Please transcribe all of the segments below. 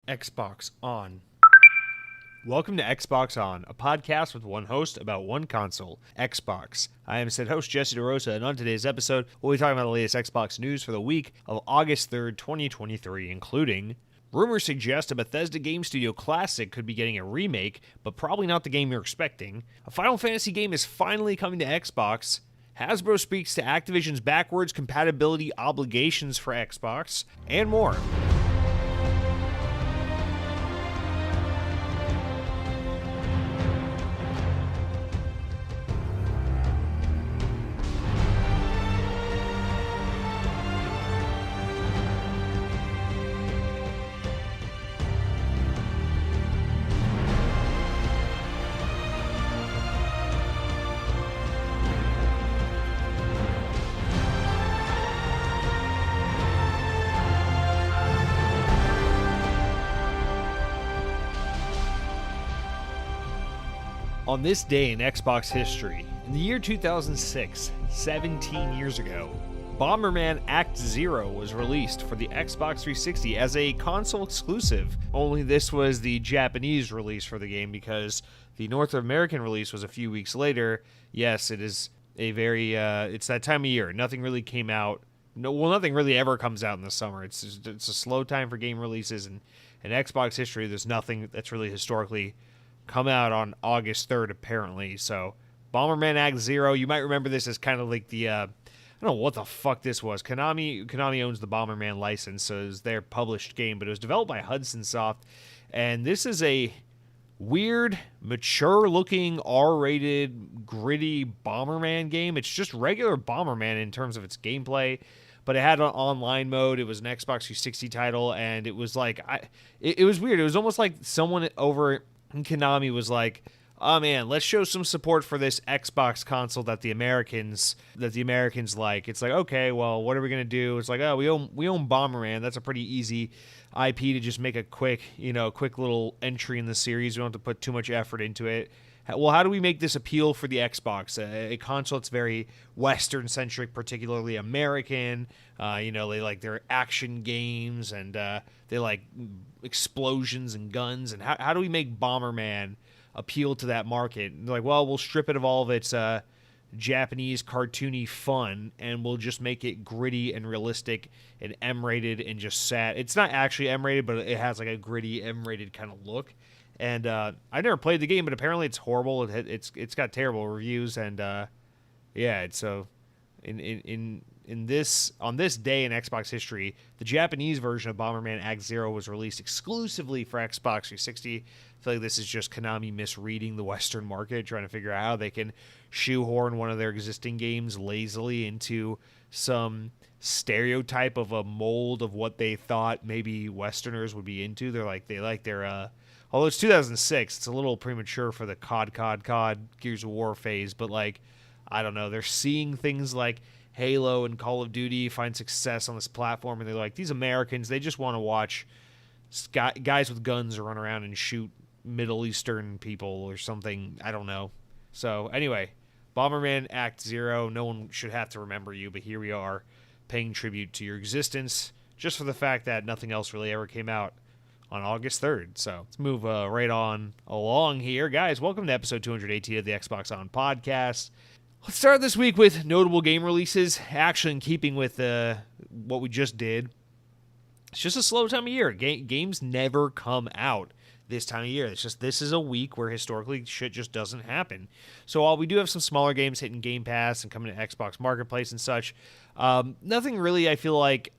Xbox On. Welcome to Xbox On, a podcast with one host about one console, Xbox. I am said host Jesse DeRosa, and on today's episode, we'll be talking about the latest Xbox news for the week of August 3rd, 2023, including rumors suggest a Bethesda Game Studio classic could be getting a remake, but probably not the game you're expecting. A Final Fantasy game is finally coming to Xbox. Hasbro speaks to Activision's backwards compatibility obligations for Xbox, and more. On this day in Xbox history, in the year 2006, 17 years ago, Bomberman Act Zero was released for the Xbox 360 as a console exclusive. Only this was the Japanese release for the game because the North American release was a few weeks later. Yes, it is a very, it's that time of year. Nothing really came out. Nothing really ever comes out in the summer. It's a slow time for game releases, and in Xbox history, there's nothing that's really historically come out on August 3rd, apparently. So, Bomberman Act Zero, you might remember this as kind of like the, I don't know what the fuck this was. Konami owns the Bomberman license, so it was their published game, but it was developed by Hudson Soft, and this is a weird, mature-looking, R-rated, gritty Bomberman game. It's just regular Bomberman in terms of its gameplay, but it had an online mode. It was an Xbox 360 title, and it was like, it was weird. It was almost like someone over and Konami was like, oh man, let's show some support for this Xbox console that the Americans like. It's like, okay, well, what are we gonna do? It's like, oh, we own Bomberman. That's a pretty easy IP to just make a quick little entry in the series. We don't have to put too much effort into it. Well, how do we make this appeal for the Xbox? A console that's very Western-centric, particularly American. They like their action games, and they like explosions and guns. And how do we make Bomberman appeal to that market? And they're like, well, we'll strip it of all of its Japanese cartoony fun, and we'll just make it gritty and realistic and M-rated and just sad. It's not actually M-rated, but it has like a gritty M-rated kind of look. And I never played the game, but apparently it's horrible. It's got terrible reviews, and it's so on this day in Xbox history, the Japanese version of Bomberman Act Zero was released exclusively for Xbox 360. I feel like this is just Konami misreading the Western market, trying to figure out how they can shoehorn one of their existing games lazily into some stereotype of a mold of what they thought maybe Westerners would be into. They like their although it's 2006, it's a little premature for the COD Gears of War phase, but like, I don't know, they're seeing things like Halo and Call of Duty find success on this platform, and they're like, these Americans, they just want to watch guys with guns run around and shoot Middle Eastern people or something. I don't know. So anyway, Bomberman Act Zero, no one should have to remember you, but here we are paying tribute to your existence just for the fact that nothing else really ever came out on August 3rd. So let's move right on along here. Guys, welcome to episode 218 of the Xbox On podcast. Let's start this week with notable game releases, actually in keeping with what we just did. It's just a slow time of year. Games never come out this time of year. It's just, this is a week where historically shit just doesn't happen. So while we do have some smaller games hitting Game Pass and coming to Xbox Marketplace and such, nothing really I feel like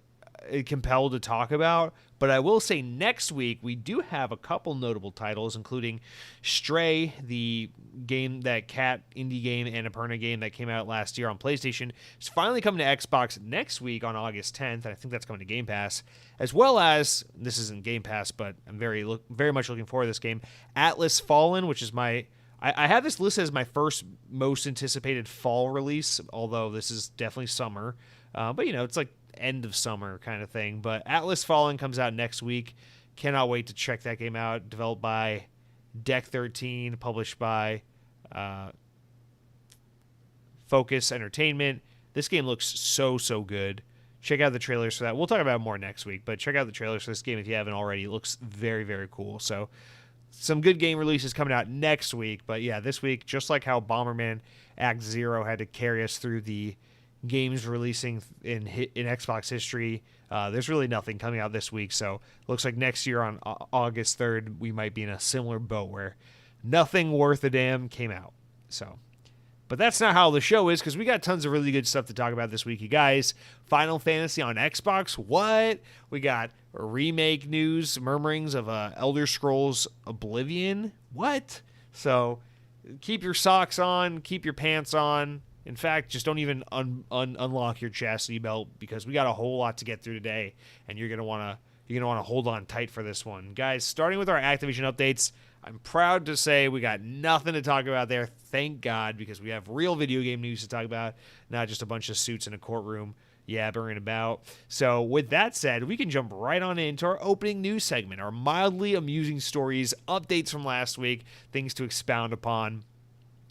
compelled to talk about. But I will say next week we do have a couple notable titles, including Stray, the game, that cat indie game, Annapurna game that came out last year on PlayStation. It's finally coming to Xbox next week on August 10th, and I think that's coming to Game Pass. As well as, this isn't Game Pass, but I'm very much looking forward to this game, Atlas Fallen, which is I have this listed as my first most anticipated fall release, although this is definitely summer. But, it's like end of summer kind of thing. But Atlas Fallen comes out next week. Cannot wait to check that game out. Developed by Deck 13, published by Focus Entertainment. This game looks so good. check out the trailers for that. We'll talk about it more next week, but check out the trailers for this game if you haven't already. It looks very, very cool. So some good game releases coming out next week. But yeah, this week, just like how Bomberman Act Zero had to carry us through the games releasing in Xbox history, there's really nothing coming out this week. So looks like next year on August 3rd, we might be in a similar boat where nothing worth a damn came out. So, but that's not how the show is, because we got tons of really good stuff to talk about this week, you guys. Final Fantasy on Xbox, what? We got remake news, murmurings of Elder Scrolls Oblivion, what? So keep your socks on, keep your pants on. In fact, just don't even unlock your chastity belt, because we got a whole lot to get through today, and you're gonna wanna hold on tight for this one, guys. Starting with our Activision updates, I'm proud to say we got nothing to talk about there. Thank God, because we have real video game news to talk about, not just a bunch of suits in a courtroom yabbering about. So with that said, we can jump right on into our opening news segment, our mildly amusing stories, updates from last week, things to expound upon.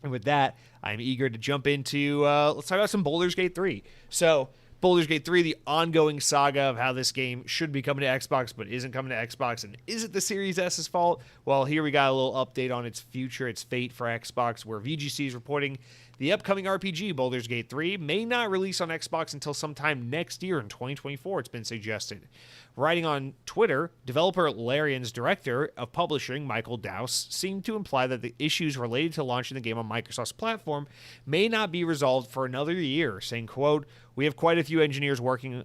And with that, I'm eager to jump into, let's talk about some Baldur's Gate 3. So, Baldur's Gate 3, the ongoing saga of how this game should be coming to Xbox, but isn't coming to Xbox, and is it the Series S's fault? Well, here we got a little update on its future, its fate for Xbox, where VGC is reporting the upcoming RPG, Baldur's Gate 3, may not release on Xbox until sometime next year in 2024, it's been suggested. Writing on Twitter, developer Larian's director of publishing, Michael Dowse, seemed to imply that the issues related to launching the game on Microsoft's platform may not be resolved for another year, saying, quote, "We have quite a few engineers working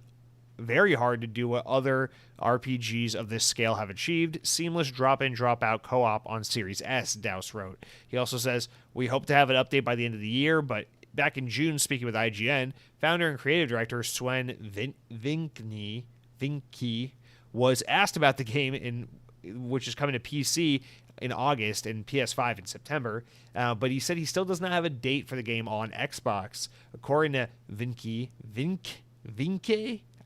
very hard to do what other RPGs of this scale have achieved, seamless drop-in, drop-out co-op on Series S," Dowse wrote. He also says, "We hope to have an update by the end of the year," but back in June, speaking with IGN, founder and creative director Sven Vinke was asked about the game, which is coming to PC in August and PS5 in September, but he said he still does not have a date for the game on Xbox. According to Vinke,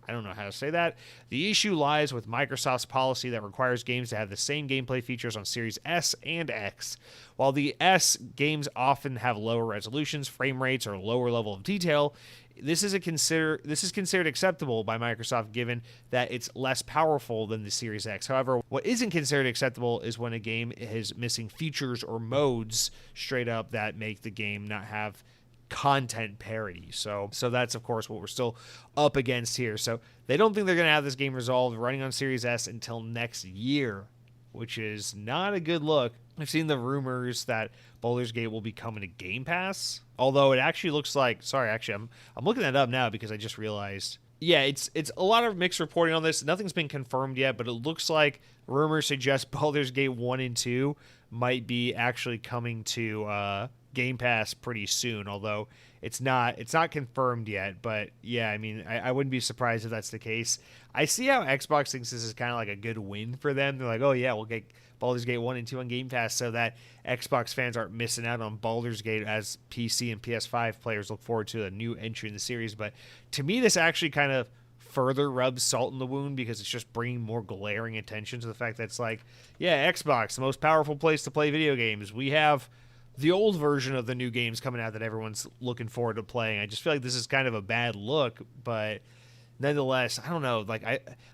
I don't know how to say that, the issue lies with Microsoft's policy that requires games to have the same gameplay features on Series S and X. While the S games often have lower resolutions, frame rates, or lower level of detail, this is considered acceptable by Microsoft, given that it's less powerful than the Series X. However, what isn't considered acceptable is when a game is missing features or modes straight up that make the game not have content parity. So that's, of course, what we're still up against here. So they don't think they're going to have this game resolved running on Series S until next year, which is not a good look. I've seen the rumors that Baldur's Gate will be coming to Game Pass, although it actually looks like, I'm looking that up now because I just realized, yeah, it's a lot of mixed reporting on this. Nothing's been confirmed yet, but it looks like rumors suggest Baldur's Gate 1 and 2 might be actually coming to Game Pass pretty soon, although it's not confirmed yet. But yeah, I mean, I wouldn't be surprised if that's the case. I see how Xbox thinks this is kind of like a good win for them. They're like, oh yeah, we'll get Baldur's Gate 1 and 2 on Game Pass so that Xbox fans aren't missing out on Baldur's Gate as PC and PS5 players look forward to a new entry in the series. But to me, this actually kind of further rubs salt in the wound, because it's just bringing more glaring attention to the fact that it's like, yeah, Xbox, the most powerful place to play video games. We have the old version of the new games coming out that everyone's looking forward to playing. I just feel like this is kind of a bad look, but nonetheless, I don't know. Like,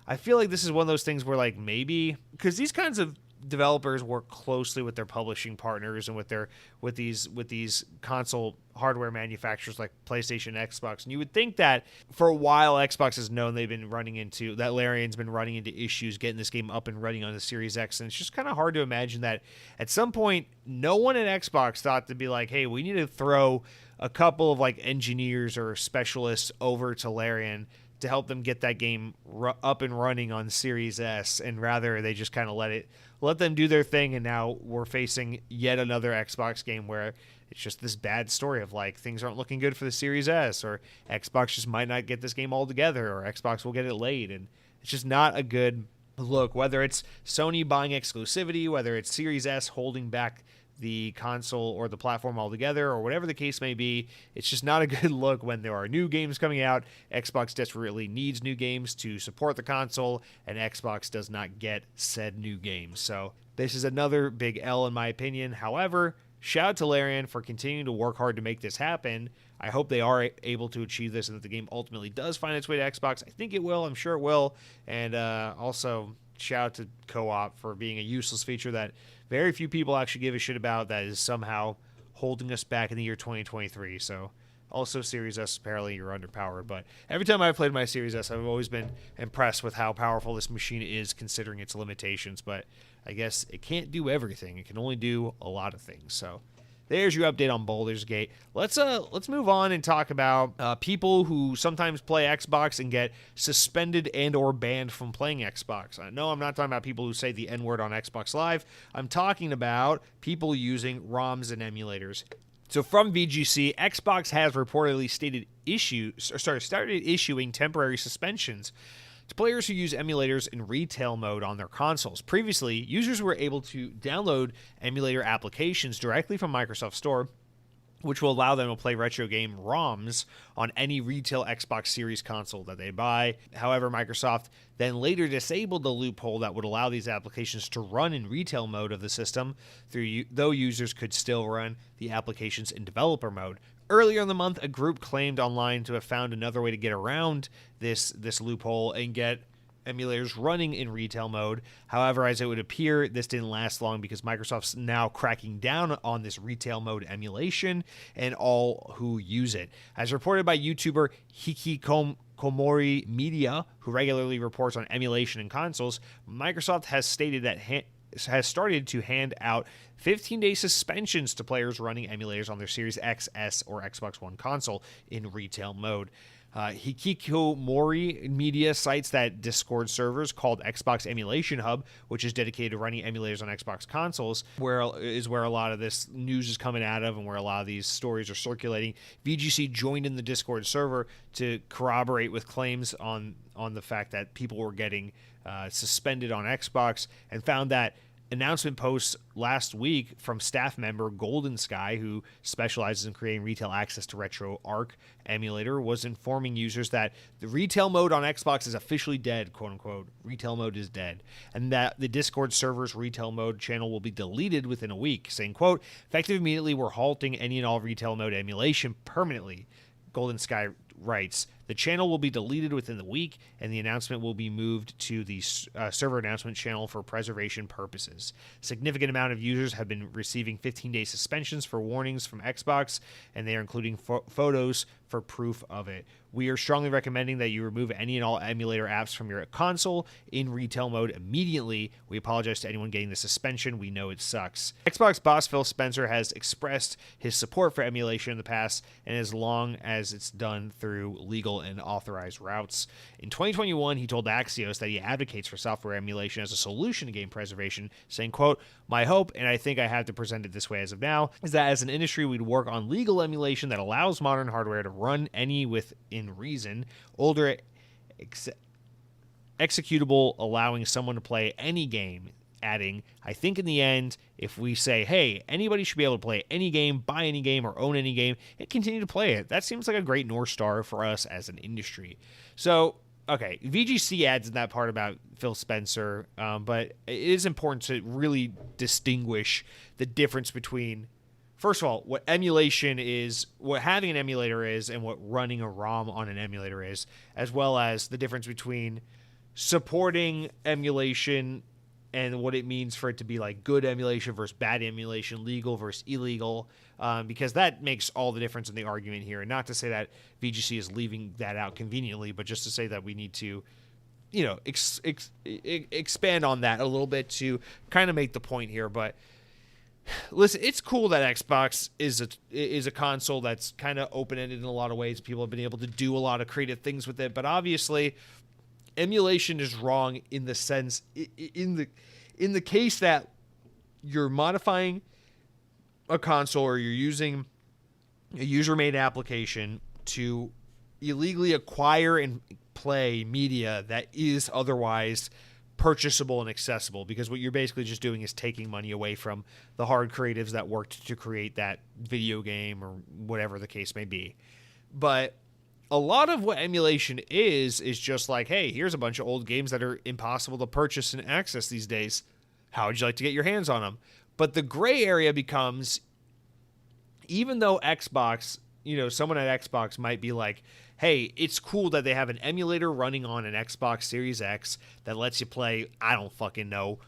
I feel like this is one of those things where, like, maybe because these kinds of developers work closely with their publishing partners and with these console hardware manufacturers like PlayStation, Xbox, and you would think that for a while Xbox has known Larian's been running into issues getting this game up and running on the Series X, and it's just kind of hard to imagine that at some point no one at Xbox thought to be like, hey, we need to throw a couple of like engineers or specialists over to Larian to help them get that game up and running on Series S, and rather they just kind of let them do their thing, and now we're facing yet another Xbox game where it's just this bad story of like things aren't looking good for the Series S, or Xbox just might not get this game all together, or Xbox will get it late, and it's just not a good look, whether it's Sony buying exclusivity, whether it's Series S holding back the console or the platform altogether, or whatever the case may be. It's just not a good look when there are new games coming out. Xbox desperately needs new games to support the console, and Xbox does not get said new games. So this is another big L in my opinion. However, shout out to Larian for continuing to work hard to make this happen. I hope they are able to achieve this and that the game ultimately does find its way to Xbox. I think it will. I'm sure it will. And also, shout out to co-op for being a useless feature that very few people actually give a shit about, that is somehow holding us back in the year 2023. So also Series S, apparently you're underpowered. But every time I've played my Series S, I've always been impressed with how powerful this machine is considering its limitations. But I guess it can't do everything. It can only do a lot of things. So there's your update on Baldur's Gate. Let's move on and talk about people who sometimes play Xbox and get suspended and or banned from playing Xbox. No, I'm not talking about people who say the N-word on Xbox Live. I'm talking about people using ROMs and emulators. So from VGC, Xbox has reportedly started issuing temporary suspensions to players who use emulators in retail mode on their consoles. Previously, users were able to download emulator applications directly from Microsoft Store, which will allow them to play retro game ROMs on any retail Xbox Series console that they buy. However, Microsoft then later disabled the loophole that would allow these applications to run in retail mode of the system, though users could still run the applications in developer mode. Earlier in the month, a group claimed online to have found another way to get around this loophole and get emulators running in retail mode. However, as it would appear, this didn't last long because Microsoft's now cracking down on this retail mode emulation and all who use it. As reported by YouTuber Hikikomori Media, who regularly reports on emulation in consoles, Microsoft has stated that has started to hand out 15-day suspensions to players running emulators on their Series X, S, or Xbox One console in retail mode. Hikikomori Media cites that Discord servers called Xbox Emulation Hub, which is dedicated to running emulators on Xbox consoles, where a lot of this news is coming out of and where a lot of these stories are circulating. VGC joined in the Discord server to corroborate with claims on the fact that people were getting suspended on Xbox, and found that announcement posts last week from staff member Golden Sky, who specializes in creating retail access to RetroArch emulator, was informing users that the retail mode on Xbox is officially dead, quote unquote. Retail mode is dead, and that the Discord server's retail mode channel will be deleted within a week, saying, quote, effective immediately, we're halting any and all retail mode emulation permanently. Golden Sky writes, the channel will be deleted within the week, and the announcement will be moved to the server announcement channel for preservation purposes. Significant amount of users have been receiving 15-day suspensions for warnings from Xbox, and they are including photos for proof of it. We are strongly recommending that you remove any and all emulator apps from your console in retail mode immediately. We apologize to anyone getting the suspension. We know it sucks. Xbox boss Phil Spencer has expressed his support for emulation in the past, and as long as it's done through legal and authorized routes. In 2021, he told Axios that he advocates for software emulation as a solution to game preservation, saying, quote, my hope, and I think I have to present it this way as of now, is that as an industry we'd work on legal emulation that allows modern hardware to run any within reason, older executable, allowing someone to play any game, adding, I think in the end, if we say, hey, anybody should be able to play any game, buy any game, or own any game, and continue to play it, that seems like a great North Star for us as an industry. So, okay, VGC adds in that part about Phil Spencer, but it is important to really distinguish the difference between, first of all, what emulation is, what having an emulator is, and what running a ROM on an emulator is, as well as the difference between supporting emulation and what it means for it to be like good emulation versus bad emulation, legal versus illegal, because that makes all the difference in the argument here. And not to say that VGC is leaving that out conveniently, but just to say that we need to, expand on that a little bit to kind of make the point here. But listen, it's cool that Xbox is a console that's kind of open-ended in a lot of ways. People have been able to do a lot of creative things with it, but obviously emulation is wrong in the sense, in the case that you're modifying a console or you're using a user-made application to illegally acquire and play media that is otherwise purchasable and accessible, because what you're basically just doing is taking money away from the hard creatives that worked to create that video game or whatever the case may be. But a lot of what emulation is just like, hey, here's a bunch of old games that are impossible to purchase and access these days. How would you like to get your hands on them? But the gray area becomes, even though Xbox, someone at Xbox might be like, hey, it's cool that they have an emulator running on an Xbox Series X that lets you play, I don't fucking know,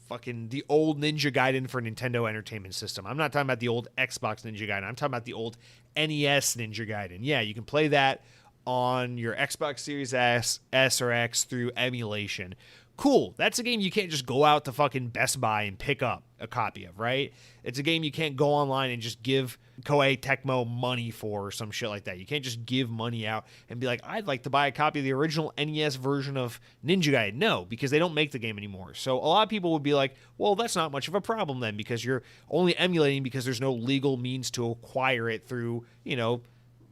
fucking the old Ninja Gaiden for Nintendo Entertainment System. I'm not talking about the old Xbox Ninja Gaiden. I'm talking about the old NES Ninja Gaiden. Yeah, you can play that on your Xbox Series S or X through emulation. Cool. That's a game you can't just go out to fucking Best Buy and pick up a copy of, right? It's a game you can't go online and just give Koei Tecmo money for or some shit like that. You can't just give money out and be like, I'd like to buy a copy of the original NES version of Ninja Gaiden. No, because they don't make the game anymore. So a lot of people would be like, well, that's not much of a problem then, because you're only emulating because there's no legal means to acquire it through,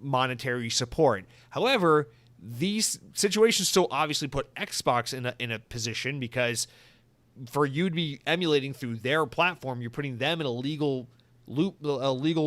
monetary support. However, these situations still obviously put Xbox in a position, because for you to be emulating through their platform, you're putting them in a legal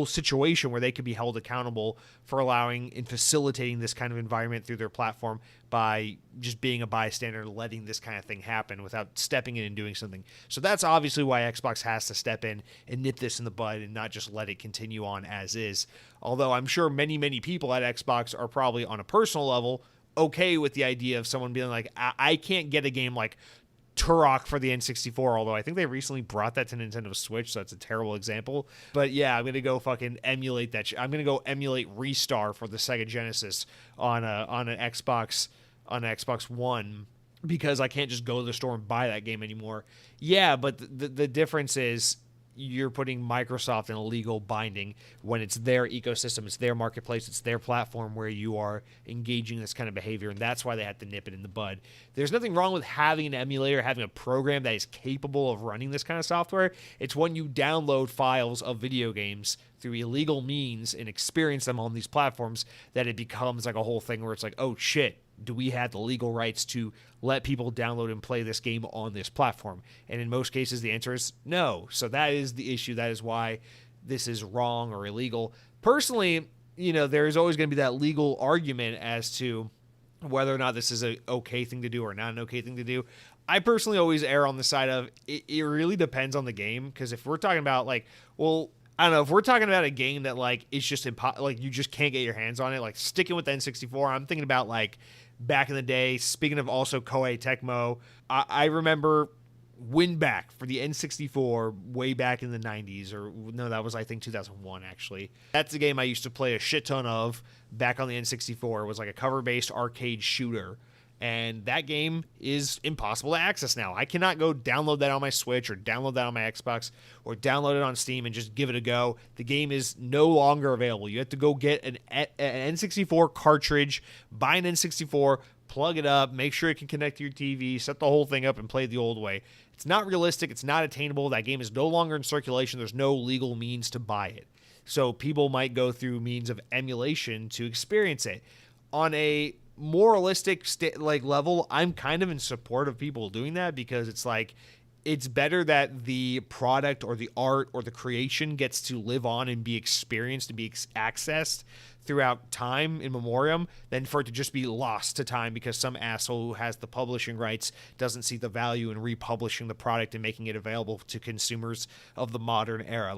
situation where they could be held accountable for allowing and facilitating this kind of environment through their platform by just being a bystander, letting this kind of thing happen without stepping in and doing something. So that's obviously why Xbox has to step in and nip this in the bud and not just let it continue on as is. Although I'm sure many, many people at Xbox are probably on a personal level okay with the idea of someone being like, I can't get a game like Turok for the N64, although I think they recently brought that to Nintendo Switch, so that's a terrible example. But yeah, I'm going to go fucking emulate that. I'm going to go emulate Restar for the Sega Genesis on an Xbox One, because I can't just go to the store and buy that game anymore. Yeah, but the difference is you're putting Microsoft in a legal binding when it's their ecosystem, it's their marketplace, it's their platform where you are engaging this kind of behavior, and that's why they have to nip it in the bud. There's nothing wrong with having an emulator, having a program that is capable of running this kind of software. It's when you download files of video games through illegal means and experience them on these platforms that it becomes like a whole thing where it's like, oh shit, do we have the legal rights to let people download and play this game on this platform? And in most cases, the answer is no. So that is the issue. That is why this is wrong or illegal. Personally, there's always going to be that legal argument as to whether or not this is an okay thing to do or not an okay thing to do. I personally always err on the side of it really depends on the game, because if we're talking about I don't know, if we're talking about a game that it's just you just can't get your hands on it, like sticking with the N64, I'm thinking about back in the day. Speaking of also Koei Tecmo, I remember Winback for the N64 way back in the 90s, or no, that was I think 2001 actually. That's a game I used to play a shit ton of back on the N64. It was like a cover-based arcade shooter. And that game is impossible to access now. I cannot go download that on my Switch or download that on my Xbox or download it on Steam and just give it a go. The game is no longer available. You have to go get an N64 cartridge, buy an N64, plug it up, make sure it can connect to your TV, set the whole thing up, and play the old way. It's not realistic. It's not attainable. That game is no longer in circulation. There's no legal means to buy it. So people might go through means of emulation to experience it. On a moralistic level, I'm kind of in support of people doing that, because it's better that the product or the art or the creation gets to live on and be experienced and be accessed throughout time in memoriam than for it to just be lost to time because some asshole who has the publishing rights doesn't see the value in republishing the product and making it available to consumers of the modern era.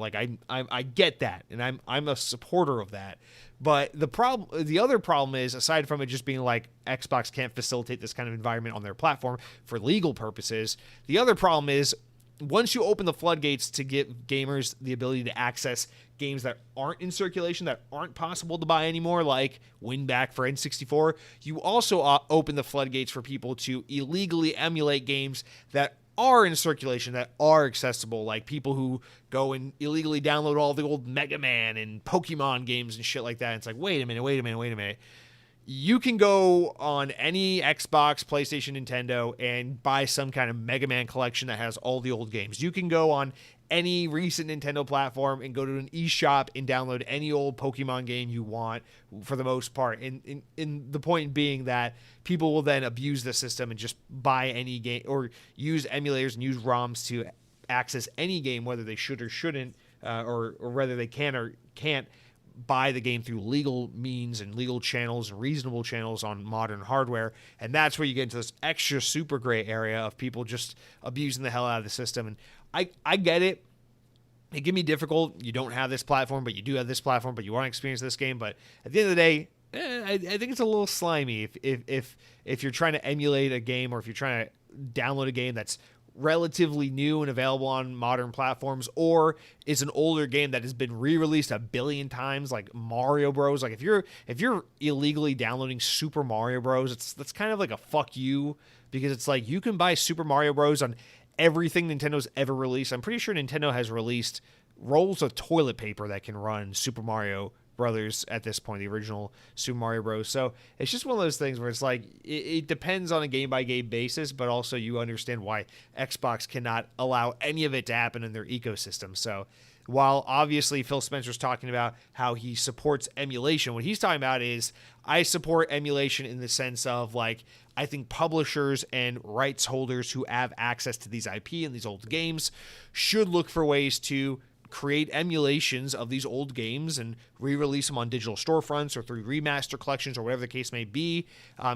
I get that, and I'm a supporter of that. But the other problem is, aside from it just being like Xbox can't facilitate this kind of environment on their platform for legal purposes, the other problem is once you open the floodgates to give gamers the ability to access games that aren't in circulation, that aren't possible to buy anymore, like Winback for N64, you also open the floodgates for people to illegally emulate games that are in circulation, that are accessible, like people who go and illegally download all the old Mega Man and Pokemon games and shit like that. It's like, wait a minute. You can go on any Xbox, PlayStation, Nintendo, and buy some kind of Mega Man collection that has all the old games. You can go on any recent Nintendo platform and go to an eShop and download any old Pokemon game you want, for the most part. And the point being that people will then abuse the system and just buy any game or use emulators and use ROMs to access any game, whether they should or shouldn't, or whether they can or can't buy the game through legal means and legal channels and reasonable channels on modern hardware. And that's where you get into this extra super gray area of people just abusing the hell out of the system. And I get it. it can be difficult. You don't have this platform, but you do have this platform, but you want to experience this game. But at the end of the day, I think it's a little slimy if you're trying to emulate a game, or if you're trying to download a game that's relatively new and available on modern platforms, or is an older game that has been re-released a billion times, like Mario Bros. Like if you're illegally downloading Super Mario Bros, that's kind of like a fuck you, because it's like you can buy Super Mario Bros on everything Nintendo's ever released. I'm pretty sure Nintendo has released rolls of toilet paper that can run Super Mario Brothers at this point, the original Super Mario Bros. So it's just one of those things where it's like it depends on a game by game basis, but also you understand why Xbox cannot allow any of it to happen in their ecosystem. So while obviously Phil Spencer's talking about how he supports emulation, what he's talking about is, I support emulation in the sense of, like, I think publishers and rights holders who have access to these IP and these old games should look for ways to create emulations of these old games and re-release them on digital storefronts or through remaster collections or whatever the case may be,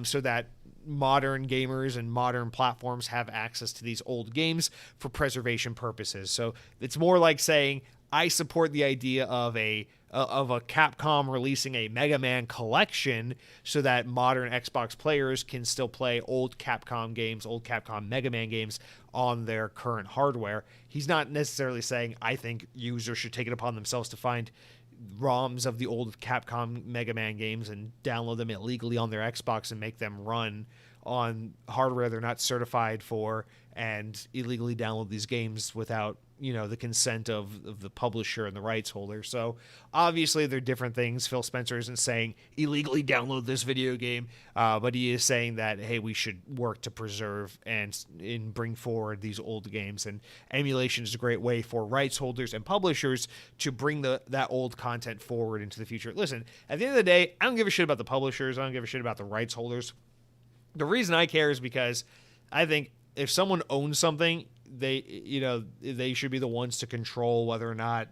so that modern gamers and modern platforms have access to these old games for preservation purposes. So it's more like saying, I support the idea of a Capcom releasing a Mega Man collection so that modern Xbox players can still play old Capcom games, old Capcom Mega Man games on their current hardware. He's not necessarily saying, I think users should take it upon themselves to find ROMs of the old Capcom Mega Man games and download them illegally on their Xbox and make them run on hardware they're not certified for, and illegally download these games without, the consent of the publisher and the rights holder. So obviously they're different things. Phil Spencer isn't saying illegally download this video game, but he is saying that, hey, we should work to preserve and bring forward these old games. And emulation is a great way for rights holders and publishers to bring that old content forward into the future. Listen, at the end of the day, I don't give a shit about the publishers. I don't give a shit about the rights holders. The reason I care is because I think if someone owns something, they should be the ones to control whether or not,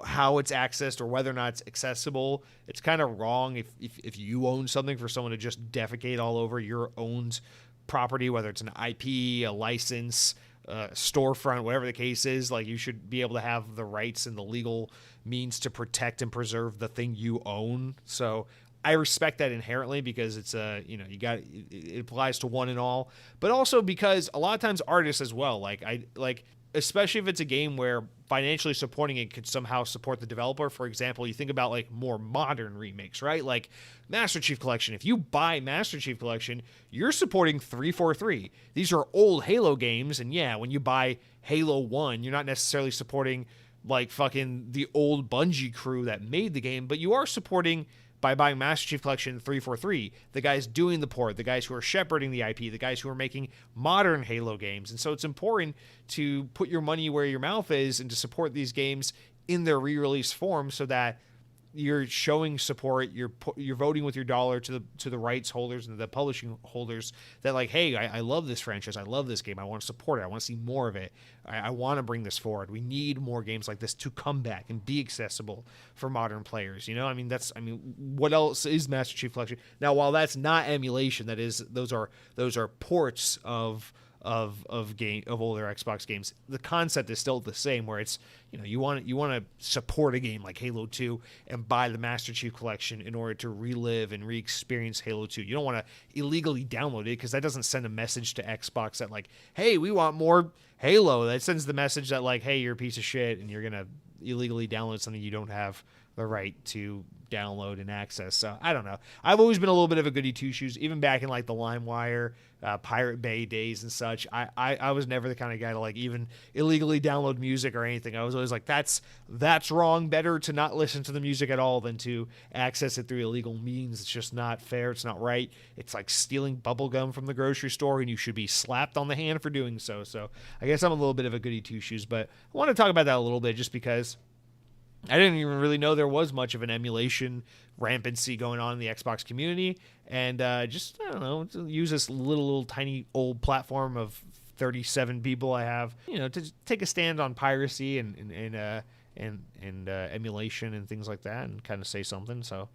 how it's accessed or whether or not it's accessible. It's kind of wrong if you own something for someone to just defecate all over your owned property, whether it's an IP, a license, storefront, whatever the case is. Like, you should be able to have the rights and the legal means to protect and preserve the thing you own. So I respect that inherently, because it's it applies to one and all, but also because a lot of times artists as well, especially if it's a game where financially supporting it could somehow support the developer. For example, you think about like more modern remakes, right? Like Master Chief Collection. If you buy Master Chief Collection, you're supporting 343. These are old Halo games, and yeah, when you buy Halo 1, you're not necessarily supporting like fucking the old Bungie crew that made the game, but you are supporting, by buying Master Chief Collection 343, the guys doing the port, the guys who are shepherding the IP, the guys who are making modern Halo games. And so it's important to put your money where your mouth is and to support these games in their re-release form, so that you're showing support, you're voting with your dollar to the rights holders and the publishing holders that, like, hey, I love this franchise, I love this game, I want to support it, I want to see more of it, I want to bring this forward. We need more games like this to come back and be accessible for modern players. What else is Master Chief Collection? Now, while that's not emulation, those are ports of older Xbox games. The concept is still the same, where it's, you want to support a game like Halo 2 and buy the Master Chief Collection in order to relive and re-experience Halo 2. You don't want to illegally download it, because that doesn't send a message to Xbox that, like, hey, we want more Halo. That sends the message that, like, hey, you're a piece of shit and you're gonna illegally download something you don't have the right to download and access. So I don't know. I've always been a little bit of a goody two shoes, even back in like the LimeWire, Pirate Bay days and such. I was never the kind of guy to like even illegally download music or anything. I was always like, that's wrong. Better to not listen to the music at all than to access it through illegal means. It's just not fair. It's not right. It's like stealing bubble gum from the grocery store, and you should be slapped on the hand for doing so. So I guess I'm a little bit of a goody two shoes, but I want to talk about that a little bit, just because I didn't even really know there was much of an emulation rampancy going on in the Xbox community. And I don't know, to use this little tiny old platform of 37 people I have, to take a stand on piracy and emulation and things like that, and kind of say something. So,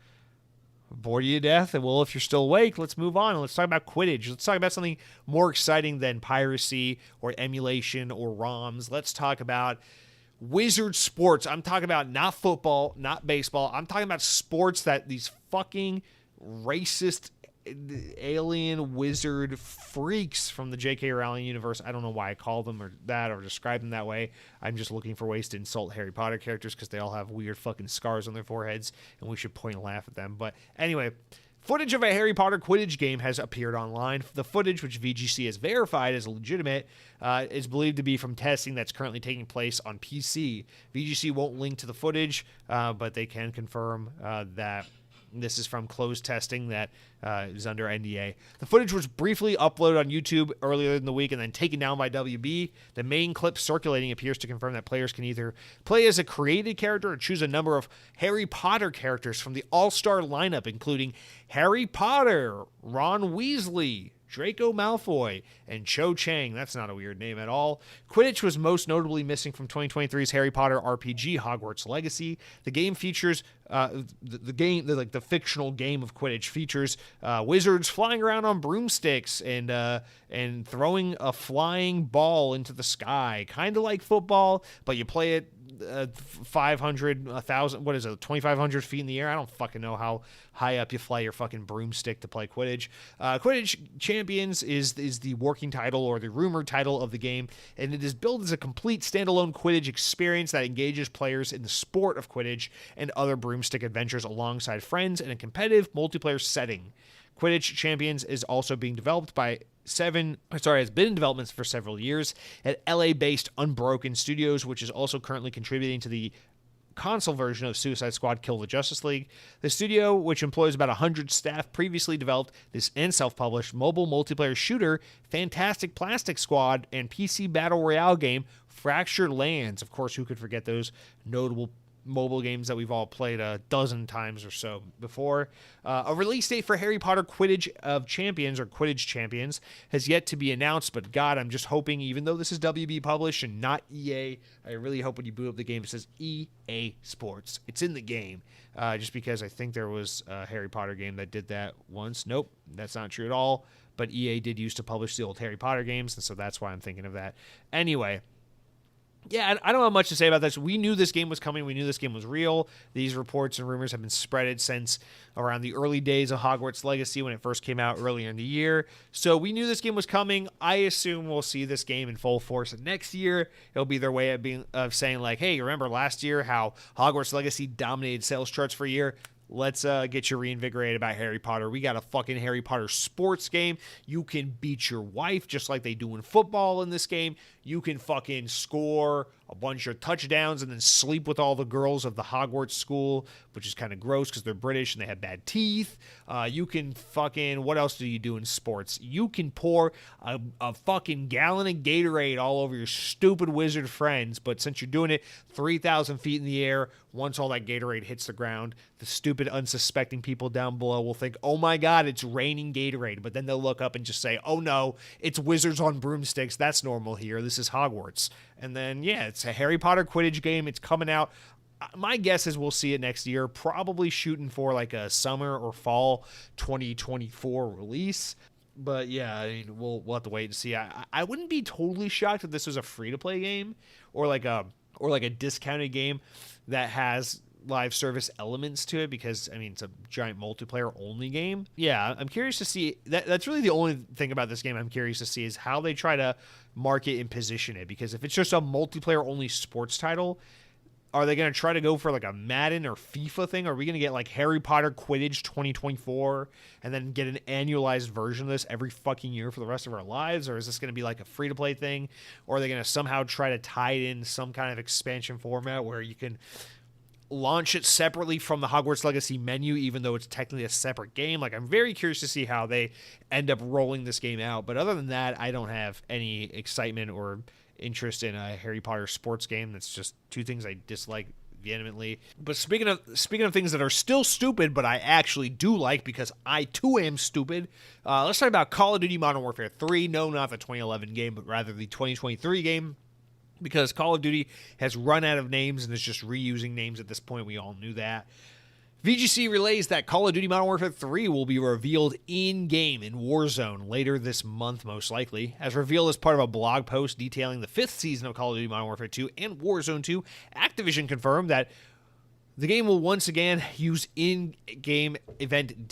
bored you to death? And well, if you're still awake, let's move on and let's talk about Quidditch. Let's talk about something more exciting than piracy or emulation or ROMs. Let's talk about Wizard sports. I'm talking about not football, not baseball. I'm talking about sports that these fucking racist alien wizard freaks from the J.K. Rowling universe. I don't know why I call them or that or describe them that way. I'm just looking for ways to insult Harry Potter characters because they all have weird fucking scars on their foreheads and we should point and laugh at them. But anyway, footage of a Harry Potter Quidditch game has appeared online. The footage, which VGC has verified as legitimate, is believed to be from testing that's currently taking place on PC. VGC won't link to the footage, but they can confirm that this is from closed testing that is under NDA. The footage was briefly uploaded on YouTube earlier in the week and then taken down by WB. The main clip circulating appears to confirm that players can either play as a created character or choose a number of Harry Potter characters from the all-star lineup, including Harry Potter, Ron Weasley, Draco Malfoy, and Cho Chang. That's not a weird name at all. Quidditch was most notably missing from 2023's Harry Potter RPG Hogwarts Legacy. The game features the fictional game of Quidditch features wizards flying around on broomsticks and throwing a flying ball into the sky, kind of like football, but you play it 500, 1,000, what is it, 2,500 feet in the air? I don't fucking know how high up you fly your fucking broomstick to play Quidditch. Quidditch Champions is the working title or the rumored title of the game, and it is billed as a complete standalone Quidditch experience that engages players in the sport of Quidditch and other broomstick adventures alongside friends in a competitive multiplayer setting. Quidditch Champions is also being developed by has been in development for several years at LA-based Unbroken Studios, which is also currently contributing to the console version of Suicide Squad Kill the Justice League. The studio, which employs about 100 staff, previously developed this and self-published mobile multiplayer shooter, Fantastic Plastic Squad, and PC Battle Royale game, Fractured Lands. Of course, who could forget those notable mobile games that we've all played a dozen times or so before. A release date for Harry Potter Quidditch Champions has yet to be announced, but God, I'm just hoping, even though this is WB published and not EA, I really hope when you boot up the game it says EA Sports. It's in the game, just because I think there was a Harry Potter game that did that once. Nope, that's not true at all, but EA did used to publish the old Harry Potter games, and so that's why I'm thinking of that. Anyway, yeah, I don't have much to say about this. We knew this game was coming. We knew this game was real. These reports and rumors have been spreaded since around the early days of Hogwarts Legacy when it first came out earlier in the year. So we knew this game was coming. I assume we'll see this game in full force next year. It'll be their way of saying like, hey, remember last year how Hogwarts Legacy dominated sales charts for a year? Let's get you reinvigorated about Harry Potter. We got a fucking Harry Potter sports game. You can beat your wife just like they do in football in this game. You can fucking score a bunch of touchdowns and then sleep with all the girls of the Hogwarts school, which is kind of gross because they're British and they have bad teeth. You can fucking, what else do you do in sports? You can pour a fucking gallon of Gatorade all over your stupid wizard friends, but since you're doing it 3,000 feet in the air, once all that Gatorade hits the ground, the stupid unsuspecting people down below will think, oh my God, it's raining Gatorade. But then they'll look up and just say, oh no, it's wizards on broomsticks. That's normal here. This is Hogwarts. And then, yeah, it's a Harry Potter Quidditch game. It's coming out. My guess is we'll see it next year, probably shooting for like a summer or fall 2024 release. But yeah, I mean, we'll have to wait and see. I wouldn't be totally shocked if this was a free-to-play game or like a discounted game that has live service elements to it, because I mean it's a giant multiplayer only game. Yeah, I'm curious to see that's really the only thing about this game I'm curious to see is how they try to market and position it, because if it's just a multiplayer only sports title, are they going to try to go for like a Madden or FIFA thing? Are we going to get like Harry Potter Quidditch 2024 and then get an annualized version of this every fucking year for the rest of our lives? Or is this going to be like a free-to-play thing? Or are they going to somehow try to tie it in some kind of expansion format where you can launch it separately from the Hogwarts Legacy menu, even though it's technically a separate game? Like, I'm very curious to see how they end up rolling this game out. But other than that, I don't have any excitement or interest in a Harry Potter sports game. That's just two things I dislike vehemently. But speaking of things that are still stupid, but I actually do like because I too am stupid, let's talk about Call of Duty Modern Warfare 3. No, not the 2011 game, but rather the 2023 game, because Call of Duty has run out of names and is just reusing names at this point. We all knew that. VGC relays that Call of Duty Modern Warfare 3 will be revealed in-game in Warzone later this month, most likely. As revealed as part of a blog post detailing the 5th season of Call of Duty Modern Warfare 2 and Warzone 2, Activision confirmed that the game will once again use in-game event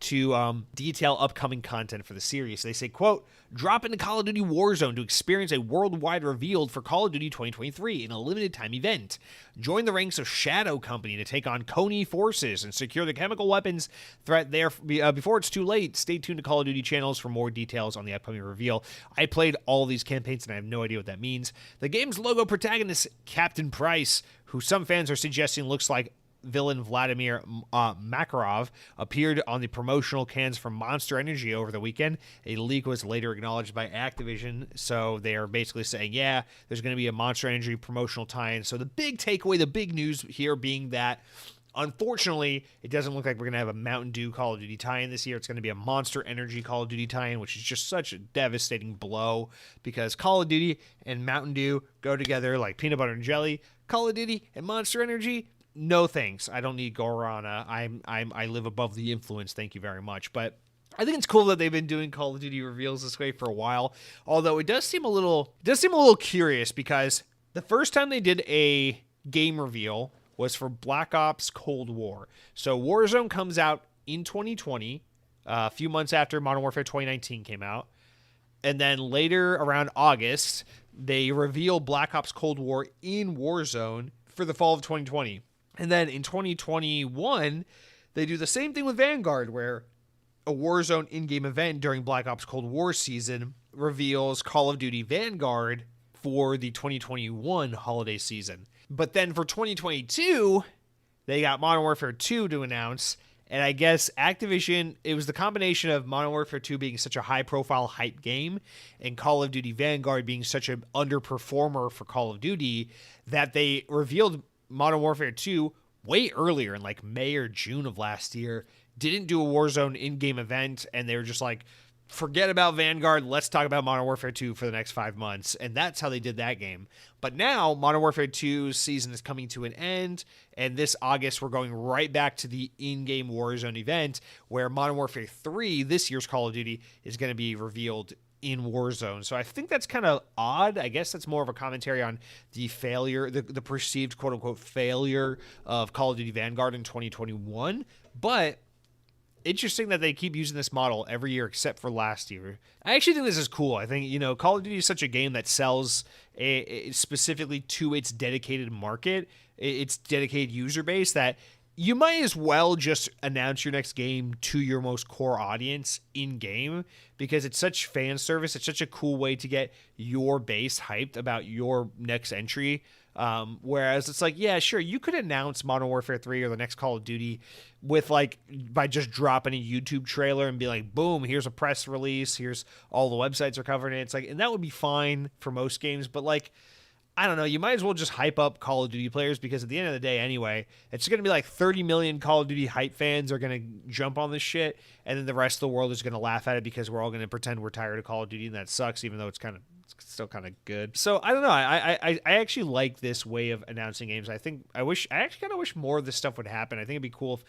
to detail upcoming content for the series. They say, quote, drop into Call of Duty Warzone to experience a worldwide reveal for Call of Duty 2023 in a limited time event. Join the ranks of Shadow Company to take on Coney forces and secure the chemical weapons threat there before it's too late. Stay tuned to Call of Duty channels for more details on the upcoming reveal. I played all these campaigns and I have no idea what that means. The game's logo protagonist, Captain Price, who some fans are suggesting looks like villain Vladimir Makarov, appeared on the promotional cans from Monster Energy over the weekend. A leak was later acknowledged by Activision, so they are basically saying, yeah, there's going to be a Monster Energy promotional tie-in. So the big takeaway, the big news here being that, unfortunately, it doesn't look like we're going to have a Mountain Dew Call of Duty tie-in this year. It's going to be a Monster Energy Call of Duty tie-in, which is just such a devastating blow because Call of Duty and Mountain Dew go together like peanut butter and jelly. Call of Duty and Monster Energy, no thanks. I don't need Guarana. I live above the influence. Thank you very much. But I think it's cool that they've been doing Call of Duty reveals this way for a while. Although it does seem a little curious because the first time they did a game reveal was for Black Ops Cold War. So Warzone comes out in 2020, a few months after Modern Warfare 2019 came out. And then later around August, they reveal Black Ops Cold War in Warzone for the fall of 2020. And then in 2021, they do the same thing with Vanguard, where a Warzone in-game event during Black Ops Cold War season reveals Call of Duty Vanguard for the 2021 holiday season. But then for 2022, they got Modern Warfare 2 to announce. And I guess Activision, it was the combination of Modern Warfare 2 being such a high-profile hype game and Call of Duty Vanguard being such an underperformer for Call of Duty that they revealed Modern Warfare 2 way earlier in like May or June of last year. Didn't do a Warzone in-game event, and they were just like, forget about Vanguard, let's talk about Modern Warfare 2 for the next 5 months. And that's how they did that game. But now, Modern Warfare 2's season is coming to an end, and this August, we're going right back to the in-game Warzone event, where Modern Warfare 3, this year's Call of Duty, is going to be revealed in Warzone. So I think that's kind of odd. I guess that's more of a commentary on the failure, the perceived quote-unquote failure of Call of Duty Vanguard in 2021. But interesting that they keep using this model every year except for last year. I actually think this is cool. I think, Call of Duty is such a game that sells specifically to its dedicated market, its dedicated user base, that you might as well just announce your next game to your most core audience in-game because it's such fan service. It's such a cool way to get your base hyped about your next entry. Whereas it's like, yeah, sure, you could announce Modern Warfare 3 or the next Call of Duty with by just dropping a YouTube trailer and be like, boom, here's a press release, here's all the websites are covering it. It's like, and that would be fine for most games, but I don't know, you might as well just hype up Call of Duty players because at the end of the day anyway, it's going to be like 30 million Call of Duty hype fans are going to jump on this shit, and then the rest of the world is going to laugh at it because we're all going to pretend we're tired of Call of Duty, and that sucks, even though it's still kind of good. So I don't know, I actually like this way of announcing games. I actually kind of wish more of this stuff would happen. I think it'd be cool if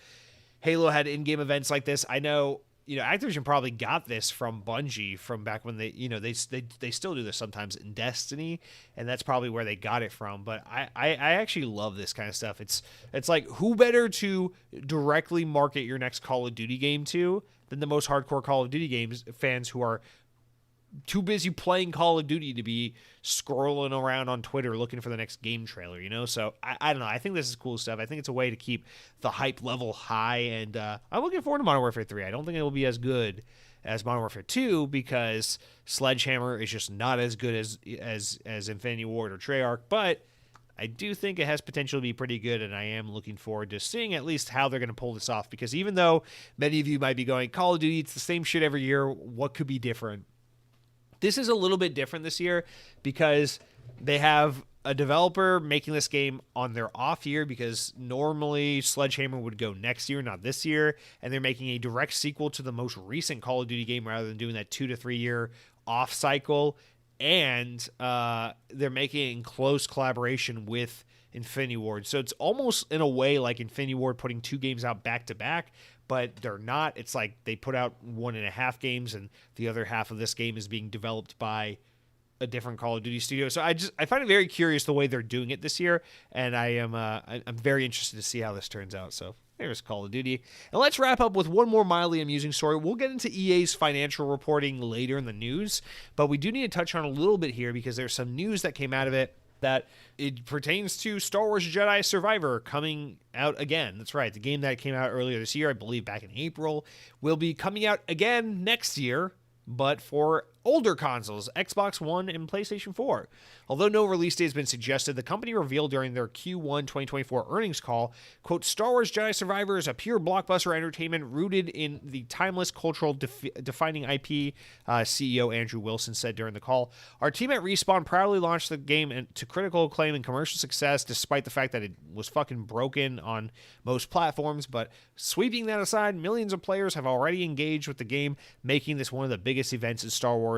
Halo had in-game events like this. I know, Activision probably got this from Bungie from back when they still do this sometimes in Destiny, and that's probably where they got it from. But I actually love this kind of stuff. It's like, who better to directly market your next Call of Duty game to than the most hardcore Call of Duty games fans who are too busy playing Call of Duty to be scrolling around on Twitter looking for the next game trailer, So I don't know. I think this is cool stuff. I think it's a way to keep the hype level high, and I'm looking forward to Modern Warfare 3. I don't think it will be as good as Modern Warfare 2 because Sledgehammer is just not as good as Infinity Ward or Treyarch, but I do think it has potential to be pretty good, and I am looking forward to seeing at least how they're going to pull this off, because even though many of you might be going, Call of Duty, it's the same shit every year, what could be different? This is a little bit different this year because they have a developer making this game on their off year, because normally Sledgehammer would go next year, not this year, and they're making a direct sequel to the most recent Call of Duty game rather than doing that 2 to 3 year off cycle and they're making it in close collaboration with Infinity Ward. So it's almost in a way like Infinity Ward putting 2 games out back to back, but they're not. It's like they put out 1.5 games, and the other half of this game is being developed by a different Call of Duty studio. So I find it very curious the way they're doing it this year, and I'm very interested to see how this turns out. So there's Call of Duty. And let's wrap up with one more mildly amusing story. We'll get into EA's financial reporting later in the news, but we do need to touch on a little bit here because there's some news that came out of it that it pertains to Star Wars Jedi Survivor coming out again. That's right. The game that came out earlier this year, I believe back in April, will be coming out again next year, but for older consoles, Xbox One and PlayStation 4. Although no release date has been suggested, the company revealed during their Q1 2024 earnings call, quote, Star Wars Jedi Survivor is a pure blockbuster entertainment rooted in the timeless cultural defining IP, CEO Andrew Wilson said during the call. Our team at Respawn proudly launched the game to critical acclaim and commercial success, despite the fact that it was fucking broken on most platforms. But sweeping that aside, millions of players have already engaged with the game, making this one of the biggest events in Star Wars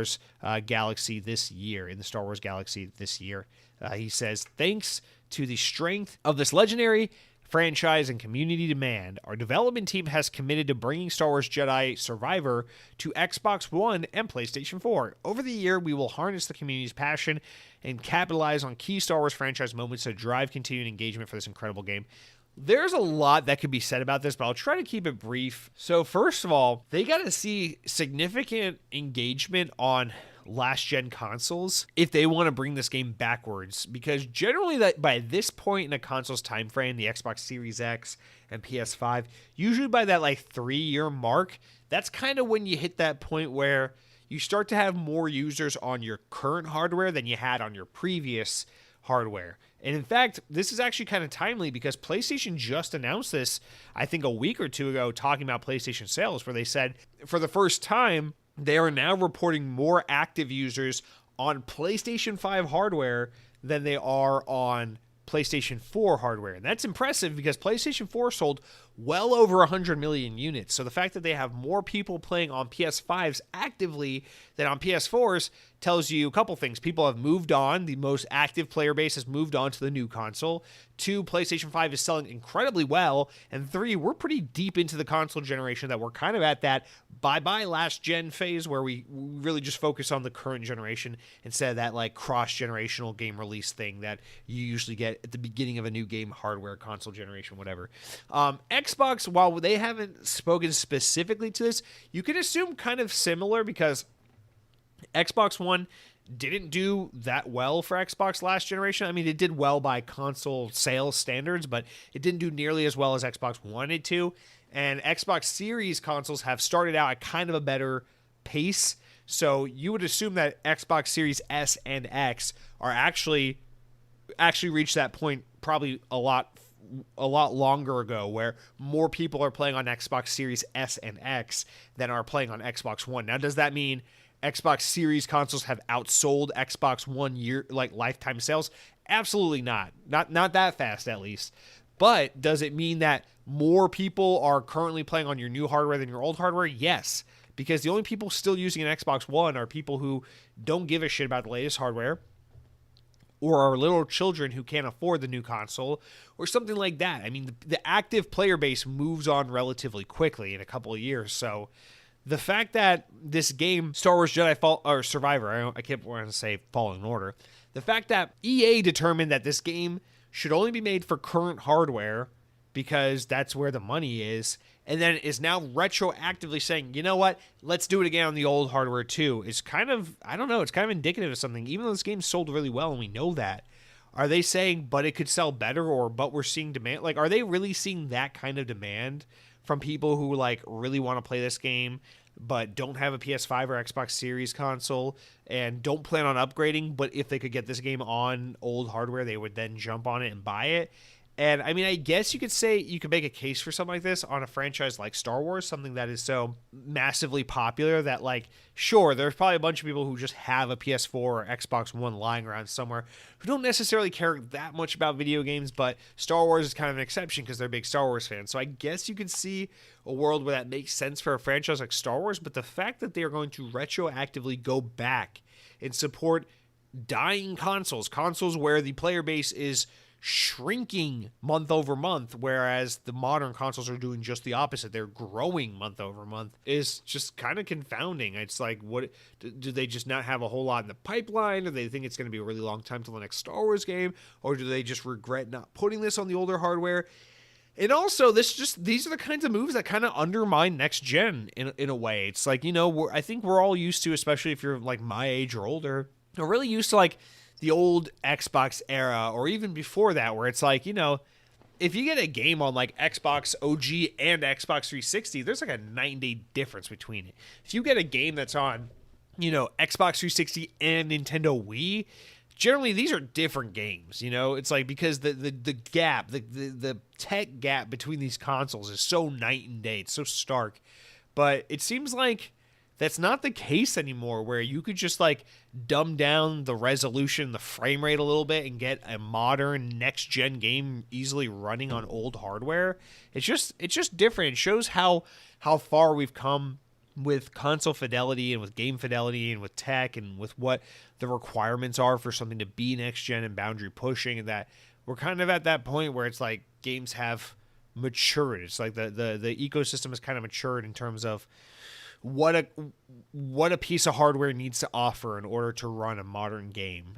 galaxy this year, in the Star Wars galaxy this year. He says, thanks to the strength of this legendary franchise and community demand, our development team has committed to bringing Star Wars Jedi Survivor to Xbox One and PlayStation 4. Over the year, we will harness the community's passion and capitalize on key Star Wars franchise moments to drive continued engagement for this incredible game. There's a lot that could be said about this, but I'll try to keep it brief. So first of all, they got to see significant engagement on last-gen consoles if they want to bring this game backwards, because generally that by this point in a console's time frame, the Xbox Series X and PS5, usually by that like 3-year mark, that's kind of when you hit that point where you start to have more users on your current hardware than you had on your previous hardware. And in fact, this is actually kind of timely because PlayStation just announced this, I think a week or two ago, talking about PlayStation sales, where they said for the first time, they are now reporting more active users on PlayStation 5 hardware than they are on PlayStation 4 hardware. And that's impressive because PlayStation 4 sold well over 100 million units. So the fact that they have more people playing on PS5s actively than on PS4s tells you a couple things. People have moved on. The most active player base has moved on to the new console. 2, PlayStation 5 is selling incredibly well. And 3, we're pretty deep into the console generation that we're kind of at that bye-bye last gen phase where we really just focus on the current generation instead of that like cross-generational game release thing that you usually get at the beginning of a new game hardware, console generation, whatever. Xbox, while they haven't spoken specifically to this, you can assume kind of similar because Xbox One didn't do that well for Xbox last generation. I mean, it did well by console sales standards, but it didn't do nearly as well as Xbox wanted to. And Xbox Series consoles have started out at kind of a better pace. So you would assume that Xbox Series S and X are actually reached that point probably a lot longer ago, where more people are playing on Xbox Series S and X than are playing on Xbox One. Now, does that mean Xbox Series consoles have outsold Xbox One year like lifetime sales? Absolutely not. Not that fast, at least. But does it mean that more people are currently playing on your new hardware than your old hardware? Yes, because the only people still using an Xbox One are people who don't give a shit about the latest hardware, or are little children who can't afford the new console, or something like that. I mean, the active player base moves on relatively quickly in a couple of years. So the fact that this game, Star Wars Jedi Survivor, I can't want to say Fallen Order, the fact that EA determined that this game should only be made for current hardware because that's where the money is, and then is now retroactively saying, you know what, let's do it again on the old hardware too, is kind of, I don't know, it's kind of indicative of something. Even though this game sold really well and we know that, are they saying, but it could sell better, or but we're seeing demand? Like, are they really seeing that kind of demand from people who like really want to play this game but don't have a PS5 or Xbox Series console and don't plan on upgrading, but if they could get this game on old hardware, they would then jump on it and buy it? And I mean, I guess you could say you could make a case for something like this on a franchise like Star Wars, something that is so massively popular that, like, sure, there's probably a bunch of people who just have a PS4 or Xbox One lying around somewhere who don't necessarily care that much about video games, but Star Wars is kind of an exception because they're big Star Wars fans. So I guess you could see a world where that makes sense for a franchise like Star Wars, but the fact that they are going to retroactively go back and support dying consoles where the player base is shrinking month over month, whereas the modern consoles are doing just the opposite. They're growing month over month, is just kind of confounding. It's like, what do they just not have a whole lot in the pipeline? Or they think it's going to be a really long time till the next Star Wars game? Or do they just regret not putting this on the older hardware? And also, these are the kinds of moves that kind of undermine next gen in a way. It's like, I think we're all used to, especially if you're like my age or older, are really used to like the old Xbox era, or even before that, where it's like, if you get a game on like Xbox OG and Xbox 360, there's like a 9-day difference between it. If you get a game that's on, Xbox 360 and Nintendo Wii, generally these are different games. It's like, because the gap, the tech gap between these consoles is so night and day. It's so stark. But it seems like that's not the case anymore, where you could just like dumb down the resolution, the frame rate a little bit, and get a modern next gen game easily running on old hardware. It's just different. It shows how far we've come with console fidelity and with game fidelity and with tech and with what the requirements are for something to be next gen and boundary pushing, and that we're kind of at that point where it's like games have matured. It's like the ecosystem has kind of matured in terms of what a piece of hardware needs to offer in order to run a modern game,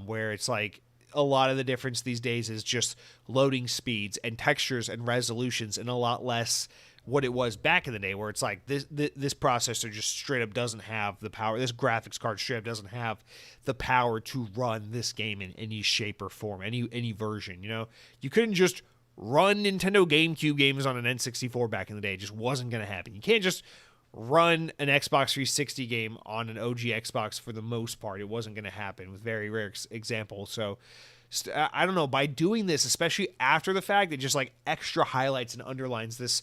where it's like a lot of the difference these days is just loading speeds and textures and resolutions, and a lot less what it was back in the day, where it's like this processor just straight up doesn't have the power. This graphics card straight up doesn't have the power to run this game in any shape or form, any version. You couldn't just run Nintendo GameCube games on an N64 back in the day. It just wasn't going to happen. You can't just run an Xbox 360 game on an OG Xbox for the most part. It wasn't going to happen, with very rare examples. So I don't know, by doing this, especially after the fact, it just like extra highlights and underlines this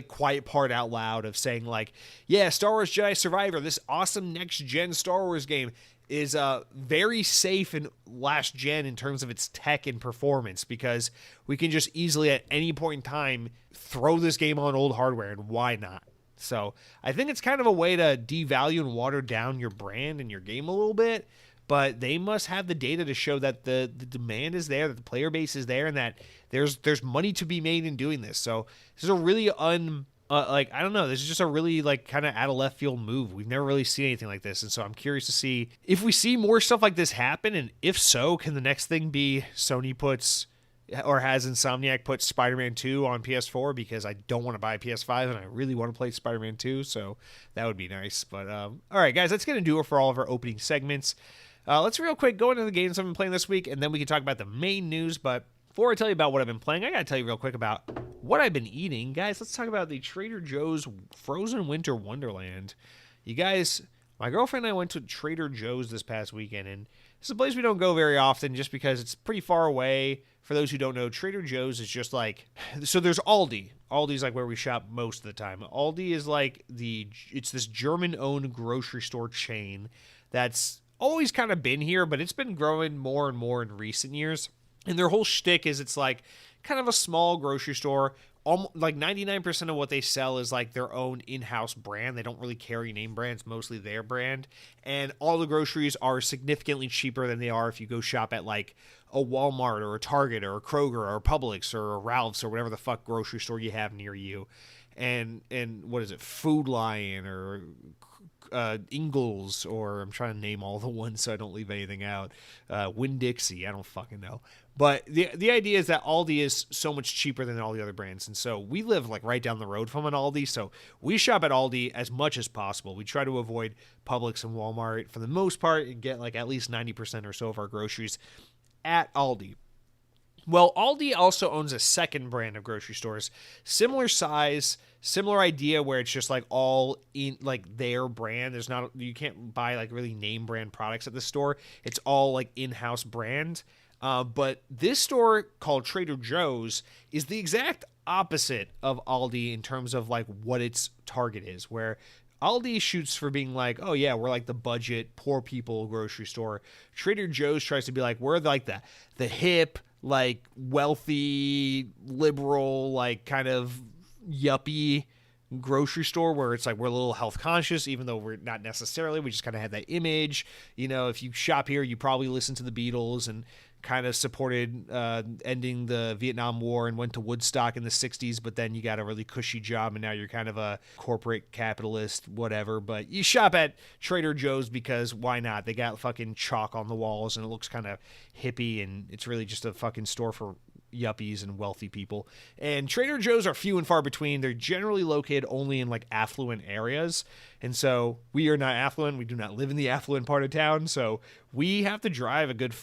quiet part out loud of saying like, yeah, Star Wars Jedi Survivor, this awesome next gen Star Wars game, is very safe in last gen in terms of its tech and performance, because we can just easily at any point in time throw this game on old hardware, and why not? So I think it's kind of a way to devalue and water down your brand and your game a little bit, but they must have the data to show that the demand is there, that the player base is there, and that there's money to be made in doing this. So this is a really I don't know. This is just a really like kind of out of left field move. We've never really seen anything like this. And so I'm curious to see if we see more stuff like this happen. And if so, can the next thing be Sony puts, or has Insomniac put Spider-Man 2 on PS4? Because I don't want to buy a PS5 and I really want to play Spider-Man 2. So that would be nice. But all right, guys, that's going to do it for all of our opening segments. Let's real quick go into the games I've been playing this week, and then we can talk about the main news. But before I tell you about what I've been playing, I got to tell you real quick about what I've been eating. Guys, let's talk about the Trader Joe's Frozen Winter Wonderland. You guys, my girlfriend and I went to Trader Joe's this past weekend, and it's a place we don't go very often just because it's pretty far away. For those who don't know, Trader Joe's is just like, so there's Aldi. Aldi's like where we shop most of the time. Aldi is like it's this German-owned grocery store chain that's always kind of been here, but it's been growing more and more in recent years. And their whole shtick is it's like kind of a small grocery store. Like 99% of what they sell is like their own in-house brand. They don't really carry name brands, mostly their brand. And all the groceries are significantly cheaper than they are if you go shop at like a Walmart or a Target or a Kroger or a Publix or a Ralph's or whatever the fuck grocery store you have near you. And what is it, Food Lion or Ingles, or I'm trying to name all the ones so I don't leave anything out. Winn-Dixie, I don't fucking know. But the idea is that Aldi is so much cheaper than all the other brands. And so we live like right down the road from an Aldi. So we shop at Aldi as much as possible. We try to avoid Publix and Walmart for the most part and get like at least 90% or so of our groceries at Aldi. Well, Aldi also owns a second brand of grocery stores, similar size, similar idea, where it's just like all in like their brand. You can't buy like really name brand products at the store. It's all like in-house brand. But this store called Trader Joe's is the exact opposite of Aldi in terms of like what its target is, where Aldi shoots for being like, oh yeah, we're like the budget, poor people grocery store. Trader Joe's tries to be like, we're like the hip, like wealthy, liberal, like kind of yuppie grocery store where it's like we're a little health conscious, even though we're not necessarily. We just kind of had that image. You know, if you shop here, you probably listen to the Beatles and kind of supported ending the Vietnam War and went to Woodstock in the 60s, but then you got a really cushy job and now you're kind of a corporate capitalist, whatever. But you shop at Trader Joe's because why not? They got fucking chalk on the walls and it looks kind of hippie, and it's really just a fucking store for yuppies and wealthy people. And Trader Joe's are few and far between. They're generally located only in like affluent areas. And so we are not affluent. We do not live in the affluent part of town. So we have to drive a good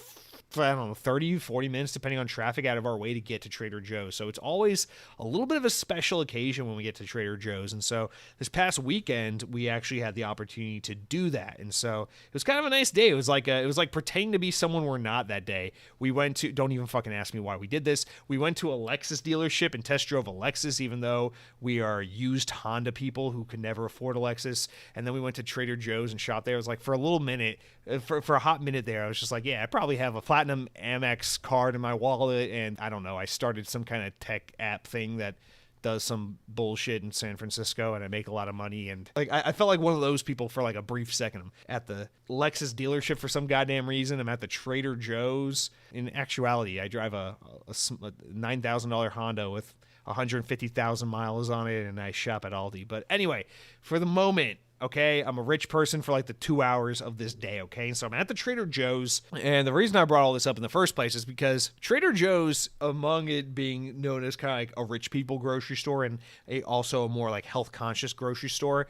I don't know, 30, 40 minutes, depending on traffic, out of our way to get to Trader Joe's. So it's always a little bit of a special occasion when we get to Trader Joe's. And so this past weekend, we actually had the opportunity to do that. And so it was kind of a nice day. It was like pretending to be someone we're not that day. We went to, don't even fucking ask me why we did this. We went to a Lexus dealership and test drove a Lexus, even though we are used Honda people who could never afford a Lexus. And then we went to Trader Joe's and shopped there. It was like for a little minute, for a hot minute there, I was just like, yeah, I probably have a Platinum Amex card in my wallet, and I don't know, I started some kind of tech app thing that does some bullshit in San Francisco, and I make a lot of money, and like I felt like one of those people for like a brief second. I'm at the Lexus dealership for some goddamn reason. I'm at the Trader Joe's. In actuality, I drive a $9,000 Honda with 150,000 miles on it, and I shop at Aldi. But anyway, for the moment, okay, I'm a rich person for like the 2 hours of this day, okay? So I'm at the Trader Joe's, and the reason I brought all this up in the first place is because Trader Joe's, among it being known as kind of like a rich people grocery store and also a more like health-conscious grocery store,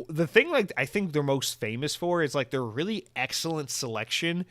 the thing like I think they're most famous for is like their really excellent selection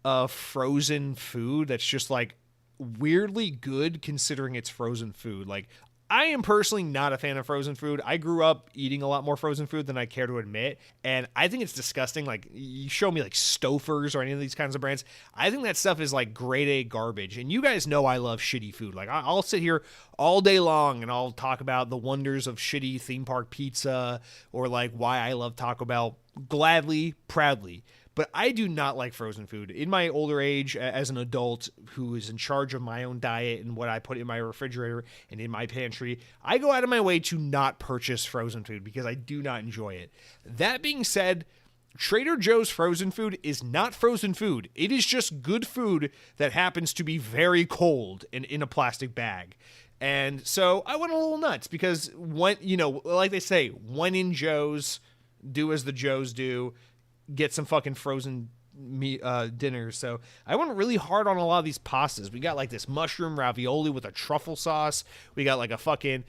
of frozen food that's just like weirdly good considering it's frozen food. Like, I am personally not a fan of frozen food. I grew up eating a lot more frozen food than I care to admit, and I think it's disgusting. Like, you show me like Stouffer's or any of these kinds of brands, I think that stuff is like grade A garbage. And you guys know I love shitty food. Like, I'll sit here all day long and I'll talk about the wonders of shitty theme park pizza or like why I love Taco Bell gladly, proudly. But I do not like frozen food. In my older age, as an adult who is in charge of my own diet and what I put in my refrigerator and in my pantry, I go out of my way to not purchase frozen food because I do not enjoy it. That being said, Trader Joe's frozen food is not frozen food. It is just good food that happens to be very cold and in a plastic bag. And so I went a little nuts because when, you know, like they say, when in Joe's, do as the Joes do. Get some fucking frozen dinners. So I went really hard on a lot of these pastas. We got like this mushroom ravioli with a truffle sauce. We got like a fucking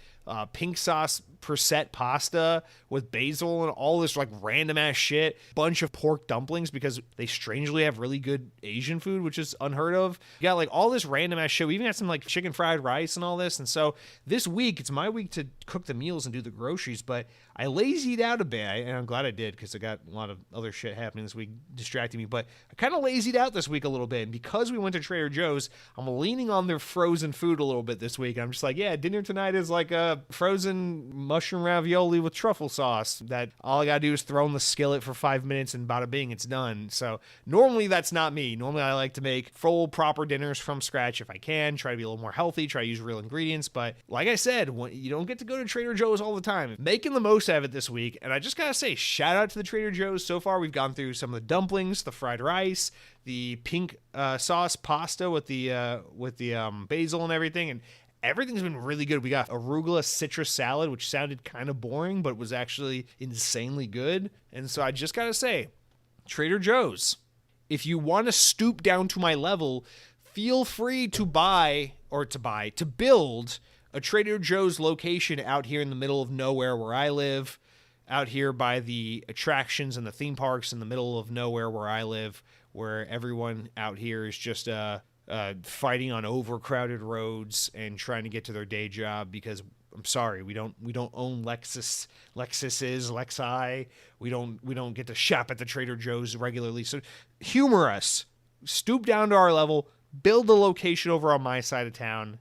pink sauce Percet pasta with basil and all this like random ass shit. Bunch of pork dumplings because they strangely have really good Asian food, which is unheard of. You got like all this random ass shit. We even got some like chicken fried rice and all this. And so this week, it's my week to cook the meals and do the groceries, but I lazied out a bit, and I'm glad I did because I got a lot of other shit happening this week distracting me, but I kind of lazied out this week a little bit, and because we went to Trader Joe's, I'm leaning on their frozen food a little bit this week. I'm just like, yeah, dinner tonight is like a frozen mushroom ravioli with truffle sauce that all I gotta do is throw in the skillet for 5 minutes and bada bing, it's done. So normally that's not me. Normally I like to make full proper dinners from scratch if I can, try to be a little more healthy, try to use real ingredients, but like I said, you don't get to go to Trader Joe's all the time. Making the most out of it this week, and I just gotta say, shout out to the Trader Joe's. So far we've gone through some of the dumplings, the fried rice, the pink sauce pasta with the basil and everything, and everything's been really good. We got arugula citrus salad, which sounded kind of boring, but was actually insanely good. And so I just gotta say, Trader Joe's, if you want to stoop down to my level, feel free to build a Trader Joe's location out here in the middle of nowhere where I live, out here by the attractions and the theme parks in the middle of nowhere where I live, where everyone out here is just fighting on overcrowded roads and trying to get to their day job because I'm sorry, we don't own Lexuses, Lexi. We don't get to shop at the Trader Joe's regularly. So humor us. Stoop down to our level. Build a location over on my side of town.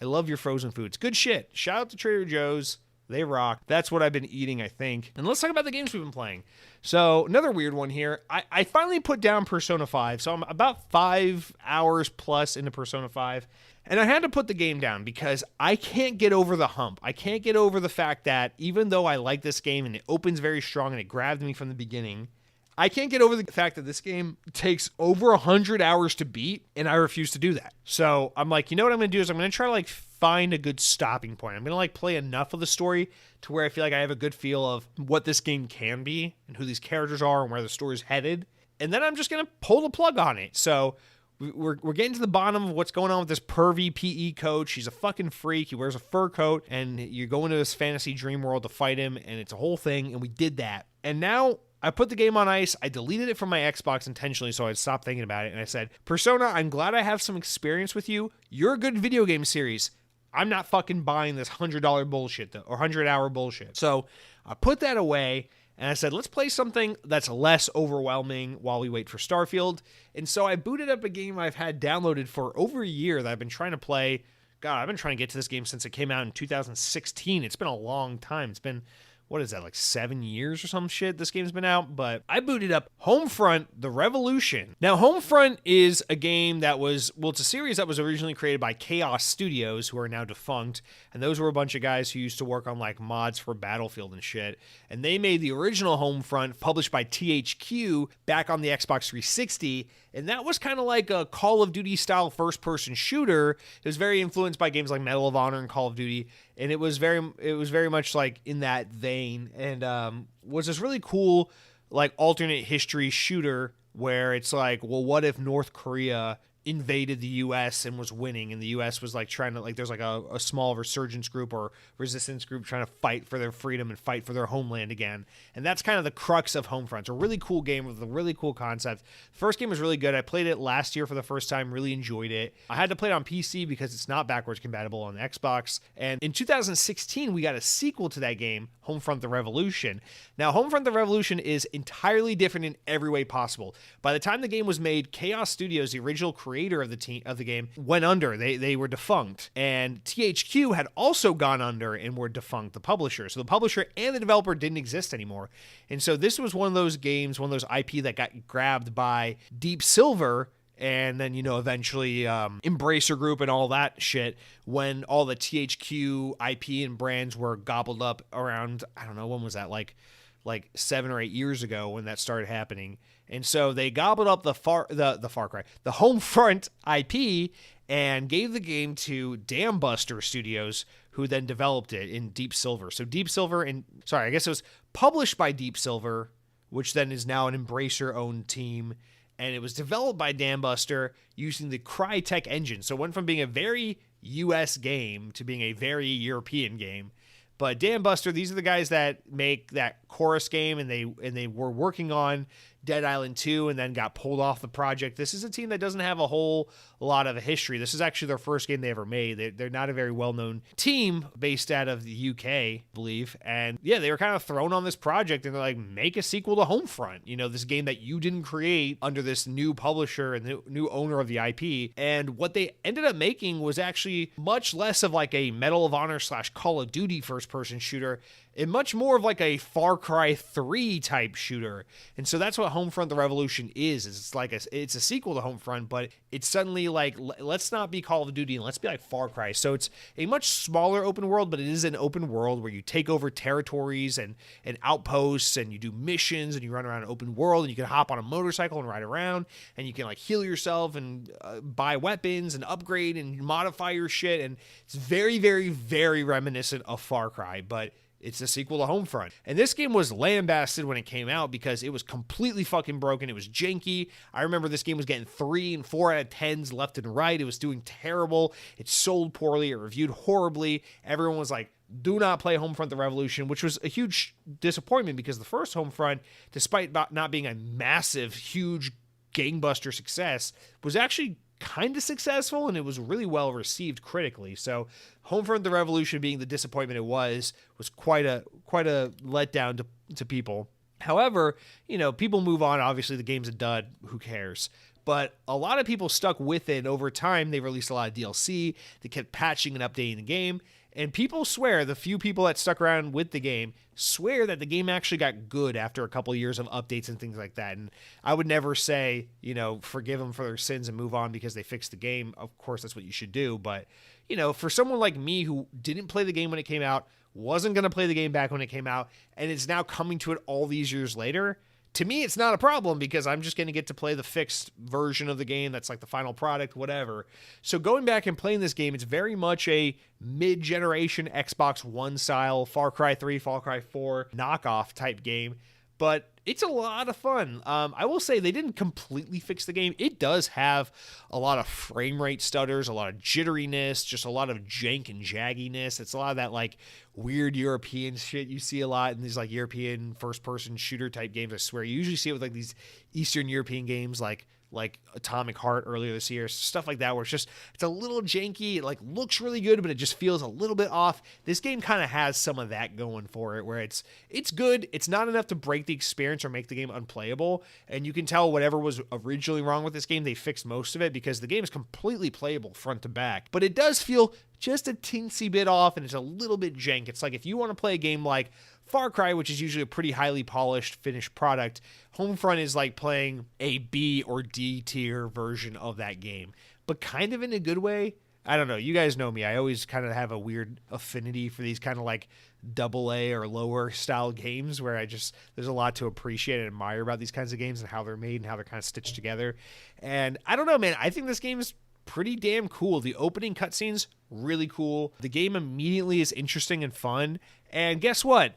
I love your frozen foods. Good shit. Shout out to Trader Joe's. They rock. That's what I've been eating, I think. And let's talk about the games we've been playing. So another weird one here. I finally put down Persona 5. So I'm about 5 hours plus into Persona 5. And I had to put the game down because I can't get over the hump. I can't get over the fact that even though I like this game and it opens very strong and it grabbed me from the beginning, I can't get over the fact that this game takes over 100 hours to beat, and I refuse to do that. So I'm like, you know what I'm going to do is I'm going to try to like find a good stopping point. I'm going to like play enough of the story to where I feel like I have a good feel of what this game can be and who these characters are and where the story's headed. And then I'm just going to pull the plug on it. So we're getting to the bottom of what's going on with this pervy PE coach. He's a fucking freak. He wears a fur coat, and you go into this fantasy dream world to fight him, and it's a whole thing, and we did that. And now I put the game on ice. I deleted it from my Xbox intentionally so I'd stop thinking about it. And I said, Persona, I'm glad I have some experience with you. You're a good video game series. I'm not fucking buying this $100 bullshit or 100-hour bullshit. So I put that away and I said, let's play something that's less overwhelming while we wait for Starfield. And so I booted up a game I've had downloaded for over a year that I've been trying to play. God, I've been trying to get to this game since it came out in 2016. It's been a long time. It's been, what is that, like 7 years or some shit this game's been out? But I booted up Homefront: The Revolution. Now, Homefront is a game that was, well, it's a series that was originally created by Chaos Studios, who are now defunct. And those were a bunch of guys who used to work on like mods for Battlefield and shit. And they made the original Homefront, published by THQ, back on the Xbox 360. And that was kind of like a Call of Duty style first-person shooter. It was very influenced by games like Medal of Honor and Call of Duty, and it was very much like in that vein. And was this really cool like alternate history shooter where it's like, well, what if North Korea invaded the U.S. and was winning, and the U.S. was like trying to, like, there's like a small resurgence group or resistance group trying to fight for their freedom and fight for their homeland again. And that's kind of the crux of Homefront. It's a really cool game with a really cool concept. The first game was really good. I played it last year for the first time, really enjoyed it. I had to play it on PC because it's not backwards compatible on Xbox. And in 2016, we got a sequel to that game, Homefront: The Revolution. Now, Homefront: The Revolution is entirely different in every way possible. By the time the game was made, Chaos Studios, the original creator of the game, went under. They were defunct, and THQ had also gone under and were defunct, the publisher. So the publisher and the developer didn't exist anymore. And so this was one of those games, one of those IP that got grabbed by Deep Silver, and then, you know, eventually Embracer Group and all that shit, when all the THQ IP and brands were gobbled up around, I don't know, when was that, like 7 or 8 years ago when that started happening. And so they gobbled up the Homefront IP and gave the game to Dambuster Studios, who then developed it in Deep Silver. So Deep Silver, I guess it was published by Deep Silver, which then is now an Embracer-owned team. And it was developed by Dambuster using the Crytek engine. So it went from being a very US game to being a very European game. But Dambuster, these are the guys that make that Chorus game, and they were working on Dead Island 2 and then got pulled off the project. This is a team that doesn't have a whole lot of a history. This is actually their first game they ever made. They're not a very well-known team based out of the UK, I believe. And yeah, they were kind of thrown on this project, and they're like, make a sequel to Homefront. You know, this game that you didn't create under this new publisher and the new owner of the IP. And what they ended up making was actually much less of like a Medal of Honor / Call of Duty first-person shooter, and much more of like a Far Cry 3 type shooter. And so that's what Homefront: The Revolution is. It's like it's a sequel to Homefront, but it's suddenly like, let's not be Call of Duty and let's be like Far Cry. So it's a much smaller open world, but it is an open world where you take over territories and outposts, and you do missions, and you run around an open world, and you can hop on a motorcycle and ride around, and you can like heal yourself and buy weapons and upgrade and modify your shit. And it's very, very, very reminiscent of Far Cry, but it's a sequel to Homefront. And this game was lambasted when it came out because it was completely fucking broken. It was janky. I remember this game was getting 3 and 4 out of 10s left and right. It was doing terrible. It sold poorly. It reviewed horribly. Everyone was like, do not play Homefront: The Revolution, which was a huge disappointment because the first Homefront, despite not being a massive, huge gangbuster success, was actually kind of successful, and it was really well received critically. So Homefront: The Revolution, being the disappointment it was quite a letdown to people. However, you know, people move on. Obviously, the game's a dud. Who cares? But a lot of people stuck with it over time. They released a lot of DLC. They kept patching and updating the game. And people swear, the few people that stuck around with the game swear that the game actually got good after a couple of years of updates and things like that. And I would never say, forgive them for their sins and move on because they fixed the game. Of course, that's what you should do. But, for someone like me who didn't play the game when it came out, wasn't going to play the game back when it came out, and is now coming to it all these years later, to me, it's not a problem because I'm just going to get to play the fixed version of the game that's like the final product, whatever. So going back and playing this game, it's very much a mid-generation Xbox One style Far Cry 3, Far Cry 4 knockoff type game. But it's a lot of fun. I will say they didn't completely fix the game. It does have a lot of frame rate stutters, a lot of jitteriness, just a lot of jank and jagginess. It's a lot of that like weird European shit you see a lot in these like European first-person shooter type games. I swear, you usually see it with like these Eastern European games like Atomic Heart earlier this year, stuff like that, where it's a little janky. It like looks really good, but it just feels a little bit off. This game kind of has some of that going for it, where it's good. It's not enough to break the experience or make the game unplayable. And you can tell whatever was originally wrong with this game, they fixed most of it because the game is completely playable front to back. But it does feel just a teensy bit off, and it's a little bit jank. It's like if you want to play a game like Far Cry, which is usually a pretty highly polished, finished product, Homefront is like playing a B or D tier version of that game, but kind of in a good way. I don't know. You guys know me. I always kind of have a weird affinity for these kind of like AA or lower style games where there's a lot to appreciate and admire about these kinds of games and how they're made and how they're kind of stitched together. And I don't know, man. I think this game is pretty damn cool. The opening cutscenes, really cool. The game immediately is interesting and fun. And guess what?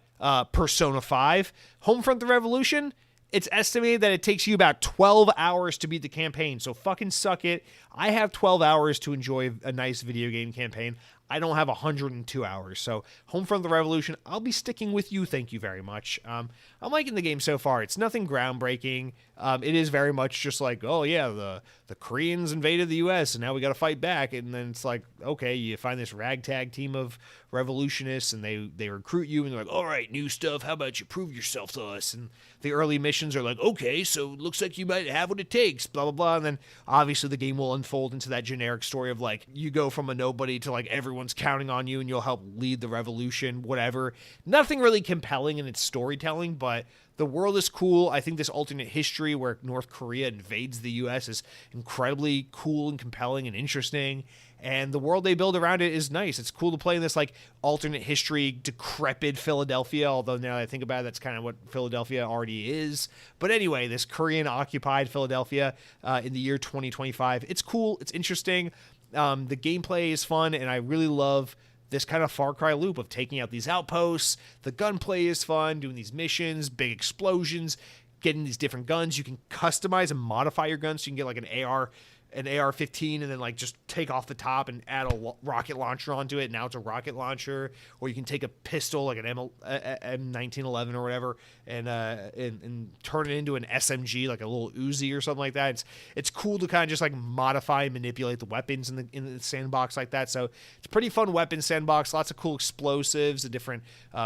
Persona 5, Homefront the Revolution, it's estimated that it takes you about 12 hours to beat the campaign. So fucking suck it. I have 12 hours to enjoy a nice video game campaign. I don't have 102 hours. So Homefront the Revolution, I'll be sticking with you. Thank you very much. I'm liking the game so far. It's nothing groundbreaking. It is very much just like, oh yeah, the Koreans invaded the U.S. and now we got to fight back. And then it's like, okay, you find this ragtag team of revolutionists and they recruit you and they're like, all right, new stuff. How about you prove yourself to us? And the early missions are like, okay, so it looks like you might have what it takes, blah, blah, blah. And then obviously the game will unfold into that generic story of like, you go from a nobody to like everyone's counting on you and you'll help lead the revolution, whatever. Nothing really compelling in its storytelling, but the world is cool. I think this alternate history where North Korea invades the U.S. is incredibly cool and compelling and interesting. And the world they build around it is nice. It's cool to play in this like alternate history, decrepit Philadelphia, although now that I think about it, that's kind of what Philadelphia already is. But anyway, this Korean-occupied Philadelphia in the year 2025. It's cool. It's interesting. The gameplay is fun, and I really love this kind of Far Cry loop of taking out these outposts. The gunplay is fun, doing these missions, big explosions, getting these different guns. You can customize and modify your guns so you can get like an AR-15 and then like just take off the top and add a rocket launcher onto it. Now it's a rocket launcher. Or you can take a pistol like an M1911 or whatever and turn it into an SMG, like a little Uzi or something like that. It's cool to kind of just like modify and manipulate the weapons in the sandbox like that. So it's a pretty fun weapon sandbox. Lots of cool explosives, the different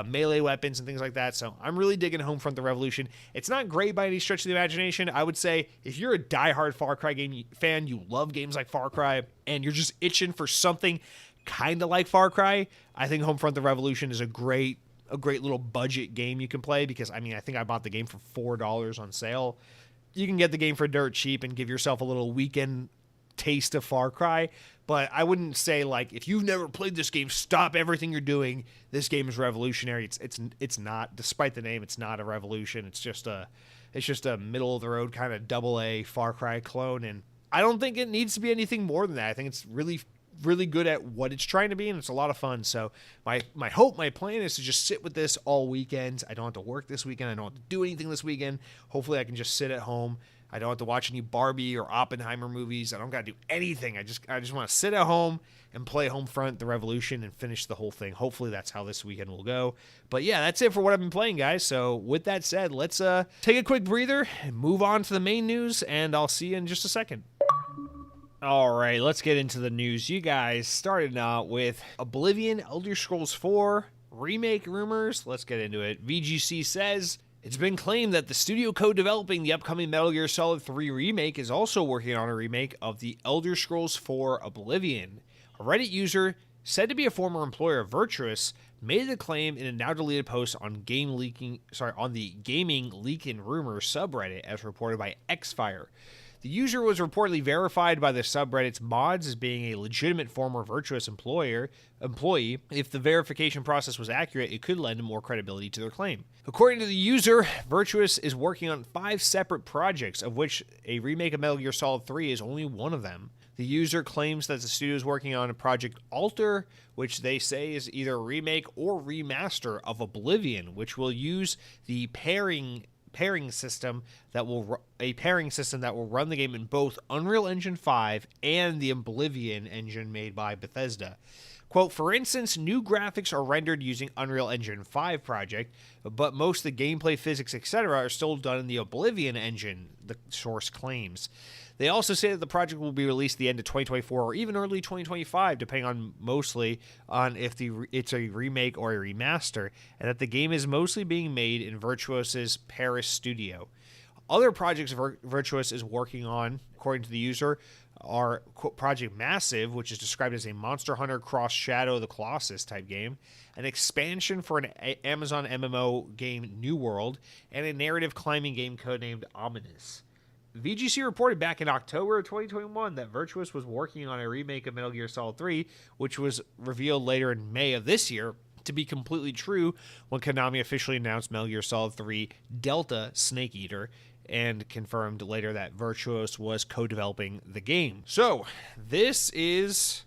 melee weapons and things like that. So I'm really digging Homefront the Revolution. It's not great by any stretch of the imagination. I would say if you're a diehard Far Cry game fan, you love games like Far Cry, and you're just itching for something kind of like Far Cry, I think Homefront the Revolution is a great little budget game you can play because, I mean, I think I bought the game for $4 on sale. You can get the game for dirt cheap and give yourself a little weekend taste of Far Cry, but I wouldn't say, like, if you've never played this game, stop everything you're doing. This game is revolutionary. It's not, despite the name, it's not a revolution. It's just a middle-of-the-road kind of AA Far Cry clone, and I don't think it needs to be anything more than that. I think it's really, really good at what it's trying to be, and it's a lot of fun. So my plan is to just sit with this all weekend. I don't have to work this weekend. I don't have to do anything this weekend. Hopefully I can just sit at home. I don't have to watch any Barbie or Oppenheimer movies. I don't got to do anything. I just want to sit at home and play Homefront the Revolution and finish the whole thing. Hopefully that's how this weekend will go. But yeah, that's it for what I've been playing, guys. So with that said, let's take a quick breather and move on to the main news, and I'll see you in just a second. All right, let's get into the news. You guys started out with Oblivion Elder Scrolls 4 remake rumors. Let's get into it. VGC says, it's been claimed that the studio co-developing the upcoming Metal Gear Solid 3 remake is also working on a remake of the Elder Scrolls 4 Oblivion. A Reddit user said to be a former employer of Virtuous, made the claim in a now deleted post on the Gaming Leaking Rumors subreddit, as reported by Xfire. The user was reportedly verified by the subreddit's mods as being a legitimate former Virtuous employee. If the verification process was accurate, it could lend more credibility to their claim. According to the user, Virtuous is working on 5 separate projects, of which a remake of Metal Gear Solid 3 is only one of them. The user claims that the studio is working on a project Alter, which they say is either a remake or remaster of Oblivion, which will use the pairing system that will run the game in both Unreal Engine 5 and the Oblivion engine made by Bethesda. Quote, for instance, new graphics are rendered using Unreal Engine 5 project, but most of the gameplay, physics, etc. are still done in the Oblivion engine, the source claims. They also say that the project will be released at the end of 2024 or even early 2025, depending mostly on if it's a remake or a remaster, and that the game is mostly being made in Virtuous's Paris studio. Other projects Virtuous is working on, according to the user, are Project Massive, which is described as a Monster Hunter cross Shadow of the Colossus type game, an expansion for an Amazon MMO game New World, and a narrative climbing game codenamed Ominous. VGC reported back in October of 2021 that Virtuous was working on a remake of Metal Gear Solid 3, which was revealed later in May of this year to be completely true when Konami officially announced Metal Gear Solid 3 Delta Snake Eater, and confirmed later that Virtuous was co-developing the game. So, this is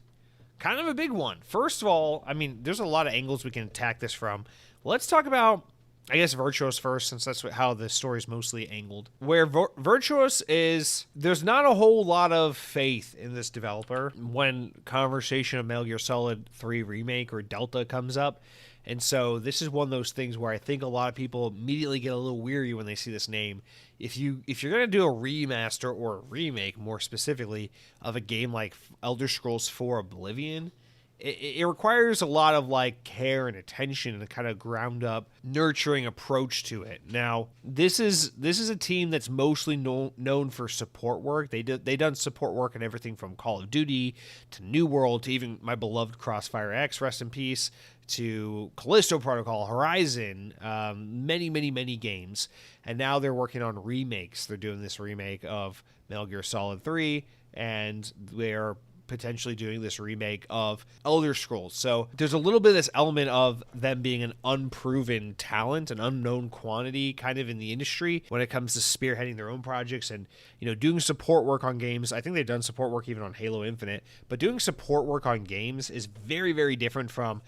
kind of a big one. First of all, I mean, there's a lot of angles we can attack this from. Let's talk about, I guess, Virtuous first, since that's how the story is mostly angled. Where Virtuous is, there's not a whole lot of faith in this developer when conversation of Metal Gear Solid 3 Remake or Delta comes up. And so this is one of those things where I think a lot of people immediately get a little weary when they see this name. If you're going to do a remaster or a remake, more specifically, of a game like Elder Scrolls 4 Oblivion, it requires a lot of like care and attention and a kind of ground up nurturing approach to it. Now, this is a team that's mostly known for support work. They done support work on everything from Call of Duty to New World to even my beloved Crossfire X, rest in peace, to Callisto Protocol, Horizon, many games. And now they're working on remakes. They're doing this remake of Metal Gear Solid 3, and they're potentially doing this remake of Elder Scrolls. So there's a little bit of this element of them being an unproven talent, an unknown quantity kind of in the industry when it comes to spearheading their own projects and, you know, doing support work on games. I think they've done support work even on Halo Infinite, but doing support work on games is very, very different from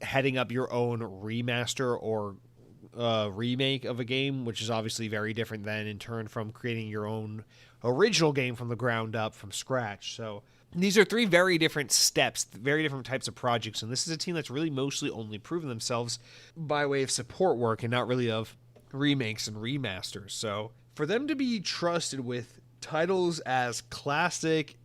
heading up your own remaster or remake of a game, which is obviously very different than in turn from creating your own original game from the ground up from scratch. So these are 3 very different steps, very different types of projects, and this is a team that's really mostly only proven themselves by way of support work and not really of remakes and remasters. So for them to be trusted with titles as classic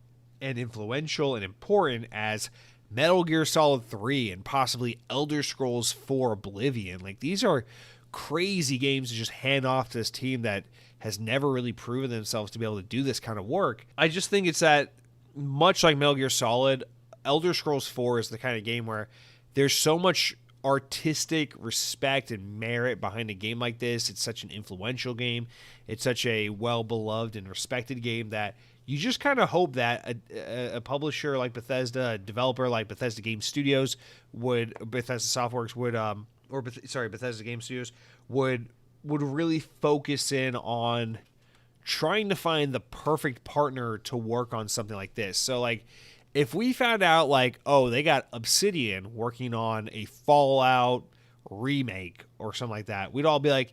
and influential and important as Metal Gear Solid 3 and possibly Elder Scrolls 4 Oblivion, like, these are crazy games to just hand off to this team that has never really proven themselves to be able to do this kind of work. I just think it's that, much like Metal Gear Solid, Elder Scrolls 4 is the kind of game where there's so much artistic respect and merit behind a game like this. It's such an influential game. It's such a well-beloved and respected game that you just kind of hope that a publisher like Bethesda, a developer like Bethesda Game Studios Bethesda Game Studios would really focus in on trying to find the perfect partner to work on something like this. So, like, if we found out, like, oh, they got Obsidian working on a Fallout remake or something like that, we'd all be like,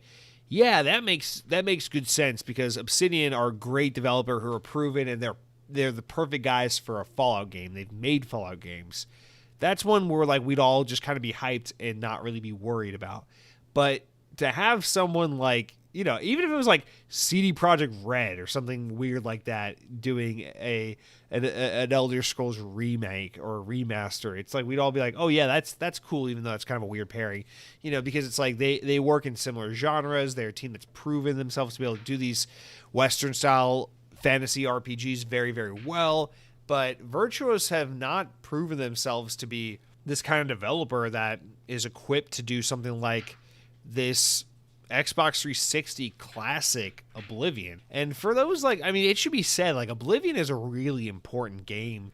yeah, that makes good sense, because Obsidian are a great developer who are proven, and they're the perfect guys for a Fallout game. They've made Fallout games. That's one where, like, we'd all just kind of be hyped and not really be worried about. But to have someone like, you know, even if it was like CD Projekt Red or something weird like that doing an Elder Scrolls remake or remaster, it's like we'd all be like, oh yeah, that's cool, even though it's kind of a weird pairing, you know, because it's like they work in similar genres. They're a team that's proven themselves to be able to do these Western style fantasy RPGs very, very well. But Virtuos have not proven themselves to be this kind of developer that is equipped to do something like this Xbox 360 classic Oblivion. And for those, like, I mean, it should be said, like, Oblivion is a really important game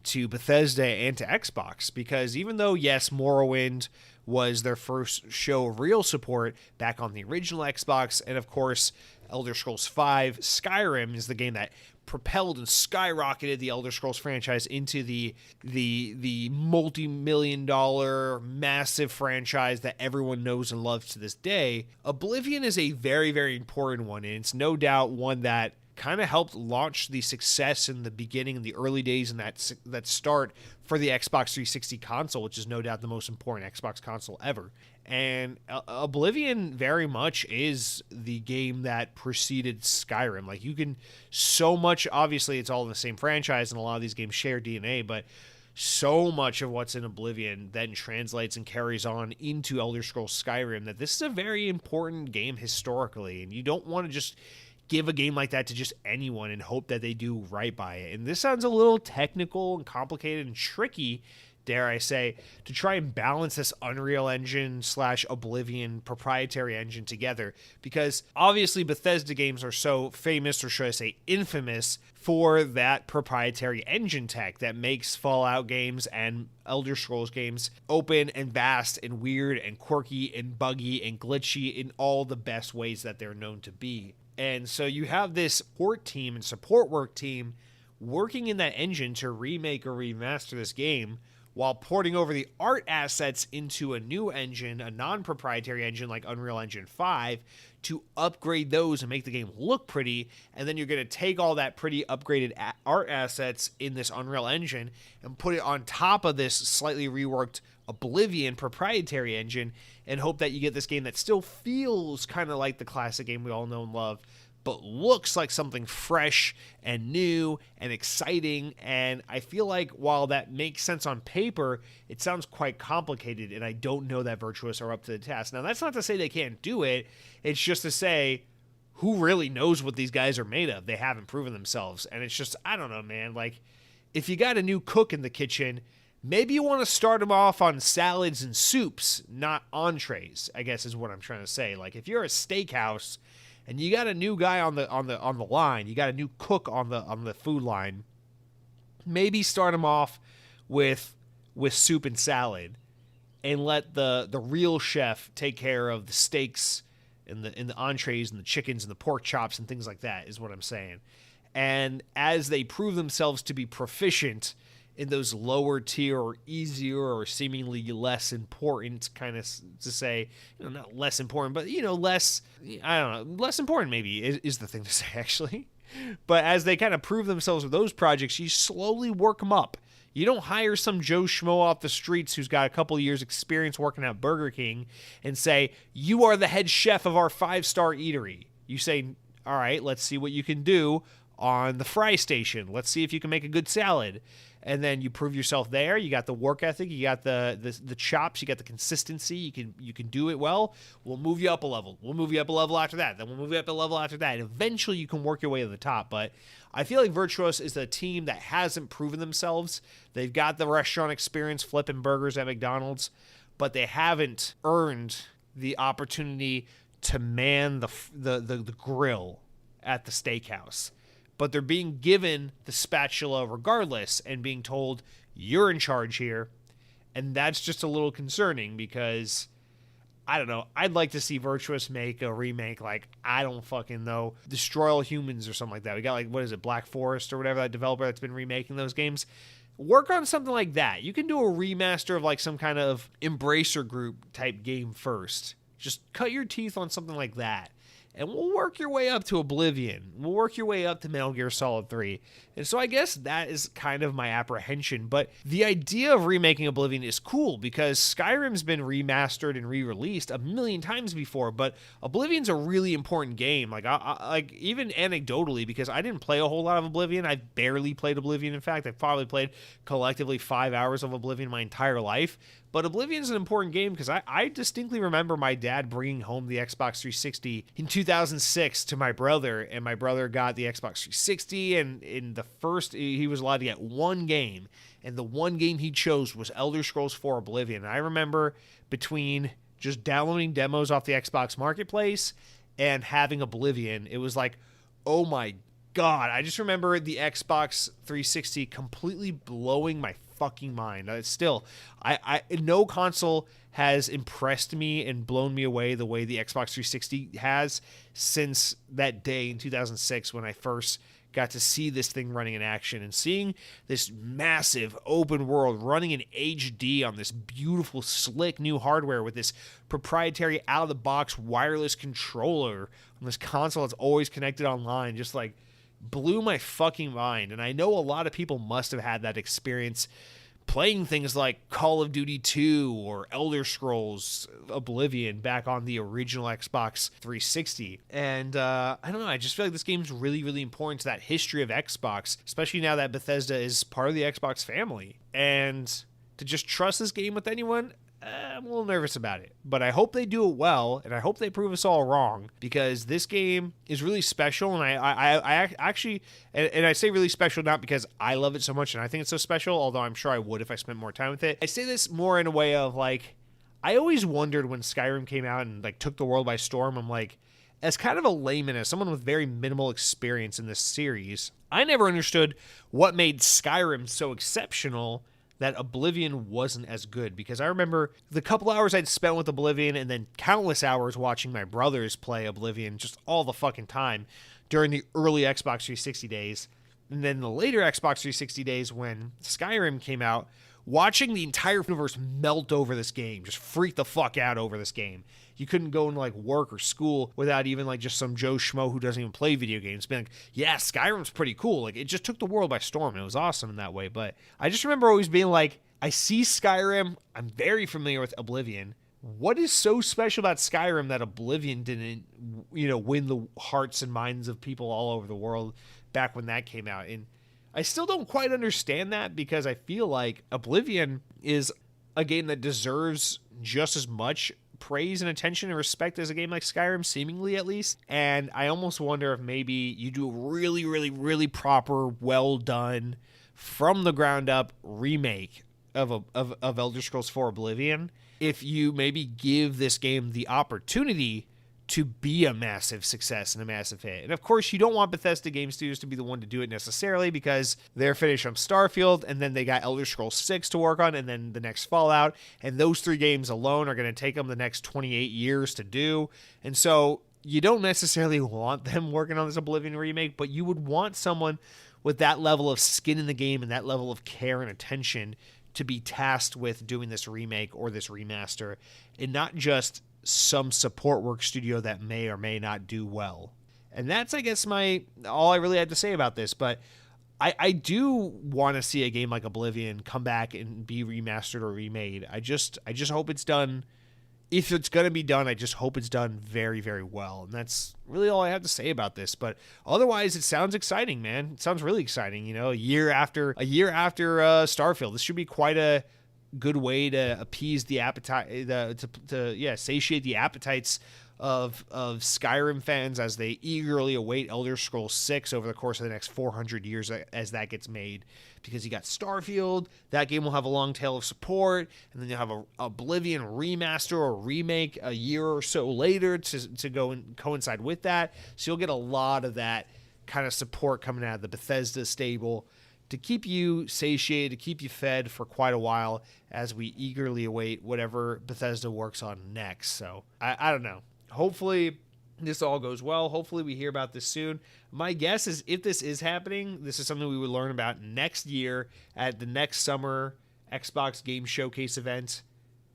to Bethesda and to Xbox, because even though, yes, Morrowind was their first show of real support back on the original Xbox, and of course Elder Scrolls V, Skyrim is the game that propelled and skyrocketed the Elder Scrolls franchise into the multi-million-dollar massive franchise that everyone knows and loves to this day. Oblivion is a very, very important one, and it's no doubt one that kind of helped launch the success in the beginning, in the early days, and that start for the Xbox 360 console, which is no doubt the most important Xbox console ever. And Oblivion very much is the game that preceded Skyrim. Like, you can so much, obviously it's all in the same franchise and a lot of these games share DNA, but so much of what's in Oblivion then translates and carries on into Elder Scrolls Skyrim, that this is a very important game historically, and you don't want to just give a game like that to just anyone and hope that they do right by it. And this sounds a little technical and complicated and tricky, dare I say, to try and balance this Unreal Engine / Oblivion proprietary engine together, because obviously Bethesda games are so famous, or should I say infamous, for that proprietary engine tech that makes Fallout games and Elder Scrolls games open and vast and weird and quirky and buggy and glitchy in all the best ways that they're known to be. And so you have this port team and support work team working in that engine to remake or remaster this game, while porting over the art assets into a new engine, a non-proprietary engine like Unreal Engine 5, to upgrade those and make the game look pretty. And then you're going to take all that pretty upgraded art assets in this Unreal Engine and put it on top of this slightly reworked Oblivion proprietary engine, and hope that you get this game that still feels kind of like the classic game we all know and love, but looks like something fresh and new and exciting. And I feel like while that makes sense on paper, it sounds quite complicated, and I don't know that Virtuos are up to the task. Now, that's not to say they can't do it. It's just to say, who really knows what these guys are made of? They haven't proven themselves. And it's just, I don't know, man. Like, if you got a new cook in the kitchen, maybe you want to start them off on salads and soups, not entrees, I guess is what I'm trying to say. Like, if you're a steakhouse and you got a new guy on the line, you got a new cook on the food line, maybe start them off with soup and salad, and let the real chef take care of the steaks and the entrees and the chickens and the pork chops and things like that, is what I'm saying. And as they prove themselves to be proficient in those lower tier or easier or seemingly less important, kind of to say, not less important, but, less, I don't know, less important maybe is the thing to say, actually. But as they kind of prove themselves with those projects, you slowly work them up. You don't hire some Joe Schmo off the streets who's got a couple of years experience working at Burger King and say, you are the head chef of our 5-star eatery. You say, all right, let's see what you can do on the fry station. Let's see if you can make a good salad. And then you prove yourself there. You got the work ethic, you got the chops, you got the consistency. You can do it well. We'll move you up a level. We'll move you up a level after that. Then we'll move you up a level after that. And eventually you can work your way to the top. But I feel like Virtuos is a team that hasn't proven themselves. They've got the restaurant experience flipping burgers at McDonald's, but they haven't earned the opportunity to man the grill at the steakhouse. But they're being given the spatula regardless and being told, you're in charge here. And that's just a little concerning, because, I don't know, I'd like to see Virtuos make a remake like, I don't fucking know, Destroy All Humans or something like that. We got, like, what is it, Black Forest or whatever, that developer that's been remaking those games. Work on something like that. You can do a remaster of, like, some kind of Embracer Group type game first. Just cut your teeth on something like that. And we'll work your way up to Oblivion. We'll work your way up to Metal Gear Solid 3. And so I guess that is kind of my apprehension. But the idea of remaking Oblivion is cool, because Skyrim's been remastered and re-released a million times before. But Oblivion's a really important game. Like even anecdotally, because I didn't play a whole lot of Oblivion. I barely played Oblivion. In fact, I've probably played collectively 5 hours of Oblivion my entire life. But Oblivion's an important game because I distinctly remember my dad bringing home the Xbox 360 in 2006 to my brother, and my brother got the Xbox 360, and in the first, he was allowed to get one game, and the one game he chose was Elder Scrolls 4 Oblivion. And I remember between just downloading demos off the Xbox Marketplace and having Oblivion, it was like, oh my God. I just remember the Xbox 360 completely blowing my fucking mind. Still, no console has impressed me and blown me away the way the Xbox 360 has since that day in 2006 when I first got to see this thing running in action, and seeing this massive open world running in HD on this beautiful, slick new hardware with this proprietary out-of-the-box wireless controller on this console that's always connected online, just like blew my fucking mind. And I know a lot of people must have had that experience playing things like Call of Duty 2 or Elder Scrolls Oblivion back on the original Xbox 360. And I don't know, I just feel like this game's really, really important to that history of Xbox, especially now that Bethesda is part of the Xbox family. And to just trust this game with anyone, I'm a little nervous about it. But I hope they do it well, and I hope they prove us all wrong, because this game is really special, and I actually, and I say really special not because I love it so much and I think it's so special, although I'm sure I would if I spent more time with it. I say this more in a way of, like, I always wondered when Skyrim came out and, like, took the world by storm, I'm like, as kind of a layman, as someone with very minimal experience in this series, I never understood what made Skyrim so exceptional that Oblivion wasn't as good, because I remember the couple hours I'd spent with Oblivion and then countless hours watching my brothers play Oblivion just all the fucking time during the early Xbox 360 days, and then the later Xbox 360 days when Skyrim came out, watching the entire universe melt over this game, just freak the fuck out over this game. You couldn't go into, like, work or school without even, like, just some Joe Schmo who doesn't even play video games being like, yeah, Skyrim's pretty cool. Like, it just took the world by storm, and it was awesome in that way. But I just remember always being like, I see Skyrim, I'm very familiar with Oblivion. What is so special about Skyrim that Oblivion didn't, win the hearts and minds of people all over the world back when that came out? And I still don't quite understand that, because I feel like Oblivion is a game that deserves just as much praise and attention and respect as a game like Skyrim, seemingly at least. And I almost wonder if maybe you do a really, really, really proper, well done, from the ground up remake of Elder Scrolls 4 Oblivion, if you maybe give this game the opportunity to be a massive success and a massive hit. And of course, you don't want Bethesda Game Studios to be the one to do it necessarily, because they're finished on Starfield, and then they got Elder Scrolls 6 to work on, and then the next Fallout, and those 3 games alone are going to take them the next 28 years to do. And so you don't necessarily want them working on this Oblivion remake, but you would want someone with that level of skin in the game and that level of care and attention to be tasked with doing this remake or this remaster, and not just some support work studio that may or may not do well. And that's, I guess, all I really had to say about this. But I do want to see a game like Oblivion come back and be remastered or remade. I just hope it's done. If it's going to be done, I just hope it's done very, very well. And that's really all I have to say about this. But otherwise, it sounds exciting, man. It sounds really exciting. A year after Starfield, this should be quite a good way to appease the appetite, to satiate the appetites of Skyrim fans as they eagerly await Elder Scrolls 6 over the course of the next 400 years as that gets made. Because you got Starfield, that game will have a long tail of support, and then you'll have a Oblivion remaster or remake a year or so later to go and coincide with that. So you'll get a lot of that kind of support coming out of the Bethesda stable to keep you satiated, to keep you fed for quite a while as we eagerly await whatever Bethesda works on next. So I don't know. Hopefully this all goes well. Hopefully we hear about this soon. My guess is, if this is happening, this is something we would learn about next year at the next summer Xbox Game Showcase event,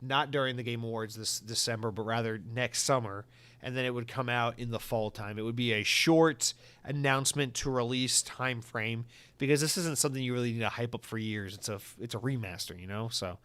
not during the Game Awards this December, but rather next summer. And then it would come out in the fall time. It would be a short announcement to release time frame, because this isn't something you really need to hype up for years. It's a remaster, So